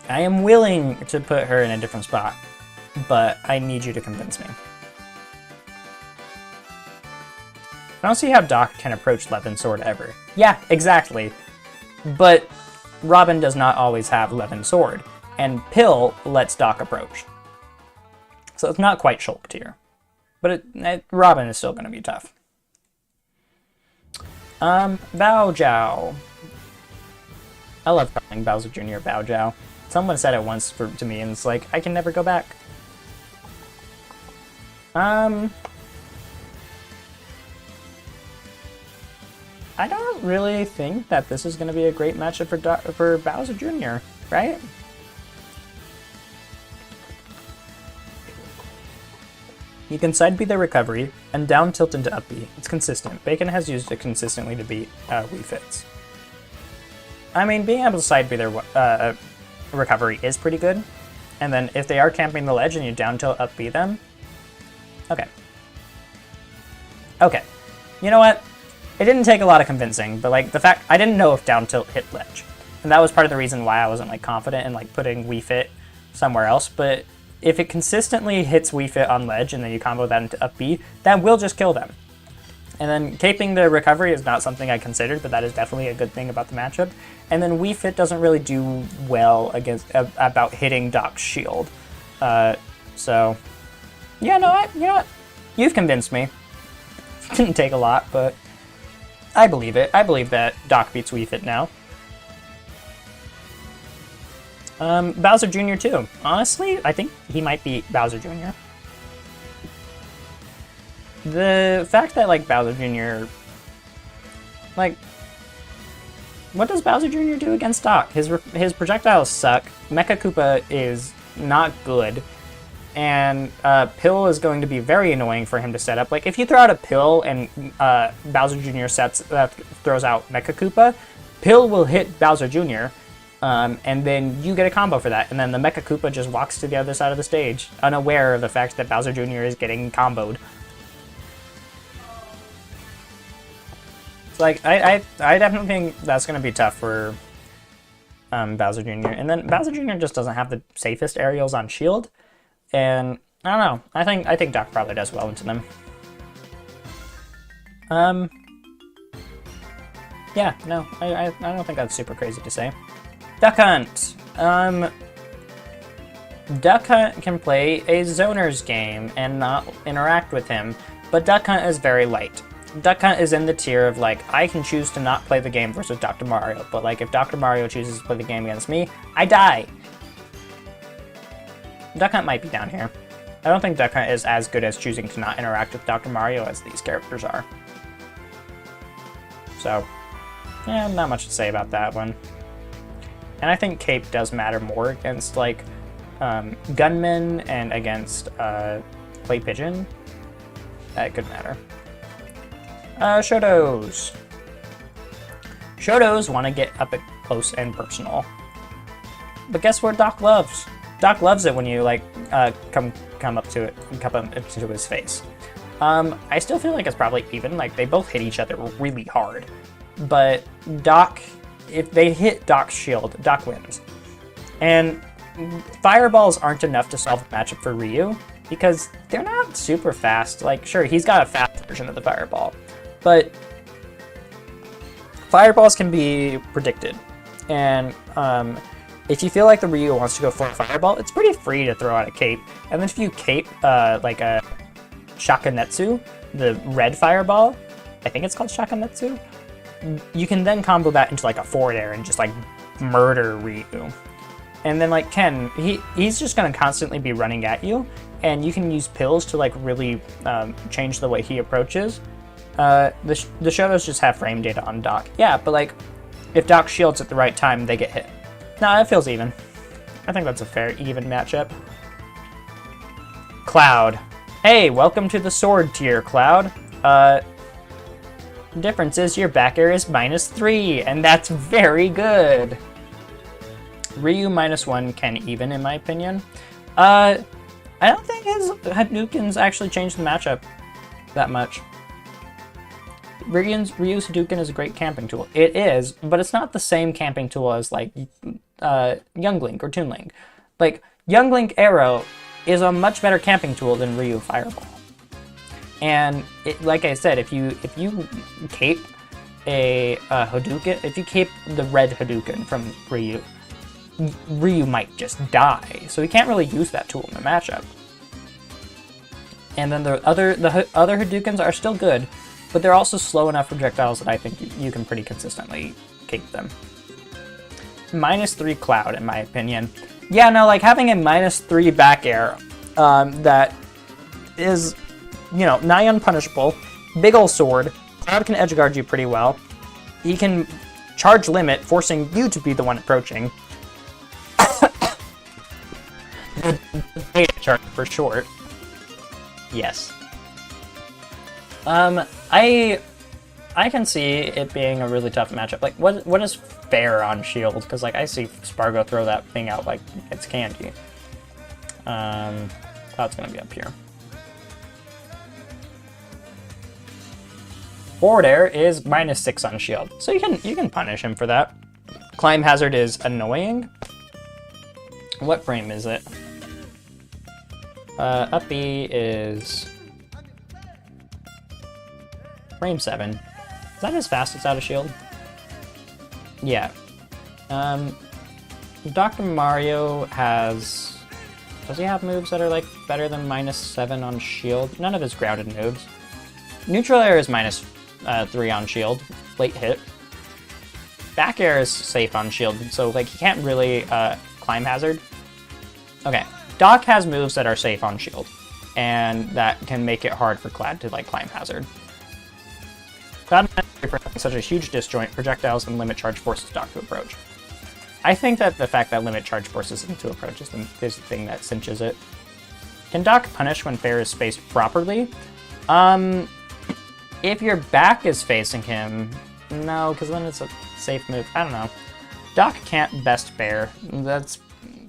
I am willing to put her in a different spot, but I need you to convince me. I don't see how Doc can approach Levin Sword ever. Yeah, exactly. But Robin does not always have Levin Sword, and Pill lets Doc approach. So it's not quite Shulk tier. But Robin is still going to be tough. Bao Zhao. I love calling Bowser Jr. Bao Zhao. Someone said it once to me, and it's like, I can never go back. I don't really think that this is going to be a great matchup for Bowser Jr., right? You can side B their recovery, and down tilt into up B. It's consistent. Bacon has used it consistently to beat Wii Fits. I mean, being able to side B their recovery is pretty good. And then if they are camping the ledge and you down tilt up B them, okay. Okay. You know what? It didn't take a lot of convincing, but like the fact I didn't know if down tilt hit ledge. And that was part of the reason why I wasn't like confident in like putting Wii Fit somewhere else, but if it consistently hits Wii Fit on ledge and then you combo that into up B, that will just kill them. And then caping the recovery is not something I considered, but that is definitely a good thing about the matchup. And then Wii Fit doesn't really do well against about hitting Doc's shield. So, yeah, no, you know what? You've convinced me. Didn't take a lot, but I believe it. I believe that Doc beats Wii Fit now. Bowser Jr. too. Honestly, I think he might beat Bowser Jr. The fact that, like, Bowser Jr., like, what does Bowser Jr. do against Doc? His projectiles suck, Mecha Koopa is not good, and Pill is going to be very annoying for him to set up. Like, if you throw out a Pill and Bowser Jr. throws out Mecha Koopa, Pill will hit Bowser Jr., and then you get a combo for that, and then the Mecha Koopa just walks to the other side of the stage, unaware of the fact that Bowser Jr. is getting comboed. Like, I definitely think that's going to be tough for Bowser Jr. And then Bowser Jr. just doesn't have the safest aerials on shield. And I don't know. I think Doc probably does well into them. Yeah, no, I don't think that's super crazy to say. Duck Hunt. Duck Hunt can play a Zoners game and not interact with him, but Duck Hunt is very light. Duck Hunt is in the tier of, like, I can choose to not play the game versus Dr. Mario, but, like, if Dr. Mario chooses to play the game against me, I die! Duck Hunt might be down here. I don't think Duck Hunt is as good as choosing to not interact with Dr. Mario as these characters are. So, yeah, not much to say about that one. And I think Cape does matter more against, like, Gunman and against Clay Pigeon. That could matter. Shotos. Shotos want to get up close and personal. But guess what Doc loves? Doc loves it when you, like, come up to it, come up to his face. I still feel like it's probably even. Like, they both hit each other really hard. But Doc, if they hit Doc's shield, Doc wins. And fireballs aren't enough to solve the matchup for Ryu, because they're not super fast. Like, sure, he's got a fast version of the fireball, but fireballs can be predicted. And if you feel like the Ryu wants to go for a fireball, it's pretty free to throw out a cape. And then if you cape like a Shakanetsu, the red fireball, I think it's called Shakanetsu, you can then combo that into like a forward air and just like murder Ryu. And then like Ken, he's just gonna constantly be running at you, and you can use pills to like really change the way he approaches. The Shotos just have frame data on Doc. Yeah, but like if Doc shields at the right time, they get hit. No, it feels even. I think that's a fair, even matchup. Cloud. Hey, welcome to the sword tier, Cloud. Difference is your back air is -3, and that's very good. Ryu -1 can even, in my opinion. I don't think his Hadoukens actually changed the matchup that much. Ryu's Hadouken is a great camping tool. It is, but it's not the same camping tool as like Young Link or Toon Link. Like Young Link Arrow is a much better camping tool than Ryu Fireball. And like I said, if you cape a Hadouken, if you cape the red Hadouken from Ryu, Ryu might just die. So he can't really use that tool in the matchup. And then the other Hadoukens are still good, but they're also slow enough projectiles that I think you can pretty consistently cape them. -3 Cloud, in my opinion. Yeah, no, like having a -3 back air that is, you know, nigh unpunishable, big ol' sword. Cloud can edge guard you pretty well. He can charge limit, forcing you to be the one approaching. Charge for short. Yes. I can see it being a really tough matchup. Like, what is fair on shield? Because like I see Spargo throw that thing out like it's candy. Cloud's gonna be up here. Forward air is -6 on shield, so you can punish him for that. Climb hazard is annoying. What frame is it? Up B is frame 7. Is that as fast as out of shield? Yeah. Dr. Mario has... Does he have moves that are like better than -7 on shield? None of his grounded moves. Neutral air is -3 on shield. Late hit. Back air is safe on shield, so like he can't really climb hazard. Okay. Doc has moves that are safe on shield, and that can make it hard for Cloud to like climb hazard. Cloud has such a huge disjoint, projectiles and limit charge forces Doc to approach. I think that the fact that limit charge forces him to approach is the thing that cinches it. Can Doc punish when fair is spaced properly? If your back is facing him, no, because then it's a safe move. I don't know. Doc can't best bear.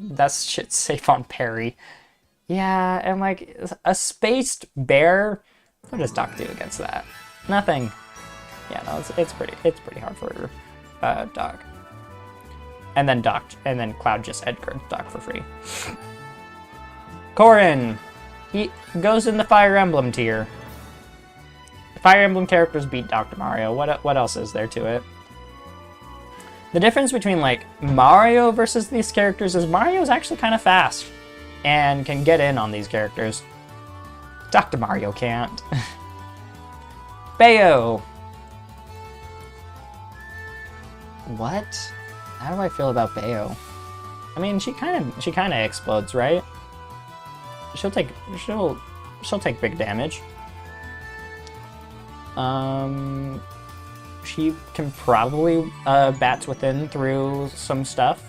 That's shit safe on parry. Yeah, and like a spaced bear, what does Doc do against that? Nothing. Yeah, no, it's pretty hard for Doc. And then Cloud just edgeguards Doc for free. Corrin, he goes in the Fire Emblem tier. Fire Emblem characters beat Dr. Mario. What else is there to it? The difference between like Mario versus these characters is Mario is actually kind of fast and can get in on these characters. Dr. Mario can't. Bayo. What? How do I feel about Bayo? I mean, she kind of explodes, right? She'll take big damage. She can probably bats within through some stuff,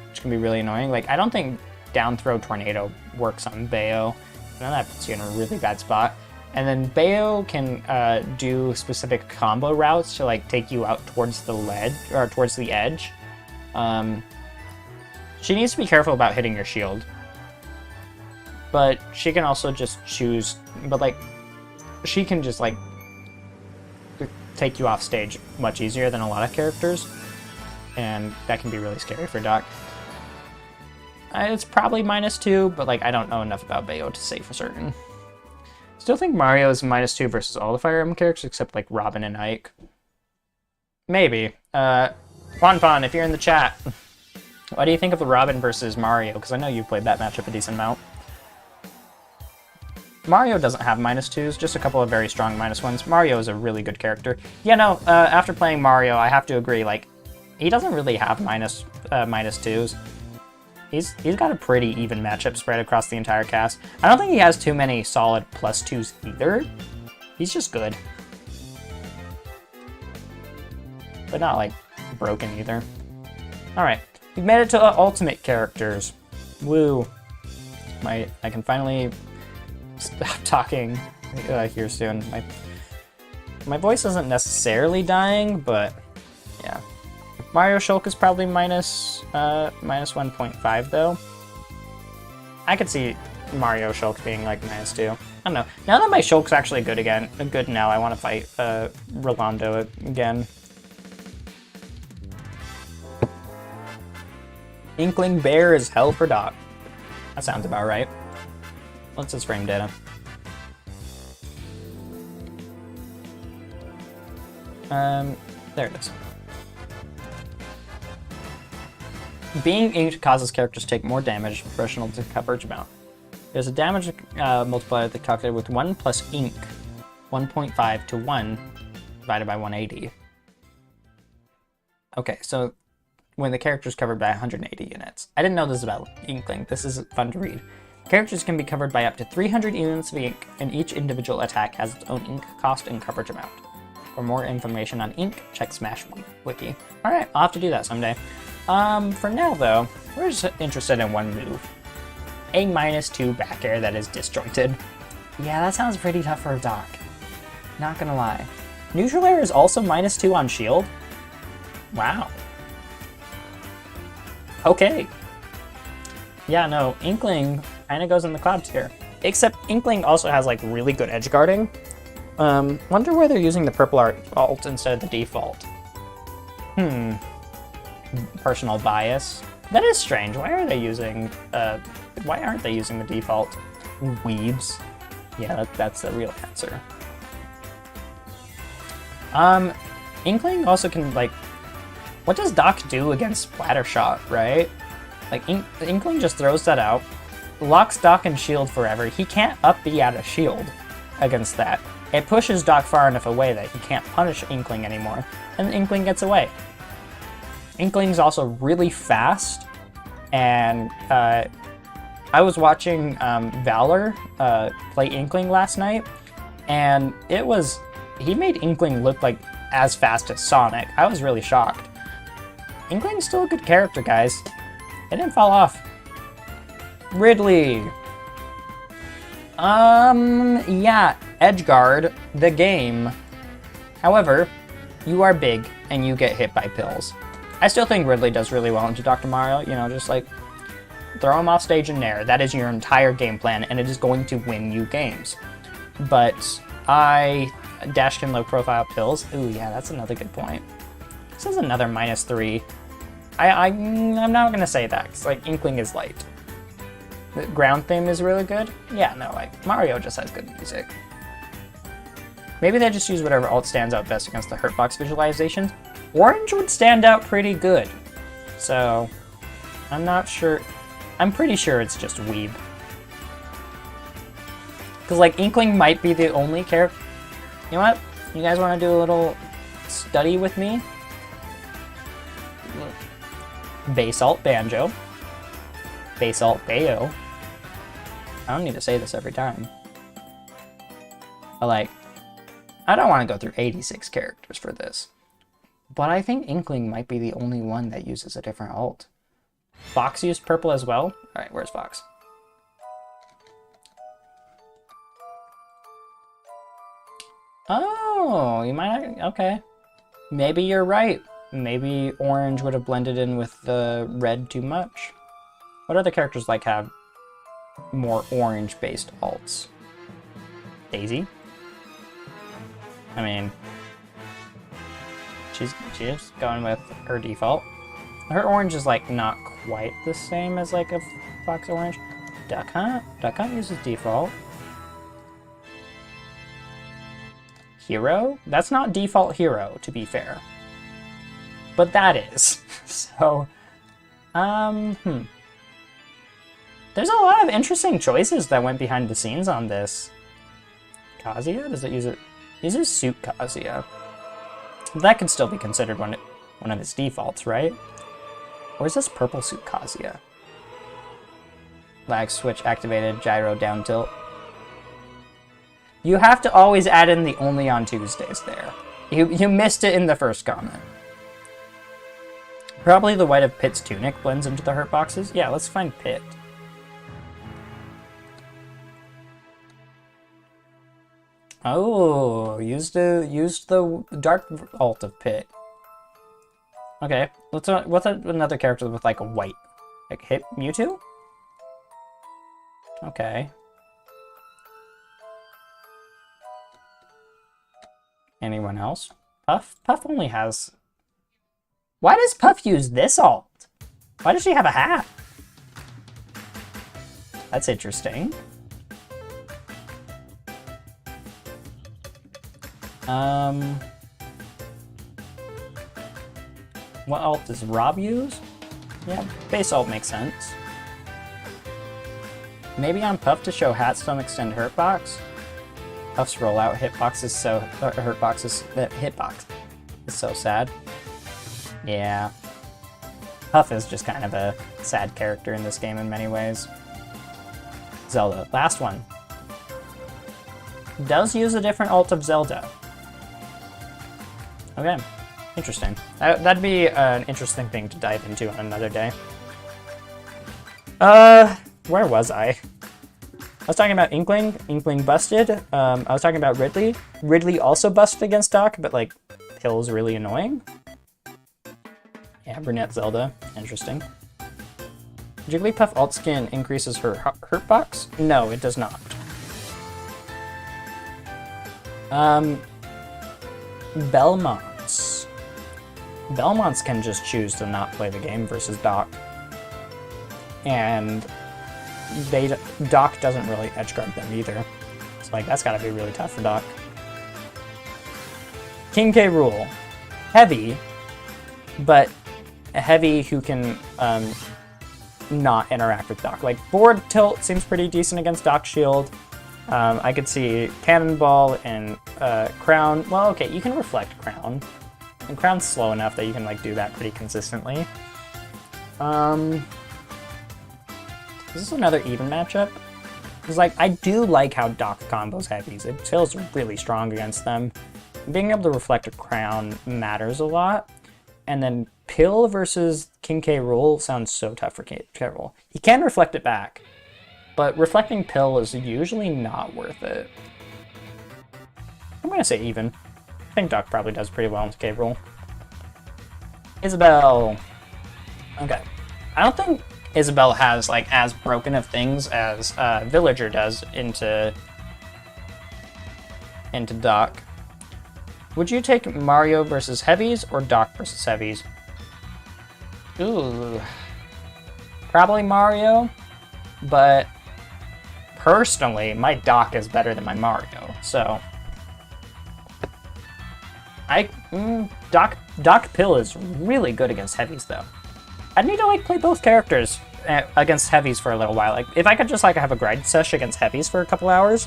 which can be really annoying. Like, I don't think down throw tornado works on Bayo. I know that puts you in a really bad spot. And then Bayo can do specific combo routes to like take you out towards the lead or towards the edge. She needs to be careful about hitting your shield, but she can also just choose. But like, she can just like take you off stage much easier than a lot of characters, and that can be really scary for Doc. It's probably -2, but like I don't know enough about Bayo to say for certain. Still think Mario is -2 versus all the Fire Emblem characters except like Robin and Ike. Maybe. Juan, if you're in the chat, what do you think of the Robin versus Mario? Because I know you've played that matchup a decent amount. Mario doesn't have -2s, just a couple of very strong -1s. Mario is a really good character. Yeah, no, after playing Mario, I have to agree, like, he doesn't really have -2s. He's got a pretty even matchup spread across the entire cast. I don't think he has too many solid +2s either. He's just good. But not, like, broken either. Alright, we've made it to ultimate characters. Woo. I can finally stop talking here soon. My voice isn't necessarily dying, but yeah. Mario Shulk is probably minus 1.5 though. I could see Mario Shulk being like -2. I don't know. Now that my Shulk's actually good now, I want to fight Rolando again. Inkling Bear is hell for Doc. That sounds about right. What's his frame data? There it is. Being inked causes characters to take more damage proportional to coverage amount. There's a damage multiplier that calculated with 1 plus ink, 1.5 to 1 divided by 180. Okay, so when the character is covered by 180 units. I didn't know this about Inkling. This is fun to read. Characters can be covered by up to 300 units of ink, and each individual attack has its own ink cost and coverage amount. For more information on ink, check Smash Wiki. Alright, I'll have to do that someday. For now though, we're just interested in one move. A -2 back air that is disjointed. Yeah, that sounds pretty tough for a Doc. Not gonna lie. Neutral air is also -2 on shield? Wow. Okay. Yeah, no, Inkling kind of goes in the cloud tier. Except Inkling also has like really good edge guarding. Wonder why they're using the purple alt instead of the default. Personal bias. That is strange. Why are they using, why aren't they using the default? Weebs. Yeah, that's the real answer. Inkling also can, like, what does Doc do against Splatter Shot, right? Like, Inkling just throws that out, locks Doc in shield forever. He can't up B out of shield against that. It pushes Doc far enough away that he can't punish Inkling anymore, and Inkling gets away. Inkling's also really fast, and I was watching Valor play Inkling last night, and he made Inkling look like as fast as Sonic. I was really shocked. Inkling's still a good character, guys. It didn't fall off. Ridley. Yeah, Edgeguard, the game. However, you are big, and you get hit by pills. I still think Ridley does really well into Dr. Mario, you know, just like throw him off stage in Nair. That is your entire game plan, and it is going to win you games. But Dashkin low profile pills. Ooh, yeah, that's another good point. This is another -3. I'm not gonna say that, because like Inkling is light. The ground theme is really good. Yeah, no, like Mario just has good music. Maybe they just use whatever alt stands out best against the Hurtbox visualizations. Orange would stand out pretty good. So, I'm not sure. I'm pretty sure it's just Weeb. Because, like, Inkling might be the only character. You know what? You guys want to do a little study with me? Base Alt Banjo. Base Alt Bayo. I don't need to say this every time. But, like, I don't want to go through 86 characters for this. But I think Inkling might be the only one that uses a different alt. Fox used purple as well? Alright, where's Fox? Oh, you might not, okay. Maybe you're right. Maybe orange would have blended in with the red too much. What other characters like have more orange-based alts? Daisy? I mean, she's just going with her default. Her orange is like not quite the same as like a Fox orange. Duck Hunt uses default. Hero? That's not default hero, to be fair. But that is. So, There's a lot of interesting choices that went behind the scenes on this. Kazuya? Does it use it? Uses Suit Kazuya. That could still be considered one of its defaults, right? Or is this purple Suit Kazuya? Lag switch activated, gyro down tilt. You have to always add in the only on Tuesdays there. You missed it in the first comment. Probably the white of Pit's tunic blends into the hurt boxes. Yeah, let's find Pit. Oh, used the dark alt of Pit. Okay, what's another character with like a white, like hit Mewtwo? Okay. Anyone else? Puff? Puff only has... Why does Puff use this alt? Why does she have a hat? That's interesting. What alt does Rob use? Yeah, base alt makes sense. Maybe on Puff to show hats don't extend hurtbox. Puff's rollout hitbox is so hurtbox is that hitbox is so sad. Yeah, Puff is just kind of a sad character in this game in many ways. Zelda, last one. Does use a different alt of Zelda. Okay, interesting. That'd be an interesting thing to dive into on another day. Where was I? I was talking about Inkling. Inkling busted. I was talking about Ridley. Ridley also busted against Doc, but like, Pill's really annoying. Yeah, Brunette Zelda. Interesting. Jigglypuff alt skin increases her hurt box? No, it does not. Belmonts. Belmonts can just choose to not play the game versus Doc. And Doc doesn't really edge guard them either. So like, that's gotta be really tough for Doc. King K. Rool. Heavy, but a heavy who can not interact with Doc. Like, board tilt seems pretty decent against Doc Shield. I could see Cannonball and Crown. Well, okay, you can reflect Crown. And Crown's slow enough that you can like do that pretty consistently. Is this another even matchup? Because like, I do like how Doc combos heavies. It feels really strong against them. Being able to reflect a Crown matters a lot. And then Pill versus King K. Rool sounds so tough for King K. Rool. He can reflect it back, but reflecting Pill is usually not worth it. I'm gonna say even. I think Doc probably does pretty well into K. Rool. Isabelle. Okay. I don't think Isabelle has like as broken of things as Villager does into Doc. Would you take Mario versus Heavies or Doc versus Heavies? Ooh. Probably Mario, but personally, my Doc is better than my Mario, so... Doc Pill is really good against Heavies, though. I'd need to, like, play both characters against Heavies for a little while. Like, if I could just, like, have a grind sesh against Heavies for a couple hours,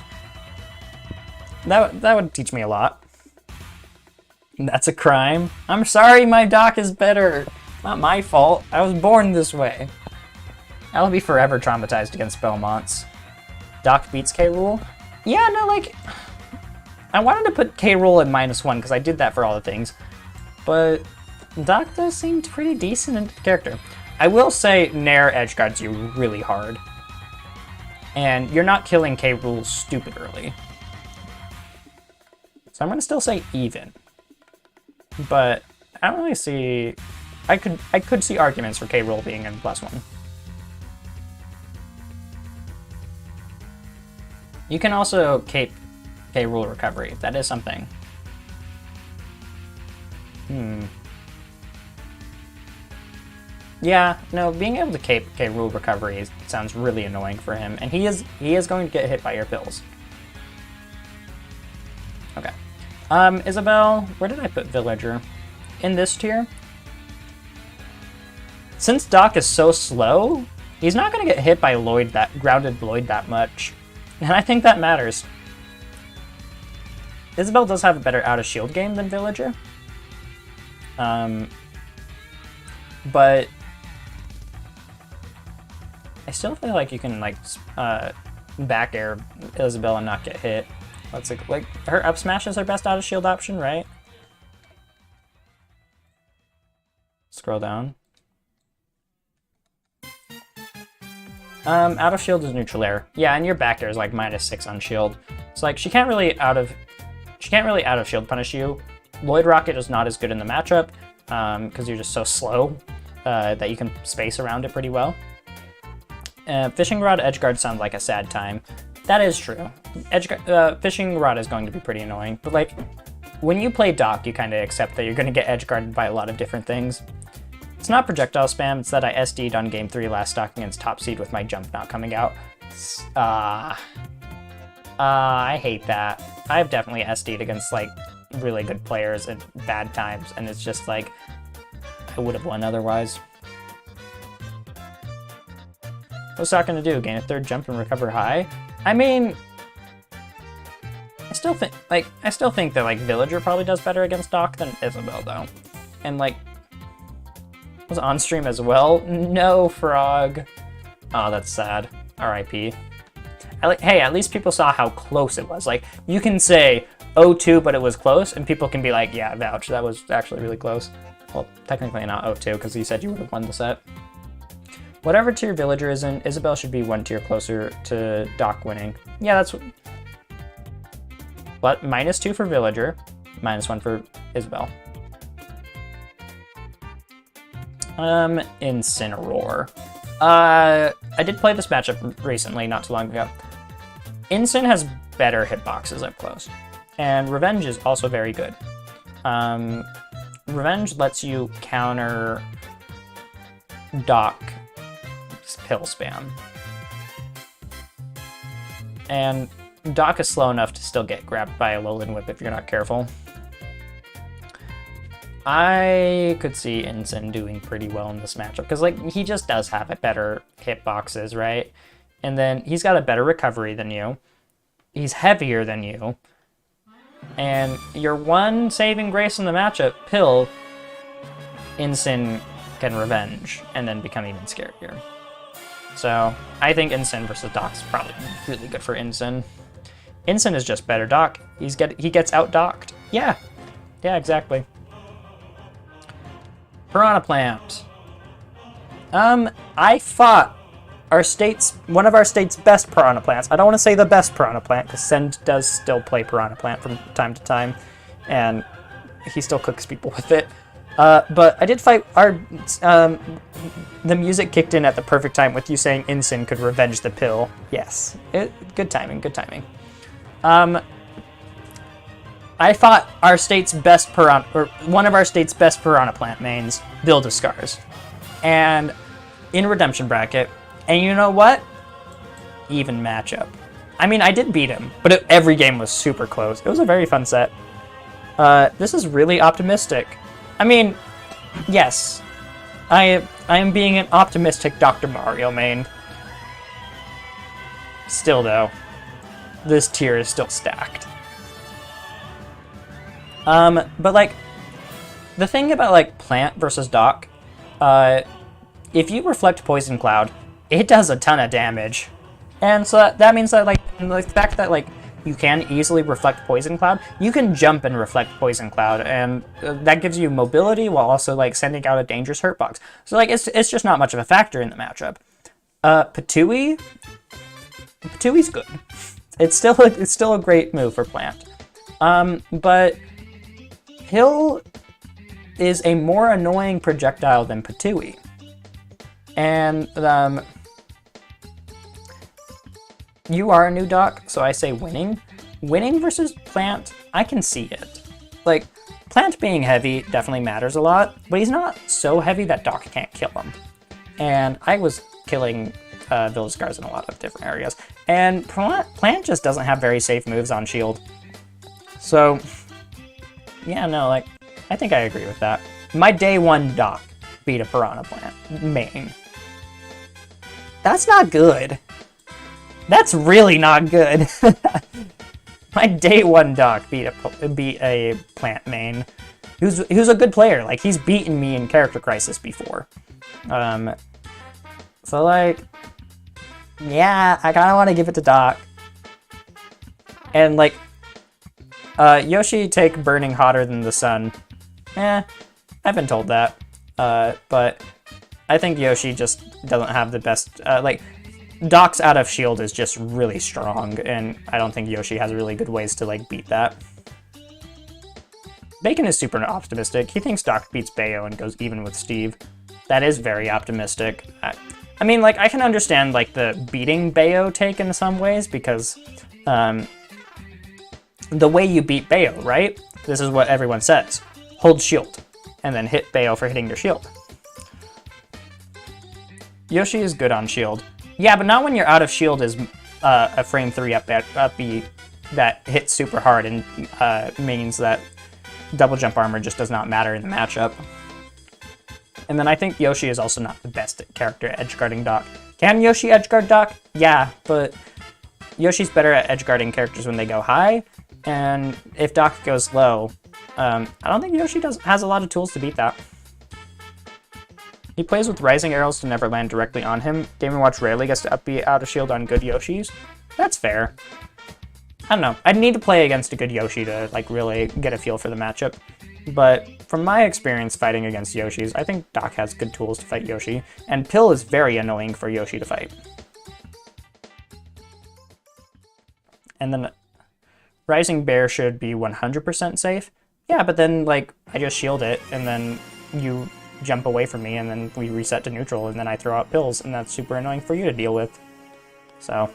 that would teach me a lot. That's a crime. I'm sorry my Doc is better. Not my fault. I was born this way. I'll be forever traumatized against Belmonts. Doc beats K. Rool? Yeah, no, like... I wanted to put K. Rool at -1 because I did that for all the things. But Doc does seem pretty decent in character. I will say Nair edgeguards you really hard. And you're not killing K. Rool stupid early. So I'm going to still say even. But I don't really see... I could see arguments for K. Rool being in +1. You can also cape K. Rool recovery. That is something. Yeah, no, being able to cape K. Rool recovery sounds really annoying for him, and he is going to get hit by your pills. Okay. Isabelle, where did I put Villager? In this tier? Since Doc is so slow, he's not going to get hit by grounded Lloyd that much. And I think that matters. Isabelle does have a better out-of-shield game than Villager. But I still feel like you can, like, back air Isabelle and not get hit. Let's like her up smash is her best out-of-shield option, right? Scroll down. Out of shield is neutral air. Yeah, and your back air is like -6 on shield. So like she can't really out of shield punish you. Lloyd Rocket is not as good in the matchup because you're just so slow that you can space around it pretty well. Fishing Rod Edgeguard sounds like a sad time. That is true. Fishing Rod is going to be pretty annoying, but like when you play Doc, you kind of accept that you're going to get edgeguarded by a lot of different things. It's not projectile spam, it's that I SD'd on game 3 last stock against top seed with my jump not coming out. I hate that. I've definitely SD'd against like really good players at bad times, and it's just like, I would have won otherwise. What's that gonna do? Gain a 3rd jump and recover high? I mean, I still think that like Villager probably does better against Doc than Isabelle though. And like, was on stream as well? No, Frog. Oh, that's sad. RIP. Hey, at least people saw how close it was. Like, you can say 0-2, but it was close, and people can be like, yeah, vouch, that was actually really close. Well, technically not 0-2, because you said you would have won the set. Whatever tier Villager is in, Isabelle should be 1 tier closer to Doc winning. Yeah, that's what... But -2 for Villager, -1 for Isabelle. Incineroar. I did play this matchup recently, not too long ago. Incin has better hitboxes up close, and Revenge is also very good. Revenge lets you counter Doc pill spam. And Doc is slow enough to still get grabbed by a Alolan Whip if you're not careful. I could see Incin doing pretty well in this matchup, because like he just does have a better hitboxes, right? And then he's got a better recovery than you. He's heavier than you. And your one saving grace in the matchup, Pill, Incin can Revenge and then become even scarier. So I think Incin versus Doc's probably really good for Incin. Incin is just better Doc. He gets out-docked. Yeah, exactly. Piranha Plant. I fought one of our state's best Piranha Plants. I don't want to say the best Piranha Plant, because Send does still play Piranha Plant from time to time, and he still cooks people with it. But I did fight the music kicked in at the perfect time with you saying Incin could revenge the pill. Yes, good timing. I fought our state's best one of our state's best Piranha Plant mains, Build-A-Scars, and in Redemption Bracket, and you know what? Even matchup. I mean, I did beat him, but every game was super close. It was a very fun set. This is really optimistic. I mean, yes, I am being an optimistic Dr. Mario main. Still though, this tier is still stacked. But like, the thing about like Plant versus Doc, if you reflect Poison Cloud, it does a ton of damage. And so that means that like, the fact that like, you can easily reflect Poison Cloud, you can jump and reflect Poison Cloud, and that gives you mobility while also like sending out a dangerous hurt box. So like, it's just not much of a factor in the matchup. Patui's good. It's still a great move for Plant. But Hill is a more annoying projectile than Patui. And you are a new Doc, so I say winning. Winning versus Plant, I can see it. Like, Plant being heavy definitely matters a lot, but he's not so heavy that Doc can't kill him. And I was killing Build-A-Scars in a lot of different areas. And Plant just doesn't have very safe moves on shield. So, yeah, no, like, I think I agree with that. My day one Doc beat a Piranha Plant main. That's not good. That's really not good. My day one Doc beat a Plant main, who's a good player. Like, he's beaten me in Character Crisis before. So like, yeah, I kind of want to give it to Doc. And like, Yoshi take Burning hotter than the sun. I've been told that. But I think Yoshi just doesn't have the best, like, Doc's out of shield is just really strong, and I don't think Yoshi has really good ways to like beat that. Bacon is super optimistic. He thinks Doc beats Bayo and goes even with Steve. That is very optimistic. I mean, like, I can understand like the beating Bayo take in some ways, because the way you beat Bayo, right? This is what everyone says. Hold shield, and then hit Bayo for hitting your shield. Yoshi is good on shield. Yeah, but not when you're out of shield is a frame 3 up B that hits super hard and means that double jump armor just does not matter in the matchup. And then I think Yoshi is also not the best character at edgeguarding Doc. Can Yoshi edgeguard Doc? Yeah, but Yoshi's better at edgeguarding characters when they go high, and if Doc goes low, I don't think Yoshi has a lot of tools to beat that. He plays with rising arrows to never land directly on him. Game & Watch rarely gets to up B out of shield on good Yoshis. That's fair. I don't know. I'd need to play against a good Yoshi to like really get a feel for the matchup. But from my experience fighting against Yoshis, I think Doc has good tools to fight Yoshi, and Pill is very annoying for Yoshi to fight. And then Rising Bear should be 100% safe. Yeah, but then like I just shield it, and then you jump away from me, and then we reset to neutral, and then I throw out pills, and that's super annoying for you to deal with. So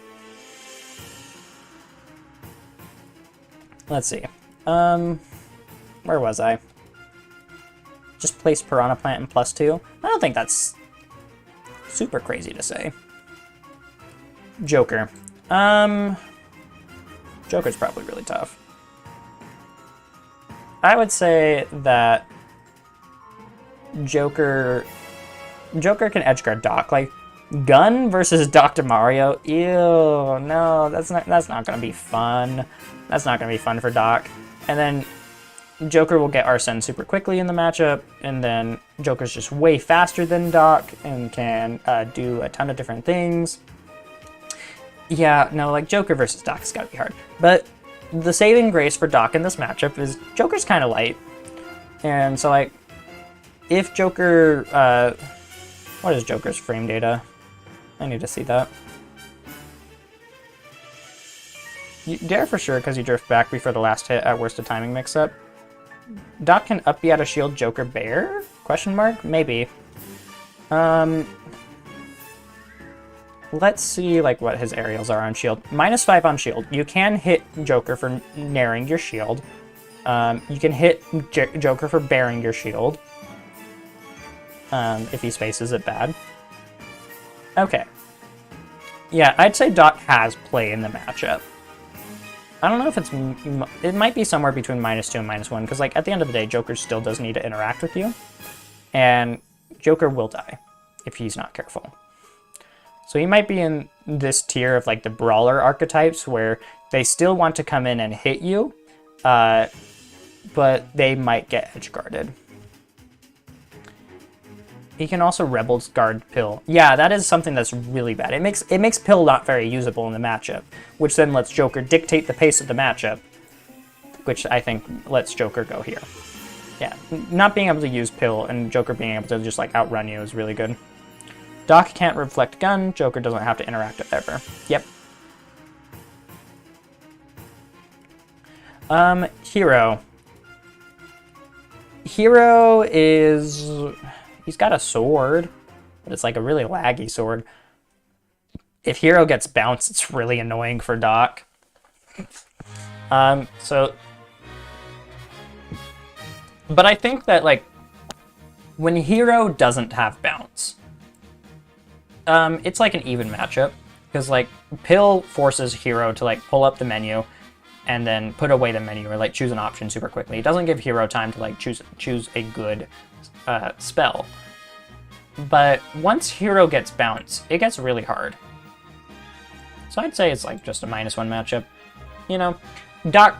let's see. Where was I? Just place Piranha Plant in +2. I don't think that's super crazy to say. Joker. Joker's probably really tough. I would say that Joker can edgeguard Doc. Like, Gun versus Dr. Mario. Ew, no, that's not gonna be fun. That's not gonna be fun for Doc. And then Joker will get Arsene super quickly in the matchup, and then Joker's just way faster than Doc and can do a ton of different things. Yeah, no, like Joker versus Doc has gotta be hard. But the saving grace for Doc in this matchup is Joker's kind of light. And so, like, if Joker, what is Joker's frame data? I need to see that. You dare for sure, because you drift back before the last hit at worst of timing mix-up. Doc can up B out of shield Joker Bear? Question mark? Maybe. Let's see like what his aerials are on shield. -5 on shield. You can hit Joker for naring your shield. You can hit Joker for bearing your shield. If he spaces it bad. Okay. Yeah, I'd say Doc has play in the matchup. I don't know if it might be somewhere between -2 and -1, because like at the end of the day, Joker still does need to interact with you, and Joker will die if he's not careful. So he might be in this tier of like the brawler archetypes where they still want to come in and hit you, but they might get edge guarded. He can also Rebels guard Pill. Yeah, that is something that's really bad. It makes Pill not very usable in the matchup, which then lets Joker dictate the pace of the matchup, which I think lets Joker go here. Yeah, not being able to use Pill and Joker being able to just like outrun you is really good. Doc can't reflect gun. Joker doesn't have to interact with ever. Yep. Hero. Hero is... He's got a sword, but it's like a really laggy sword. If Hero gets bounced, it's really annoying for Doc. But I think that like when Hero doesn't have bounce, it's like an even matchup, because like Pill forces Hero to like pull up the menu and then put away the menu or like choose an option super quickly. It doesn't give Hero time to like choose a good spell. But once Hero gets bounce, it gets really hard. So I'd say it's like just a -1 matchup. You know, Doc,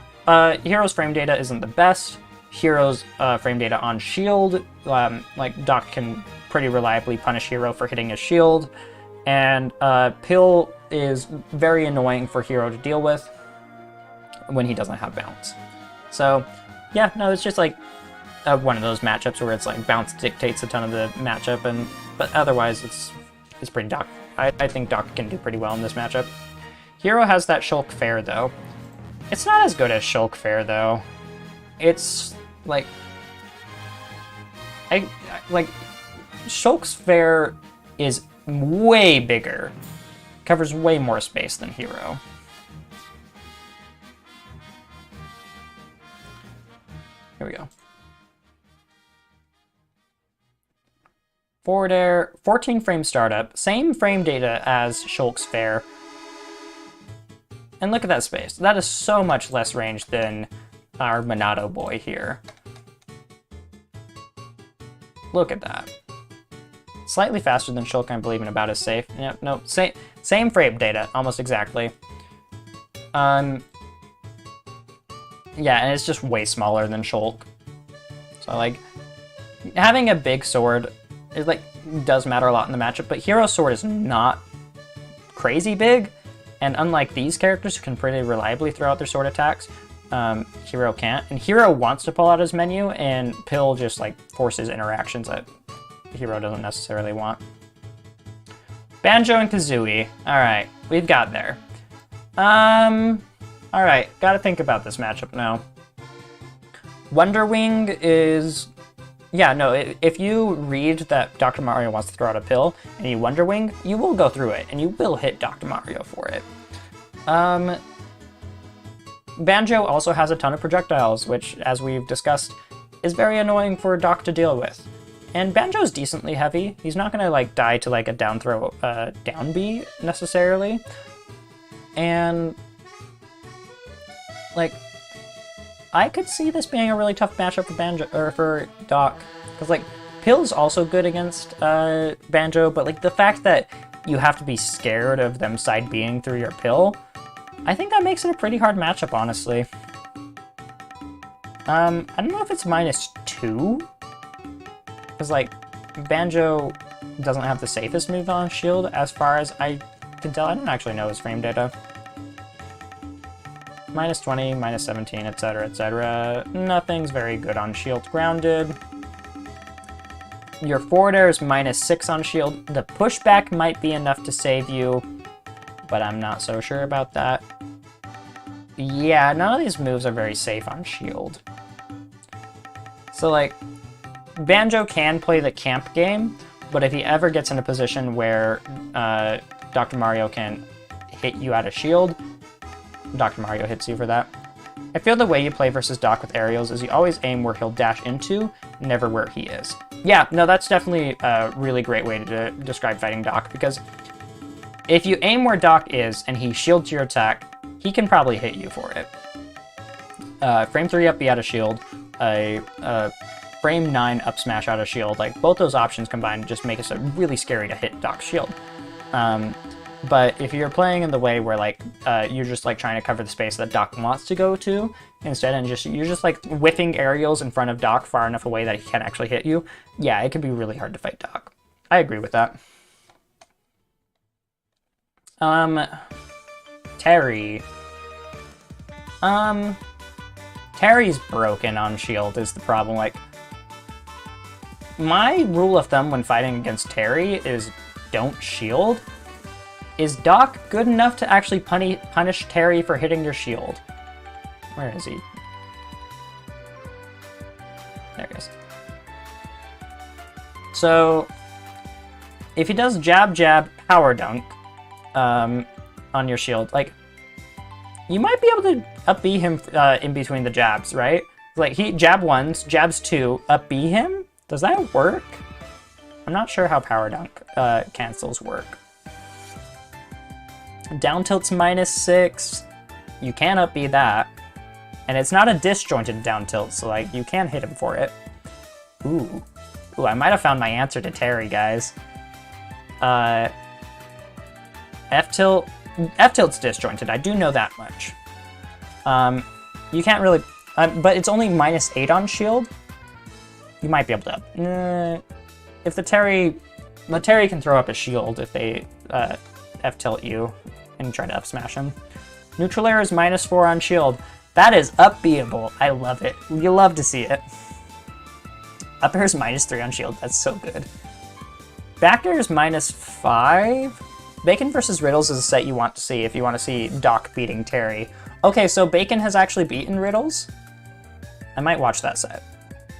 Hero's frame data isn't the best. Hero's frame data on shield, like Doc can pretty reliably punish Hero for hitting his shield, and Pill is very annoying for Hero to deal with when he doesn't have bounce. So yeah, no, it's just like one of those matchups where it's like bounce dictates a ton of the matchup, but otherwise it's pretty I think Doc can do pretty well in this matchup. Hero has that Shulk Fair, though. It's not as good as Shulk Fair, though. It's, like... like, Shulk's Fair is way bigger. Covers way more space than Hero. Here we go. Forward air, 14 frame startup, same frame data as Shulk's Fair. And look at that space. That is so much less range than our Monado boy here. Look at that. Slightly faster than Shulk, I believe, and about as safe. Yep, no, same frame data, almost exactly. Yeah, and it's just way smaller than Shulk. So, like, having a big sword, it, like, does matter a lot in the matchup, but Hero's sword is not crazy big, and unlike these characters who can pretty reliably throw out their sword attacks, Hero can't. And Hero wants to pull out his menu, and Pill just, like, forces interactions that Hero doesn't necessarily want. Banjo and Kazooie. Alright, we've got there. Alright, gotta think about this matchup now. Wonder Wing is... Yeah, no, if you read that Dr. Mario wants to throw out a pill, and you Wonder Wing, you will go through it, and you will hit Dr. Mario for it. Banjo also has a ton of projectiles, which, as we've discussed, is very annoying for Doc to deal with. And Banjo's decently heavy. He's not gonna, like, die to, like, a down throw, down B, necessarily. And... like, I could see this being a really tough matchup for Banjo, or for Doc, because, like, Pill's also good against Banjo, but, like, the fact that you have to be scared of them side B'ing through your Pill, I think that makes it a pretty hard matchup, honestly. I don't know if it's -2, because, like, Banjo doesn't have the safest move on shield, as far as I can tell. I don't actually know his frame data. -20, -17, etc., etc. Nothing's very good on shield grounded. Your forward air is -6 on shield. The pushback might be enough to save you, but I'm not so sure about that. Yeah, none of these moves are very safe on shield. So, like, Banjo can play the camp game, but if he ever gets in a position where Dr. Mario can hit you out of shield, Dr. Mario hits you for that. I feel the way you play versus Doc with aerials is you always aim where he'll dash into, never where he is. Yeah, no, that's definitely a really great way to describe fighting Doc, because if you aim where Doc is and he shields your attack, he can probably hit you for it. Frame 3 up B out of shield, frame 9 up smash out of shield, like, both those options combined just make it so really scary to hit Doc's shield. But if you're playing in the way where, like, you're just, like, trying to cover the space that Doc wants to go to instead, and you're just, like, whiffing aerials in front of Doc far enough away that he can't actually hit you, yeah, it can be really hard to fight Doc. I agree with that. Terry. Terry's broken on shield is the problem. Like, my rule of thumb when fighting against Terry is don't shield. Is Doc good enough to actually punish Terry for hitting your shield? Where is he? There he is. So, if he does jab, jab, power dunk on your shield, like, you might be able to up B him in between the jabs, right? Like, he jab 1, jabs 2, up B him? Does that work? I'm not sure how power dunk cancels work. Down tilt's -6. You can up B that. And it's not a disjointed down tilt, so, like, you can hit him for it. Ooh. Ooh, I might have found my answer to Terry, guys. F-tilt's disjointed, I do know that much. You can't really... but it's only -8 on shield. You might be able to... if the Terry can throw up a shield if they F-tilt you and try to up-smash him. Neutral air is -4 on shield. That is up-beatable. I love it. You love to see it. Up air is -3 on shield. That's so good. Back air is -5. Bacon versus Riddles is a set you want to see if you want to see Doc beating Terry. Okay, so Bacon has actually beaten Riddles. I might watch that set.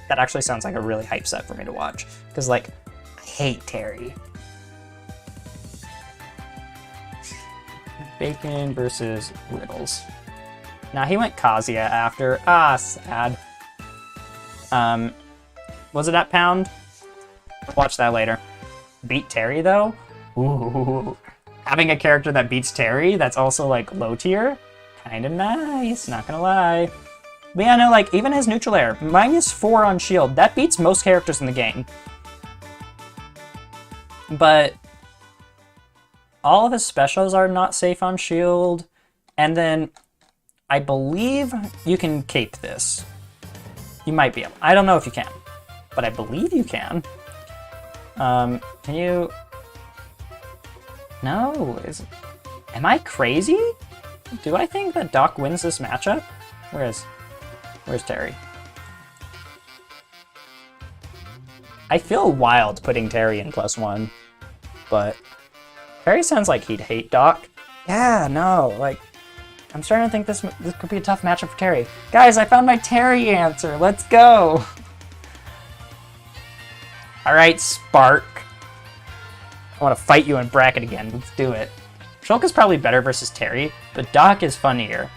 That actually sounds like a really hype set for me to watch. Because, like, I hate Terry. Bacon versus Riddles. Now, he went Kazuya after. Ah, sad. Was it at Pound? Watch that later. Beat Terry, though? Ooh. Having a character that beats Terry that's also, like, low tier? Kinda nice, not gonna lie. But yeah, no, like, even his neutral air, -4 on shield, that beats most characters in the game. But all of his specials are not safe on shield, and then I believe you can cape this. You might be able. I don't know if you can, but I believe you can. Can you? No, am I crazy? Do I think that Doc wins this matchup? Where's Terry? I feel wild putting Terry in +1, but Terry sounds like he'd hate Doc. Yeah, no, like, I'm starting to think this could be a tough matchup for Terry. Guys, I found my Terry answer. Let's go. All right, Spark. I want to fight you in bracket again. Let's do it. Shulk is probably better versus Terry, but Doc is funnier.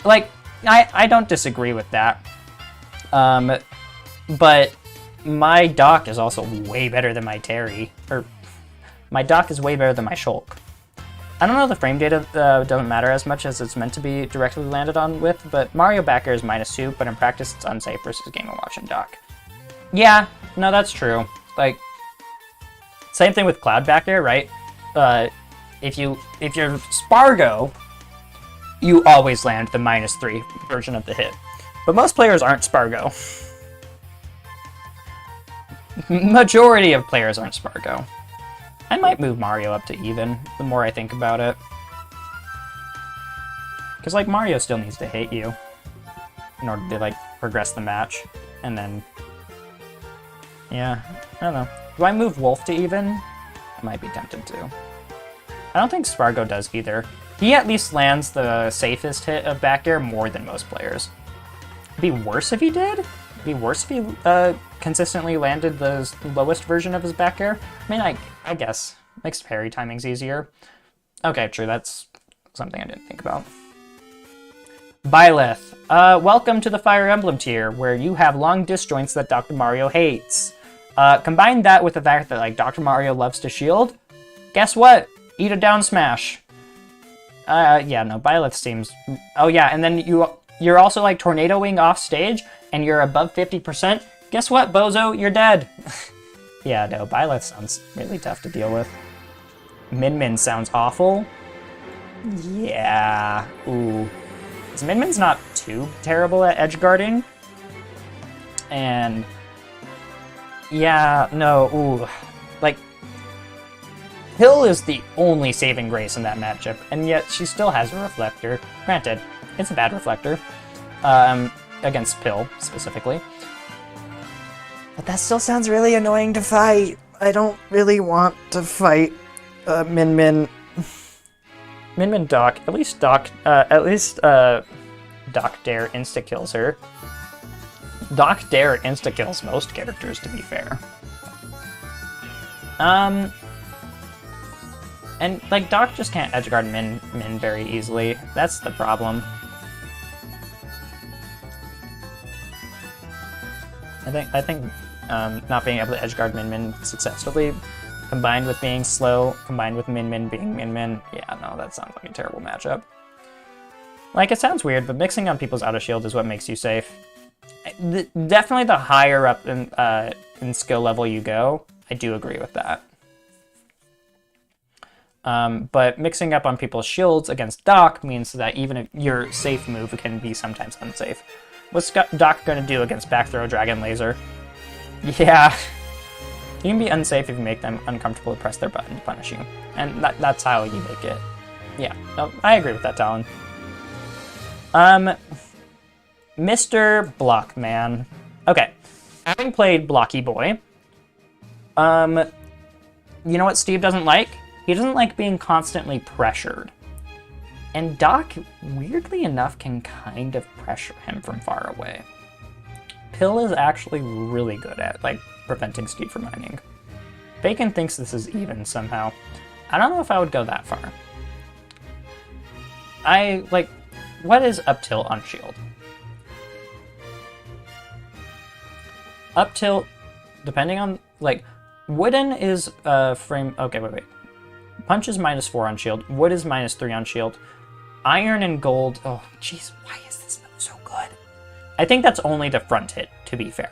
Like, I don't disagree with that. But my Doc is also way better than my Terry. Or, my Doc is way better than my Shulk. I don't know, the frame data doesn't matter as much as it's meant to be directly landed on with, but Mario back air is -2, but in practice it's unsafe versus Game & Watch and Doc. Yeah, no, that's true. Like, same thing with Cloud back air, right? If you're Spargo, you always land the -3 version of the hit. But most players aren't Spargo. Majority of players aren't Spargo. I might move Mario up to even, the more I think about it. Because, like, Mario still needs to hit you in order to, like, progress the match. And then, yeah, I don't know. Do I move Wolf to even? I might be tempted to. I don't think Spargo does either. He at least lands the safest hit of back air more than most players. It'd be worse if he did? It'd be worse if he consistently landed the lowest version of his back air? I mean, I guess. Makes parry timings easier. Okay, true, that's something I didn't think about. Byleth. Welcome to the Fire Emblem tier, where you have long disjoints that Dr. Mario hates. Combine that with the fact that, like, Dr. Mario loves to shield. Guess what? Eat a down smash. Yeah, no, Byleth seems... Oh yeah, and then you're also, like, tornadoing off stage, and you're above 50%. Guess what, bozo? You're dead. Yeah, no, Byleth sounds really tough to deal with. Min Min sounds awful. Yeah. Ooh. Min Min's not too terrible at edge guarding. And... yeah, no, ooh. Like, Hill is the only saving grace in that matchup, and yet she still has a reflector. Granted, it's a bad reflector. Against Pill, specifically. But that still sounds really annoying to fight. I don't really want to fight Min Min. Min Min Doc. At least Doc Dare insta-kills her. Doc Dare insta-kills most characters, to be fair. And, like, Doc just can't edgeguard Min very easily. That's the problem. I think not being able to edgeguard Min Min successfully, combined with being slow, combined with Min Min being Min Min, yeah, no, that sounds like a terrible matchup. Like, it sounds weird, but mixing on people's auto shield is what makes you safe. Definitely the higher up in skill level you go, I do agree with that. But mixing up on people's shields against Doc means that even if your safe move can be sometimes unsafe. What's Doc going to do against back throw Dragon Laser? Yeah, you can be unsafe if you make them uncomfortable to press their button to punish you. And that's how you make it. Yeah, no, I agree with that, Talon. Mr. Blockman. Okay, having played Blocky Boy, you know what Steve doesn't like? He doesn't like being constantly pressured. And Doc, weirdly enough, can kind of pressure him from far away. Pill is actually really good at, like, preventing Steve from mining. Bacon thinks this is even somehow. I don't know if I would go that far. What is up tilt on shield? Up tilt, depending on, like, wooden is frame. Okay, wait. Punch is -4 on shield. Wood is -3 on shield. Iron and gold. Oh, jeez, why is this move so good? I think that's only the front hit, to be fair.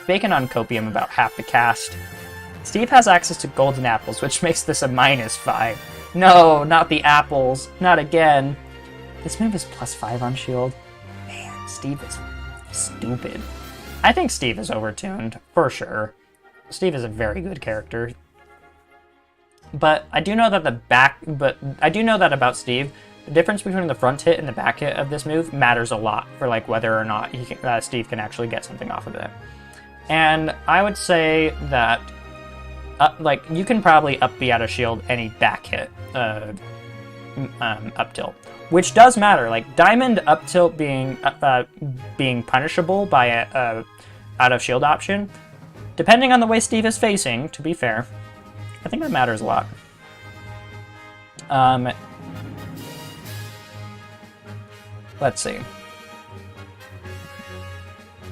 Bacon on copium about half the cast. Steve has access to golden apples, which makes this a -5. No, not the apples. Not again. This move is +5 on shield. Man, Steve is stupid. I think Steve is overtuned, for sure. Steve is a very good character. But I do know that about Steve, the difference between the front hit and the back hit of this move matters a lot for like whether or not Steve can actually get something off of it. And I would say that you can probably up B out of shield any back hit up tilt, which does matter. Like diamond up tilt being punishable by a out of shield option, depending on the way Steve is facing. To be fair, I think that matters a lot. Let's see.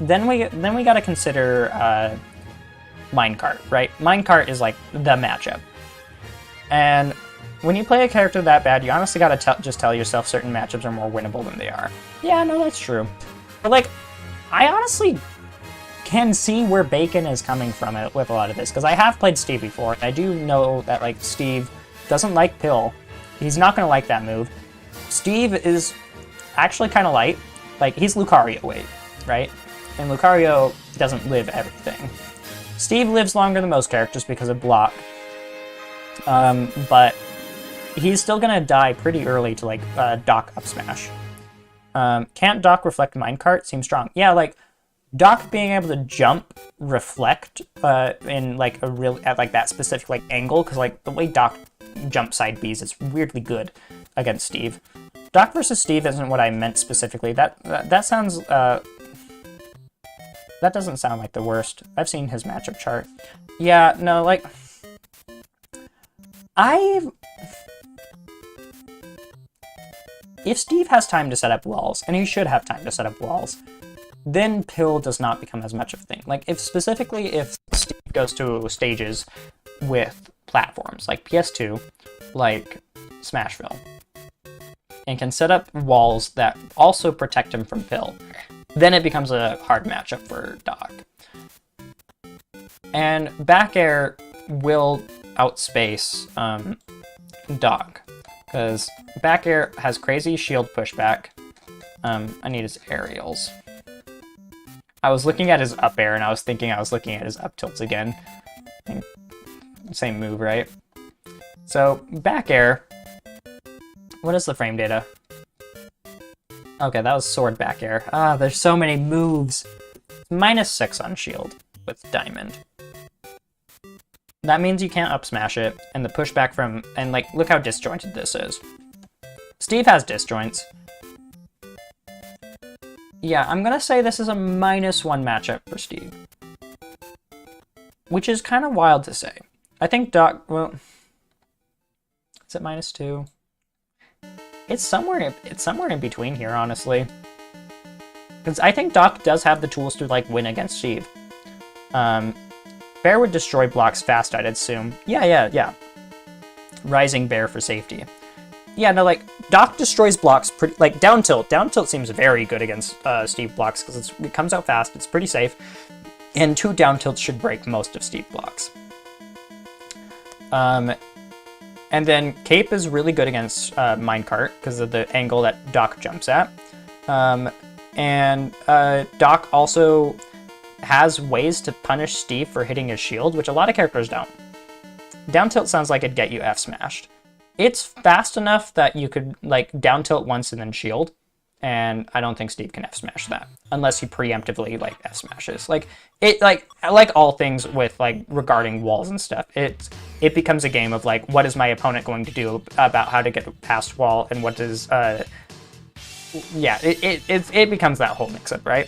Then we got to consider Minecart, right? Minecart is like the matchup, and when you play a character that bad, you honestly got to just tell yourself certain matchups are more winnable than they are. Yeah, no, that's true. But like, I honestly can see where Bacon is coming from it with a lot of this, because I have played Steve before, and I do know that like Steve doesn't like Pill. He's not going to like that move. Steve is actually kind of light. Like, he's Lucario weight, right? And Lucario doesn't live everything. Steve lives longer than most characters because of block. But he's still going to die pretty early to, like, Doc up smash. Can't Doc reflect minecart? Seems strong. Yeah, like, Doc being able to jump reflect in, like, at, like, that specific, like, angle, because, like, the way Doc jump side Bs is weirdly good against Steve. Doc versus Steve isn't what I meant specifically. That sounds, that doesn't sound like the worst. I've seen his matchup chart. Yeah, no, like, if Steve has time to set up walls, and he should have time to set up walls, then Pill does not become as much of a thing. Like, if Steve goes to stages with platforms, like PS2, like Smashville, and can set up walls that also protect him from Pill, then it becomes a hard matchup for Doc. And back air will outspace Doc, because back air has crazy shield pushback. I need his aerials. I was looking at his up air, and I was thinking I was looking at his up tilts again. Same move, right? So, back air. What is the frame data? Okay, that was sword back air. Ah, there's so many moves. -6 on shield with diamond. That means you can't up smash it, and the pushback from... And, like, look how disjointed this is. Steve has disjoints. Yeah, I'm gonna say this is a -1 matchup for Steve. Which is kind of wild to say. I think Doc... Well... Is it -2? It's somewhere in between here, honestly. Because I think Doc does have the tools to, like, win against Steve. Bear would destroy blocks fast, I'd assume. Yeah. Rising Bear for safety. Yeah, no, like, Doc destroys blocks pretty... Like, down tilt. Down tilt seems very good against Steve blocks, because it comes out fast, it's pretty safe. And 2 down tilts should break most of Steve blocks. And then Cape is really good against Minecart, because of the angle that Doc jumps at. Doc also has ways to punish Steve for hitting his shield, which a lot of characters don't. Down tilt sounds like it'd get you F smashed. It's fast enough that you could, like, down tilt once and then shield. and I don't think Steve can F smash that unless he preemptively like F smashes. Like like all things with like regarding walls and stuff, it becomes a game of like, what is my opponent going to do about how to get past wall, and what does yeah, it becomes that whole mix-up, right?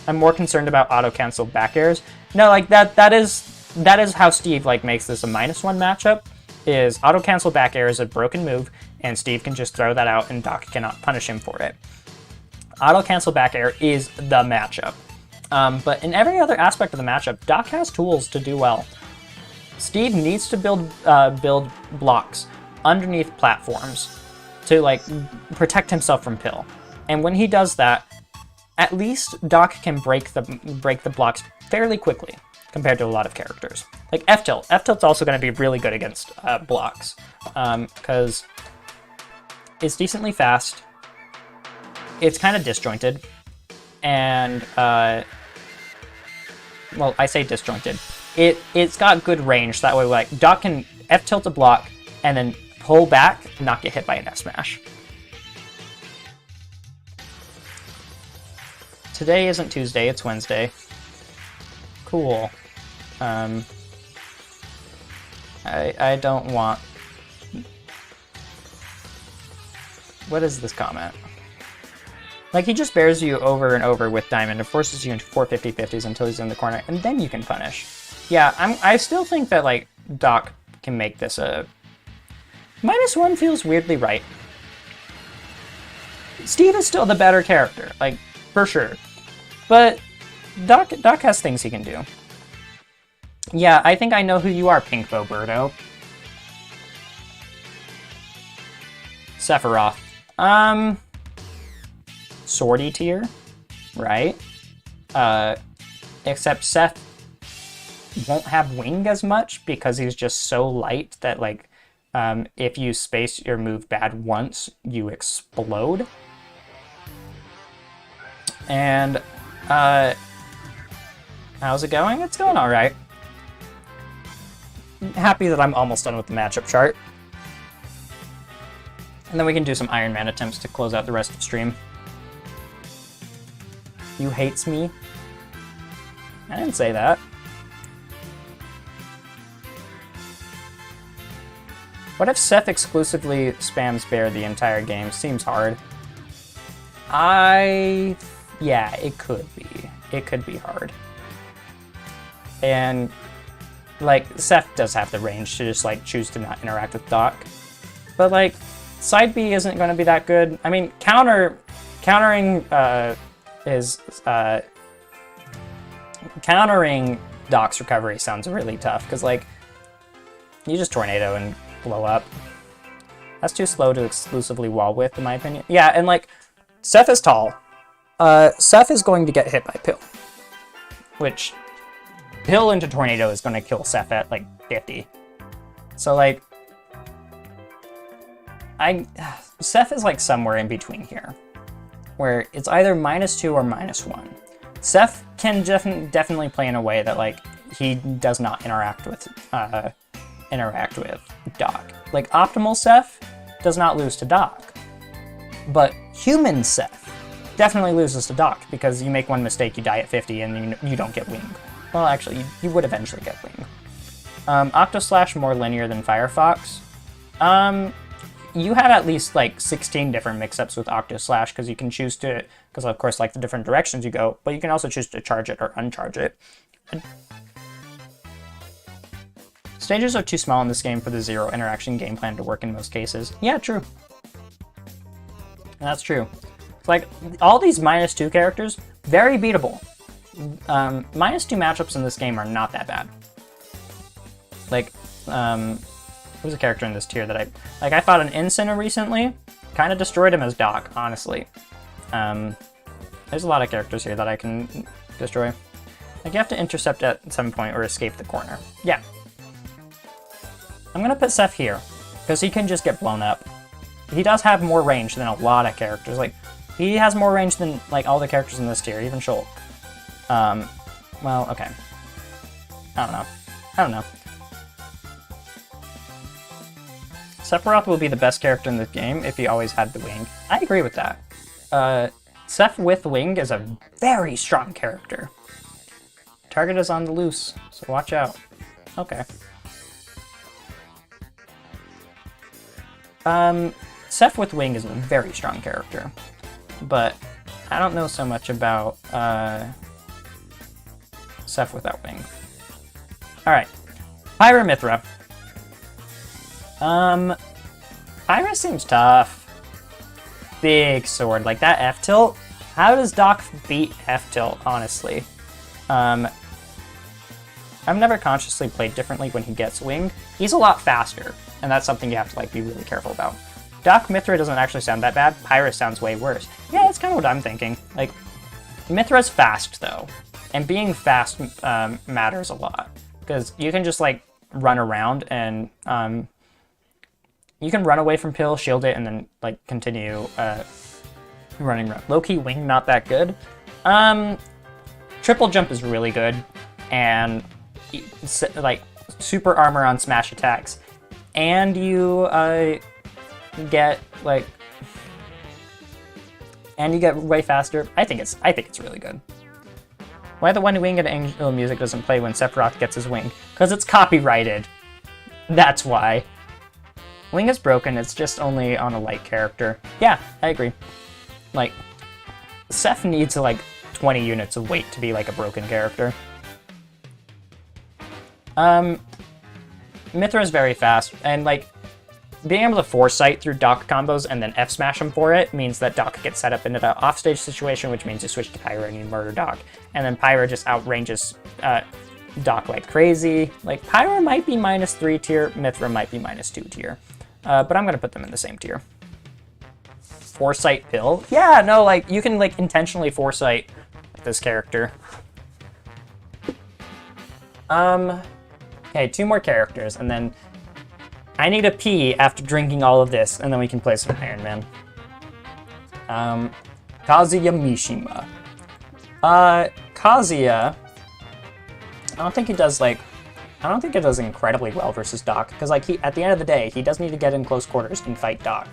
I'm more concerned about auto-cancel back airs. No, like that is how Steve like makes this a -1 matchup, is auto-cancel back air is a broken move, and Steve can just throw that out and Doc cannot punish him for it. Auto-cancel back air is the matchup. But in every other aspect of the matchup, Doc has tools to do well. Steve needs to build blocks underneath platforms to like protect himself from Pill. And when he does that, at least Doc can break the blocks fairly quickly compared to a lot of characters. Like F-Tilt. F-Tilt's also going to be really good against blocks, because it's decently fast, it's kind of disjointed, and well, I say disjointed. It's got good range, so that way like Doc can F-Tilt a block and then pull back and not get hit by an F-Smash. Today isn't Tuesday, it's Wednesday. Cool. I don't want... What is this comment? Like, he just bears you over and over with Diamond and forces you into 450-50s until he's in the corner, and then you can punish. Yeah, I still think that, like, Doc can make this a... -1 feels weirdly right. Steve is still the better character, like, for sure. But Doc has things he can do. Yeah, I think I know who you are, Pink Boberto. Sephiroth. Swordy tier, right? Except Seth won't have wing as much because he's just so light that, like, if you space your move bad once, you explode. And, how's it going? It's going alright. Happy that I'm almost done with the matchup chart. And then we can do some Iron Man attempts to close out the rest of the stream. You hates me? I didn't say that. What if Seth exclusively spams Bear the entire game? Seems hard. Yeah, it could be. It could be hard. And, like, Seth does have the range to just, like, choose to not interact with Doc. But, like, side B isn't going to be that good. I mean, countering Doc's recovery sounds really tough, because, like, you just tornado and blow up. That's too slow to exclusively wall width, in my opinion. Yeah, and, like, Seth is tall. Seth is going to get hit by Pill, which Pill into Tornado is going to kill Seth at, like, 50. So, like, Seth is, like, somewhere in between here, where it's either -2 or -1. Seth can definitely play in a way that, like, he does not interact with Doc. Like, optimal Seth does not lose to Doc, but human Seth definitely loses to Doc, because you make one mistake, you die at 50, and you don't get wing. Well, actually, you would eventually get wing. Octoslash more linear than Firefox. You have at least, like, 16 different mix-ups with Octoslash, because you can choose to, because of course, like, the different directions you go, but you can also choose to charge it or uncharge it. Stages are too small in this game for the zero interaction game plan to work in most cases. Yeah, true. That's true. Like, all these -2 characters, very beatable. -2 matchups in this game are not that bad. Like, who's a character in this tier that I fought an Inciner recently, kind of destroyed him as Doc, honestly. There's a lot of characters here that I can destroy. Like, you have to intercept at some point or escape the corner. Yeah. I'm gonna put Seth here, because he can just get blown up. He does have more range than a lot of characters. Like, he has more range than, like, all the characters in this tier, even Shulk. Well, okay. I don't know. Sephiroth will be the best character in this game if he always had the wing. I agree with that. Seth with Wing is a very strong character. Target is on the loose, so watch out. Okay. Seth with Wing is a very strong character, but I don't know so much about Seth without Wing. Alright. Pyra Mythra. Pyra seems tough. Big sword. Like that F-tilt? How does Doc beat F-tilt, honestly? I've never consciously played differently when he gets Wing. He's a lot faster, and that's something you have to like be really careful about. Doc Mythra doesn't actually sound that bad. Pyra sounds way worse. Yeah, that's kind of what I'm thinking. Like, Mythra's fast, though. And being fast matters a lot. Because you can just, like, run around and you can run away from Pill, shield it, and then, like, continue running around. Low-key Wing, not that good. Triple jump is really good. And, like, super armor on smash attacks. And you get, like... And you get way faster. I think it's really good. Why the One Wing and Angel music doesn't play when Sephiroth gets his wing? Because it's copyrighted. That's why. Wing is broken, it's just only on a light character. Yeah, I agree. Like, Seth needs like 20 units of weight to be like a broken character. Mythra is very fast, and like, being able to foresight through Doc combos and then F-smash him for it means that Doc gets set up into an offstage situation, which means you switch to Pyra and you murder Doc. And then Pyra just outranges Doc like crazy. Like, Pyra might be -3 tier, Mythra might be -2 tier. But I'm going to put them in the same tier. Foresight Pill? Yeah, no, like, you can like intentionally foresight this character. Okay, 2 more characters, and then I need a pee after drinking all of this, and then we can play some Iron Man. Kazuya Mishima. Kazuya, I don't think it does incredibly well versus Doc, because like at the end of the day, he does need to get in close quarters and fight Doc.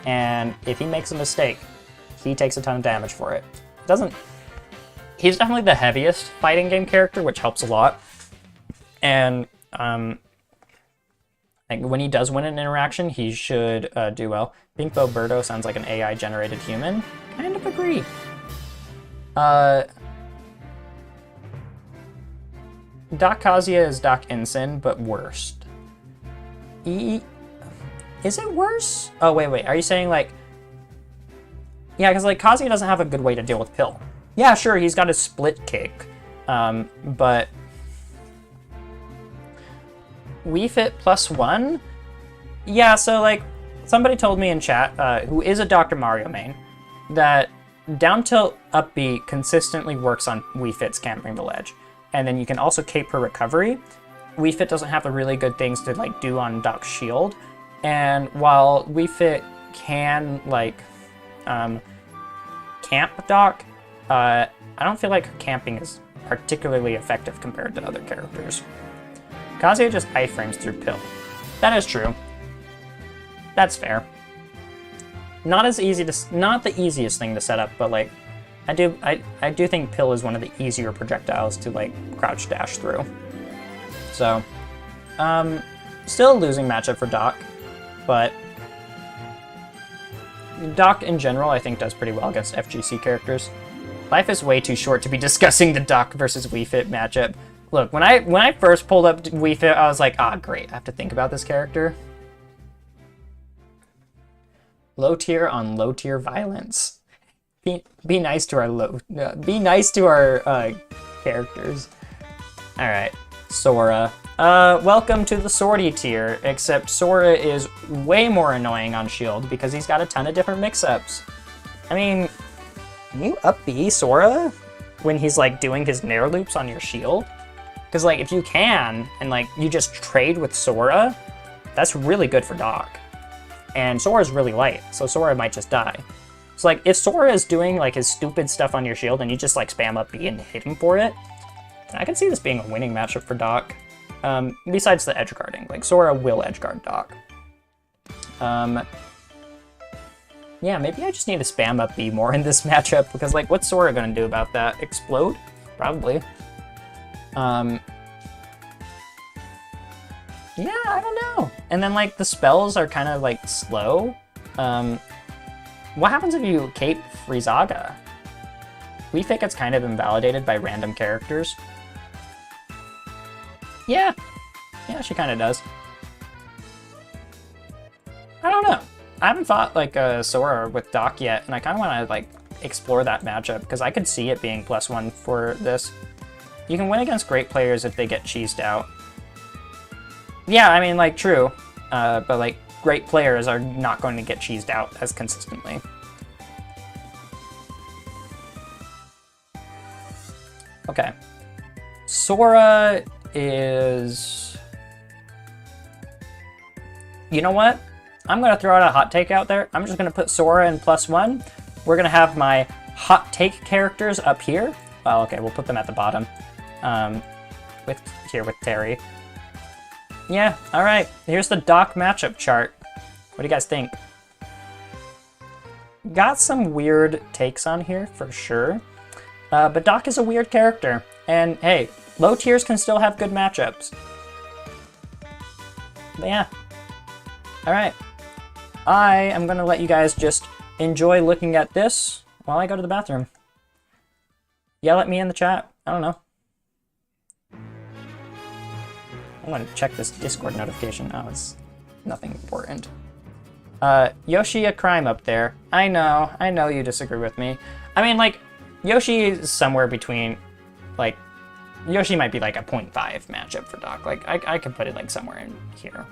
And if he makes a mistake, he takes a ton of damage for it. He's definitely the heaviest fighting game character, which helps a lot. And like when he does win an interaction, he should do well. Pink Bo Birdo sounds like an AI-generated human. Kind of agree. Doc Kazuya is Doc Ensign, but worst. Is it worse? Oh, wait. Are you saying like... Yeah, because like Kazuya doesn't have a good way to deal with Pill. Yeah, sure, he's got a split kick. But... Wii Fit +1? Yeah, so like, somebody told me in chat, who is a Dr. Mario main, that down tilt up B consistently works on Wii Fit's camping the ledge. And then you can also cape her recovery. Wii Fit doesn't have the really good things to like do on Doc's shield. And while Wii Fit can like camp Doc, I don't feel like her camping is particularly effective compared to other characters. Kazuya just iframes through Pill. That is true. That's fair. Not the easiest thing to set up, but like, I do think Pill is one of the easier projectiles to like crouch dash through. So, still a losing matchup for Doc, but Doc in general I think does pretty well against FGC characters. Life is way too short to be discussing the Doc versus Wii Fit matchup. Look, when I first pulled up Wii Fit, I was like, ah, great, I have to think about this character. Low tier on low tier violence. Be nice to our characters. All right, Sora. Welcome to the Swordy tier, except Sora is way more annoying on shield because he's got a ton of different mix-ups. I mean, can you up B Sora when he's like doing his nair loops on your shield? Because like if you can, and like you just trade with Sora, that's really good for Doc. And Sora's really light, so Sora might just die. So like if Sora is doing like his stupid stuff on your shield and you just like spam up B and hit him for it, then I can see this being a winning matchup for Doc. Besides the edge guarding, like Sora will edge guard Doc. Yeah, maybe I just need to spam up B more in this matchup, because, like, what's Sora gonna do about that? Explode? Probably. Yeah, I don't know. And then, like, the spells are kind of, like, slow. What happens if you cape Frizaga? We think it's kind of invalidated by random characters. Yeah. Yeah, she kind of does. I don't know. I haven't fought, like, a Sora with Doc yet, and I kind of want to, like, explore that matchup, because I could see it being +1 for this. You can win against great players if they get cheesed out. Yeah, I mean, like, true. But, like, great players are not going to get cheesed out as consistently. Okay. Sora is... You know what? I'm going to throw out a hot take out there. I'm just going to put Sora in +1. We're going to have my hot take characters up here. Well, okay, we'll put them at the bottom. With Terry. Yeah, alright. Here's the Doc matchup chart. What do you guys think? Got some weird takes on here, for sure. But Doc is a weird character. And hey, low tiers can still have good matchups. But yeah. Alright. I am going to let you guys just enjoy looking at this while I go to the bathroom. Yell at me in the chat. I don't know. I want to check this Discord notification. Oh, it's nothing important. Yoshi a crime up there. I know you disagree with me. I mean, like, Yoshi is somewhere between, like, Yoshi might be like a 0.5 matchup for Doc. Like, I could put it like somewhere in here.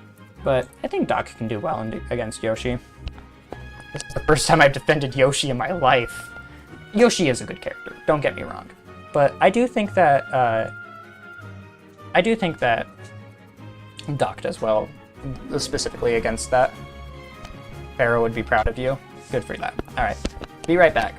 But I think Doc can do well against Yoshi. This is the first time I've defended Yoshi in my life. Yoshi is a good character, don't get me wrong. But I do think that, Doc does well, specifically against that. Pharaoh would be proud of you. Good for that. Alright, be right back.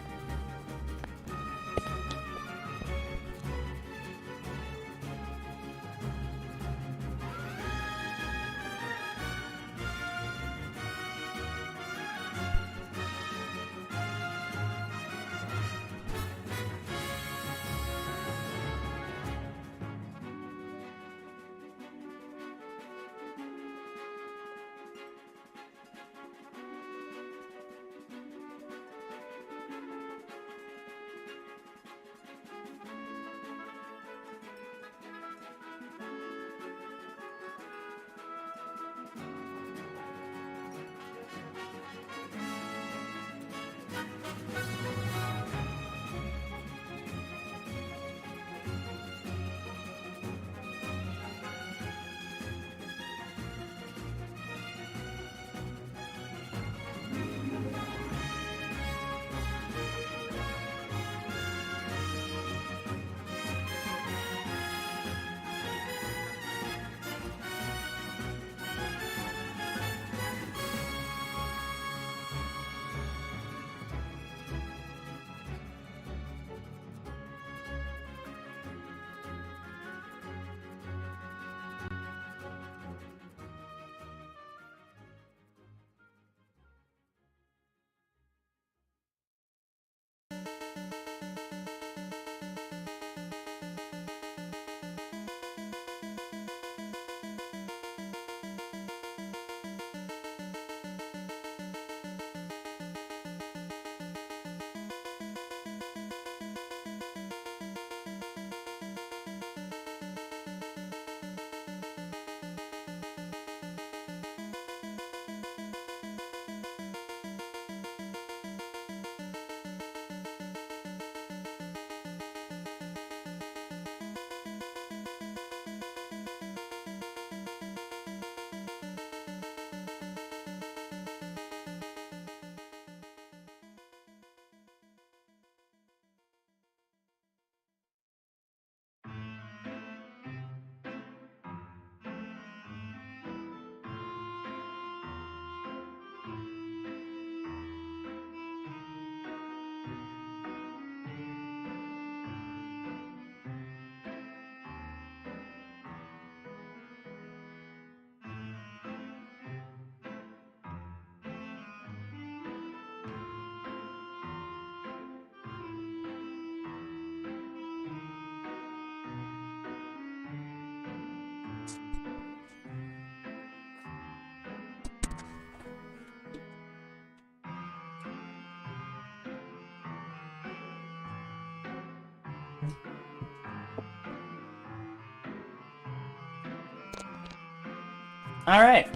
All right.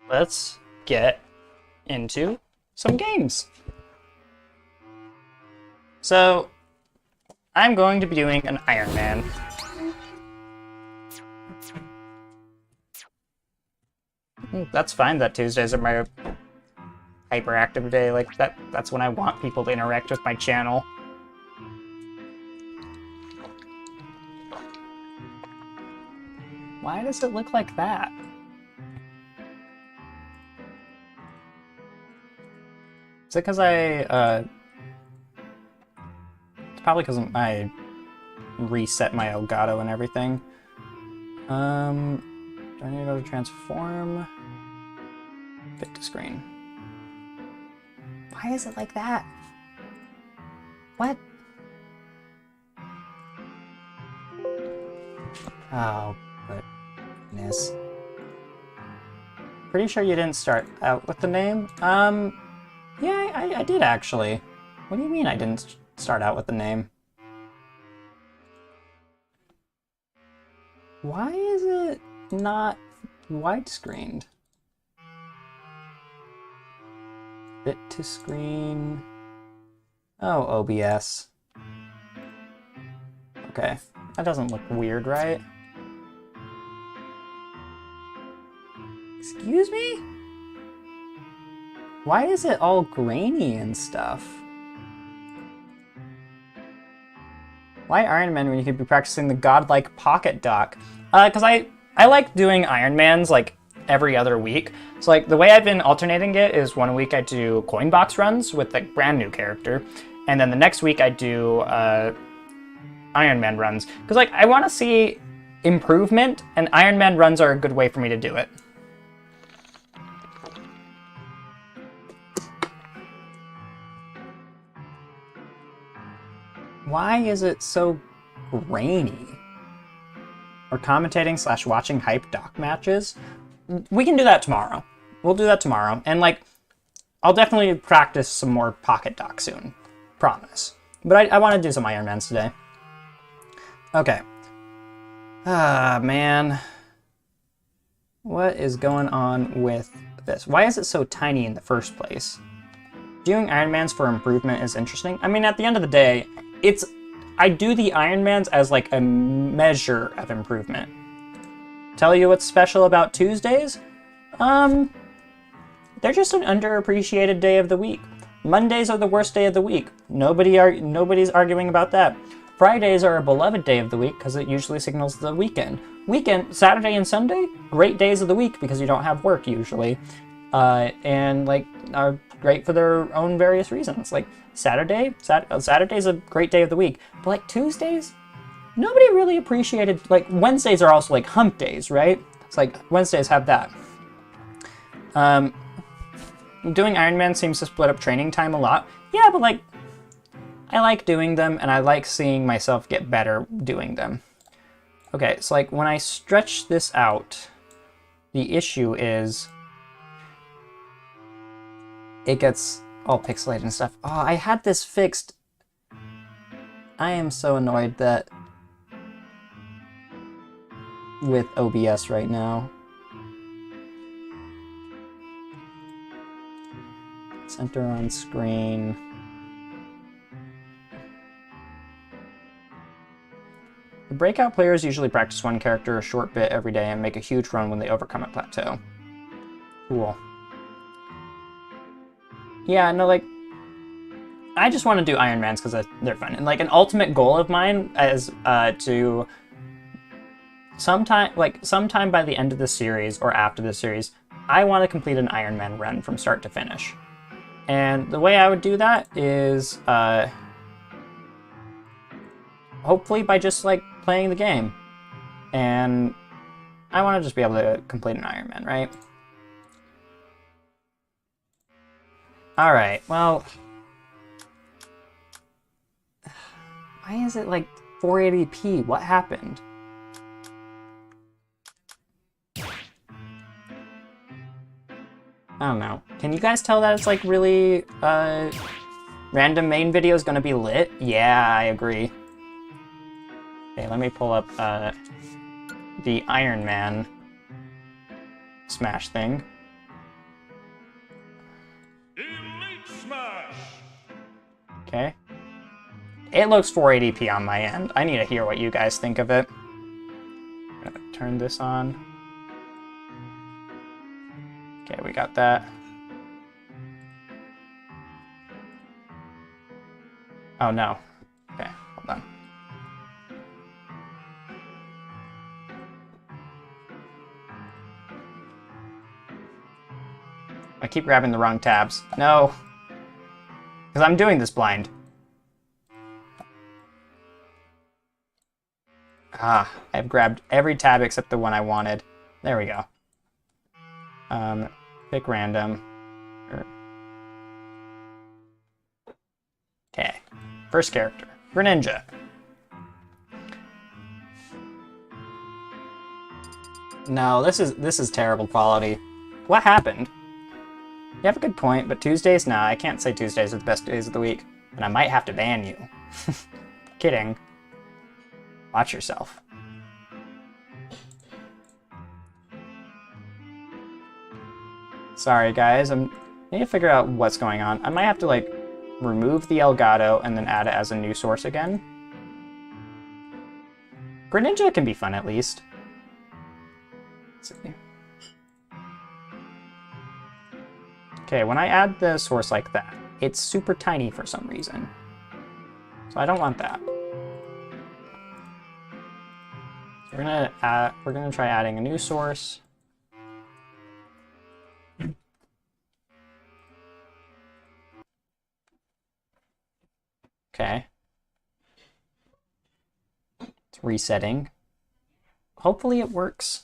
Let's get into some games. So, I'm going to be doing an Iron Man. That's fine that Tuesdays are my hyperactive day. Like, that's when I want people to interact with my channel. Why does it look like that? Is it because it's probably because I reset my Elgato and everything. Do I need to go to transform? Fit to screen. Why is it like that? What? Oh, goodness. Pretty sure you didn't start out with the name? Yeah, I did actually. What do you mean I didn't start out with the name? Why is it not widescreened? Fit to screen. Oh, OBS. Okay, that doesn't look weird, right? Excuse me? Why is it all grainy and stuff? Why Iron Man when you could be practicing the godlike pocket dock? Because I like doing Iron Mans like every other week. So like the way I've been alternating it is 1 week I do coin box runs with like brand new character, and then the next week I do Iron Man runs. Because like I want to see improvement, and Iron Man runs are a good way for me to do it. Why is it so grainy? Or commentating / watching hype doc matches? We can do that tomorrow. We'll do that tomorrow. And like, I'll definitely practice some more pocket doc soon. Promise. But I want to do some Iron Mans today. Okay. Ah, man. What is going on with this? Why is it so tiny in the first place? Doing Iron Mans for improvement is interesting. I mean, at the end of the day, I do the Iron Mans as like a measure of improvement. Tell you what's special about Tuesdays? They're just an underappreciated day of the week. Mondays are the worst day of the week. Nobody's arguing about that. Fridays are a beloved day of the week because it usually signals the weekend. Saturday and Sunday, great days of the week because you don't have work usually. And like are great for their own various reasons. Like Saturday's a great day of the week, but like Tuesdays, nobody really appreciated. Like Wednesdays are also like hump days, right? It's like Wednesdays have that. Doing Iron Man seems to split up training time a lot. Yeah, but like I like doing them and I like seeing myself get better doing them. Okay, so like when I stretch this out, the issue is it gets all pixelated and stuff. Oh, I had this fixed. I am so annoyed that with OBS right now. Center on screen. The breakout players usually practice one character a short bit every day and make a huge run when they overcome a plateau. Cool. Yeah, no, like, I just want to do Iron Mans because they're fun. And like an ultimate goal of mine is to sometime by the end of the series or after the series, I want to complete an Iron Man run from start to finish. And the way I would do that is hopefully by just like playing the game. And I want to just be able to complete an Iron Man, right? All right, well, why is it like 480p? What happened? I don't know. Can you guys tell that it's like really, random main video is gonna be lit? Yeah, I agree. Okay, let me pull up, the Iron Man smash thing. Elite Smash! Okay. It looks 480p on my end. I need to hear what you guys think of it. I'm gonna turn this on. Okay, we got that. Oh no. Okay, hold on. I keep grabbing the wrong tabs. No. Because I'm doing this blind. Ah, I've grabbed every tab except the one I wanted. There we go. Pick random. Okay. First character. Greninja. No, this is terrible quality. What happened? You have a good point, but Tuesdays? Nah, I can't say Tuesdays are the best days of the week. And I might have to ban you. Kidding. Watch yourself. Sorry, guys. I need to figure out what's going on. I might have to, like, remove the Elgato and then add it as a new source again. Greninja can be fun, at least. Let's see. Okay, when I add the source like that, it's super tiny for some reason. So I don't want that. So we're gonna try adding a new source. Okay. It's resetting. Hopefully it works.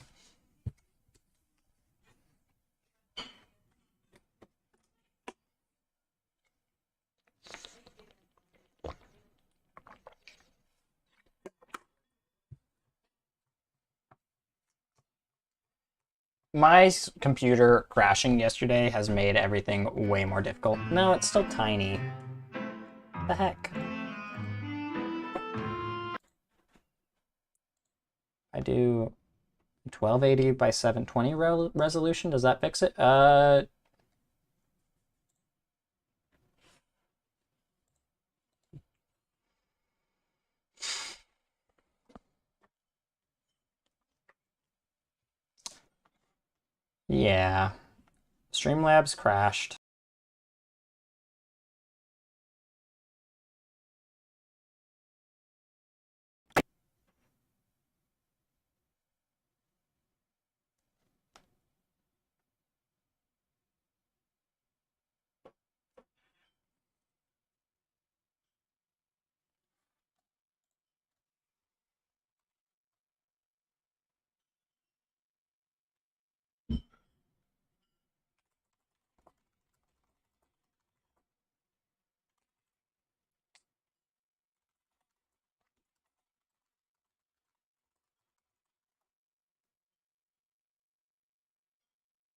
My computer crashing yesterday has made everything way more difficult. No, it's still tiny. What the heck? I do 1280 by 720 resolution. Does that fix it? Yeah. Streamlabs crashed.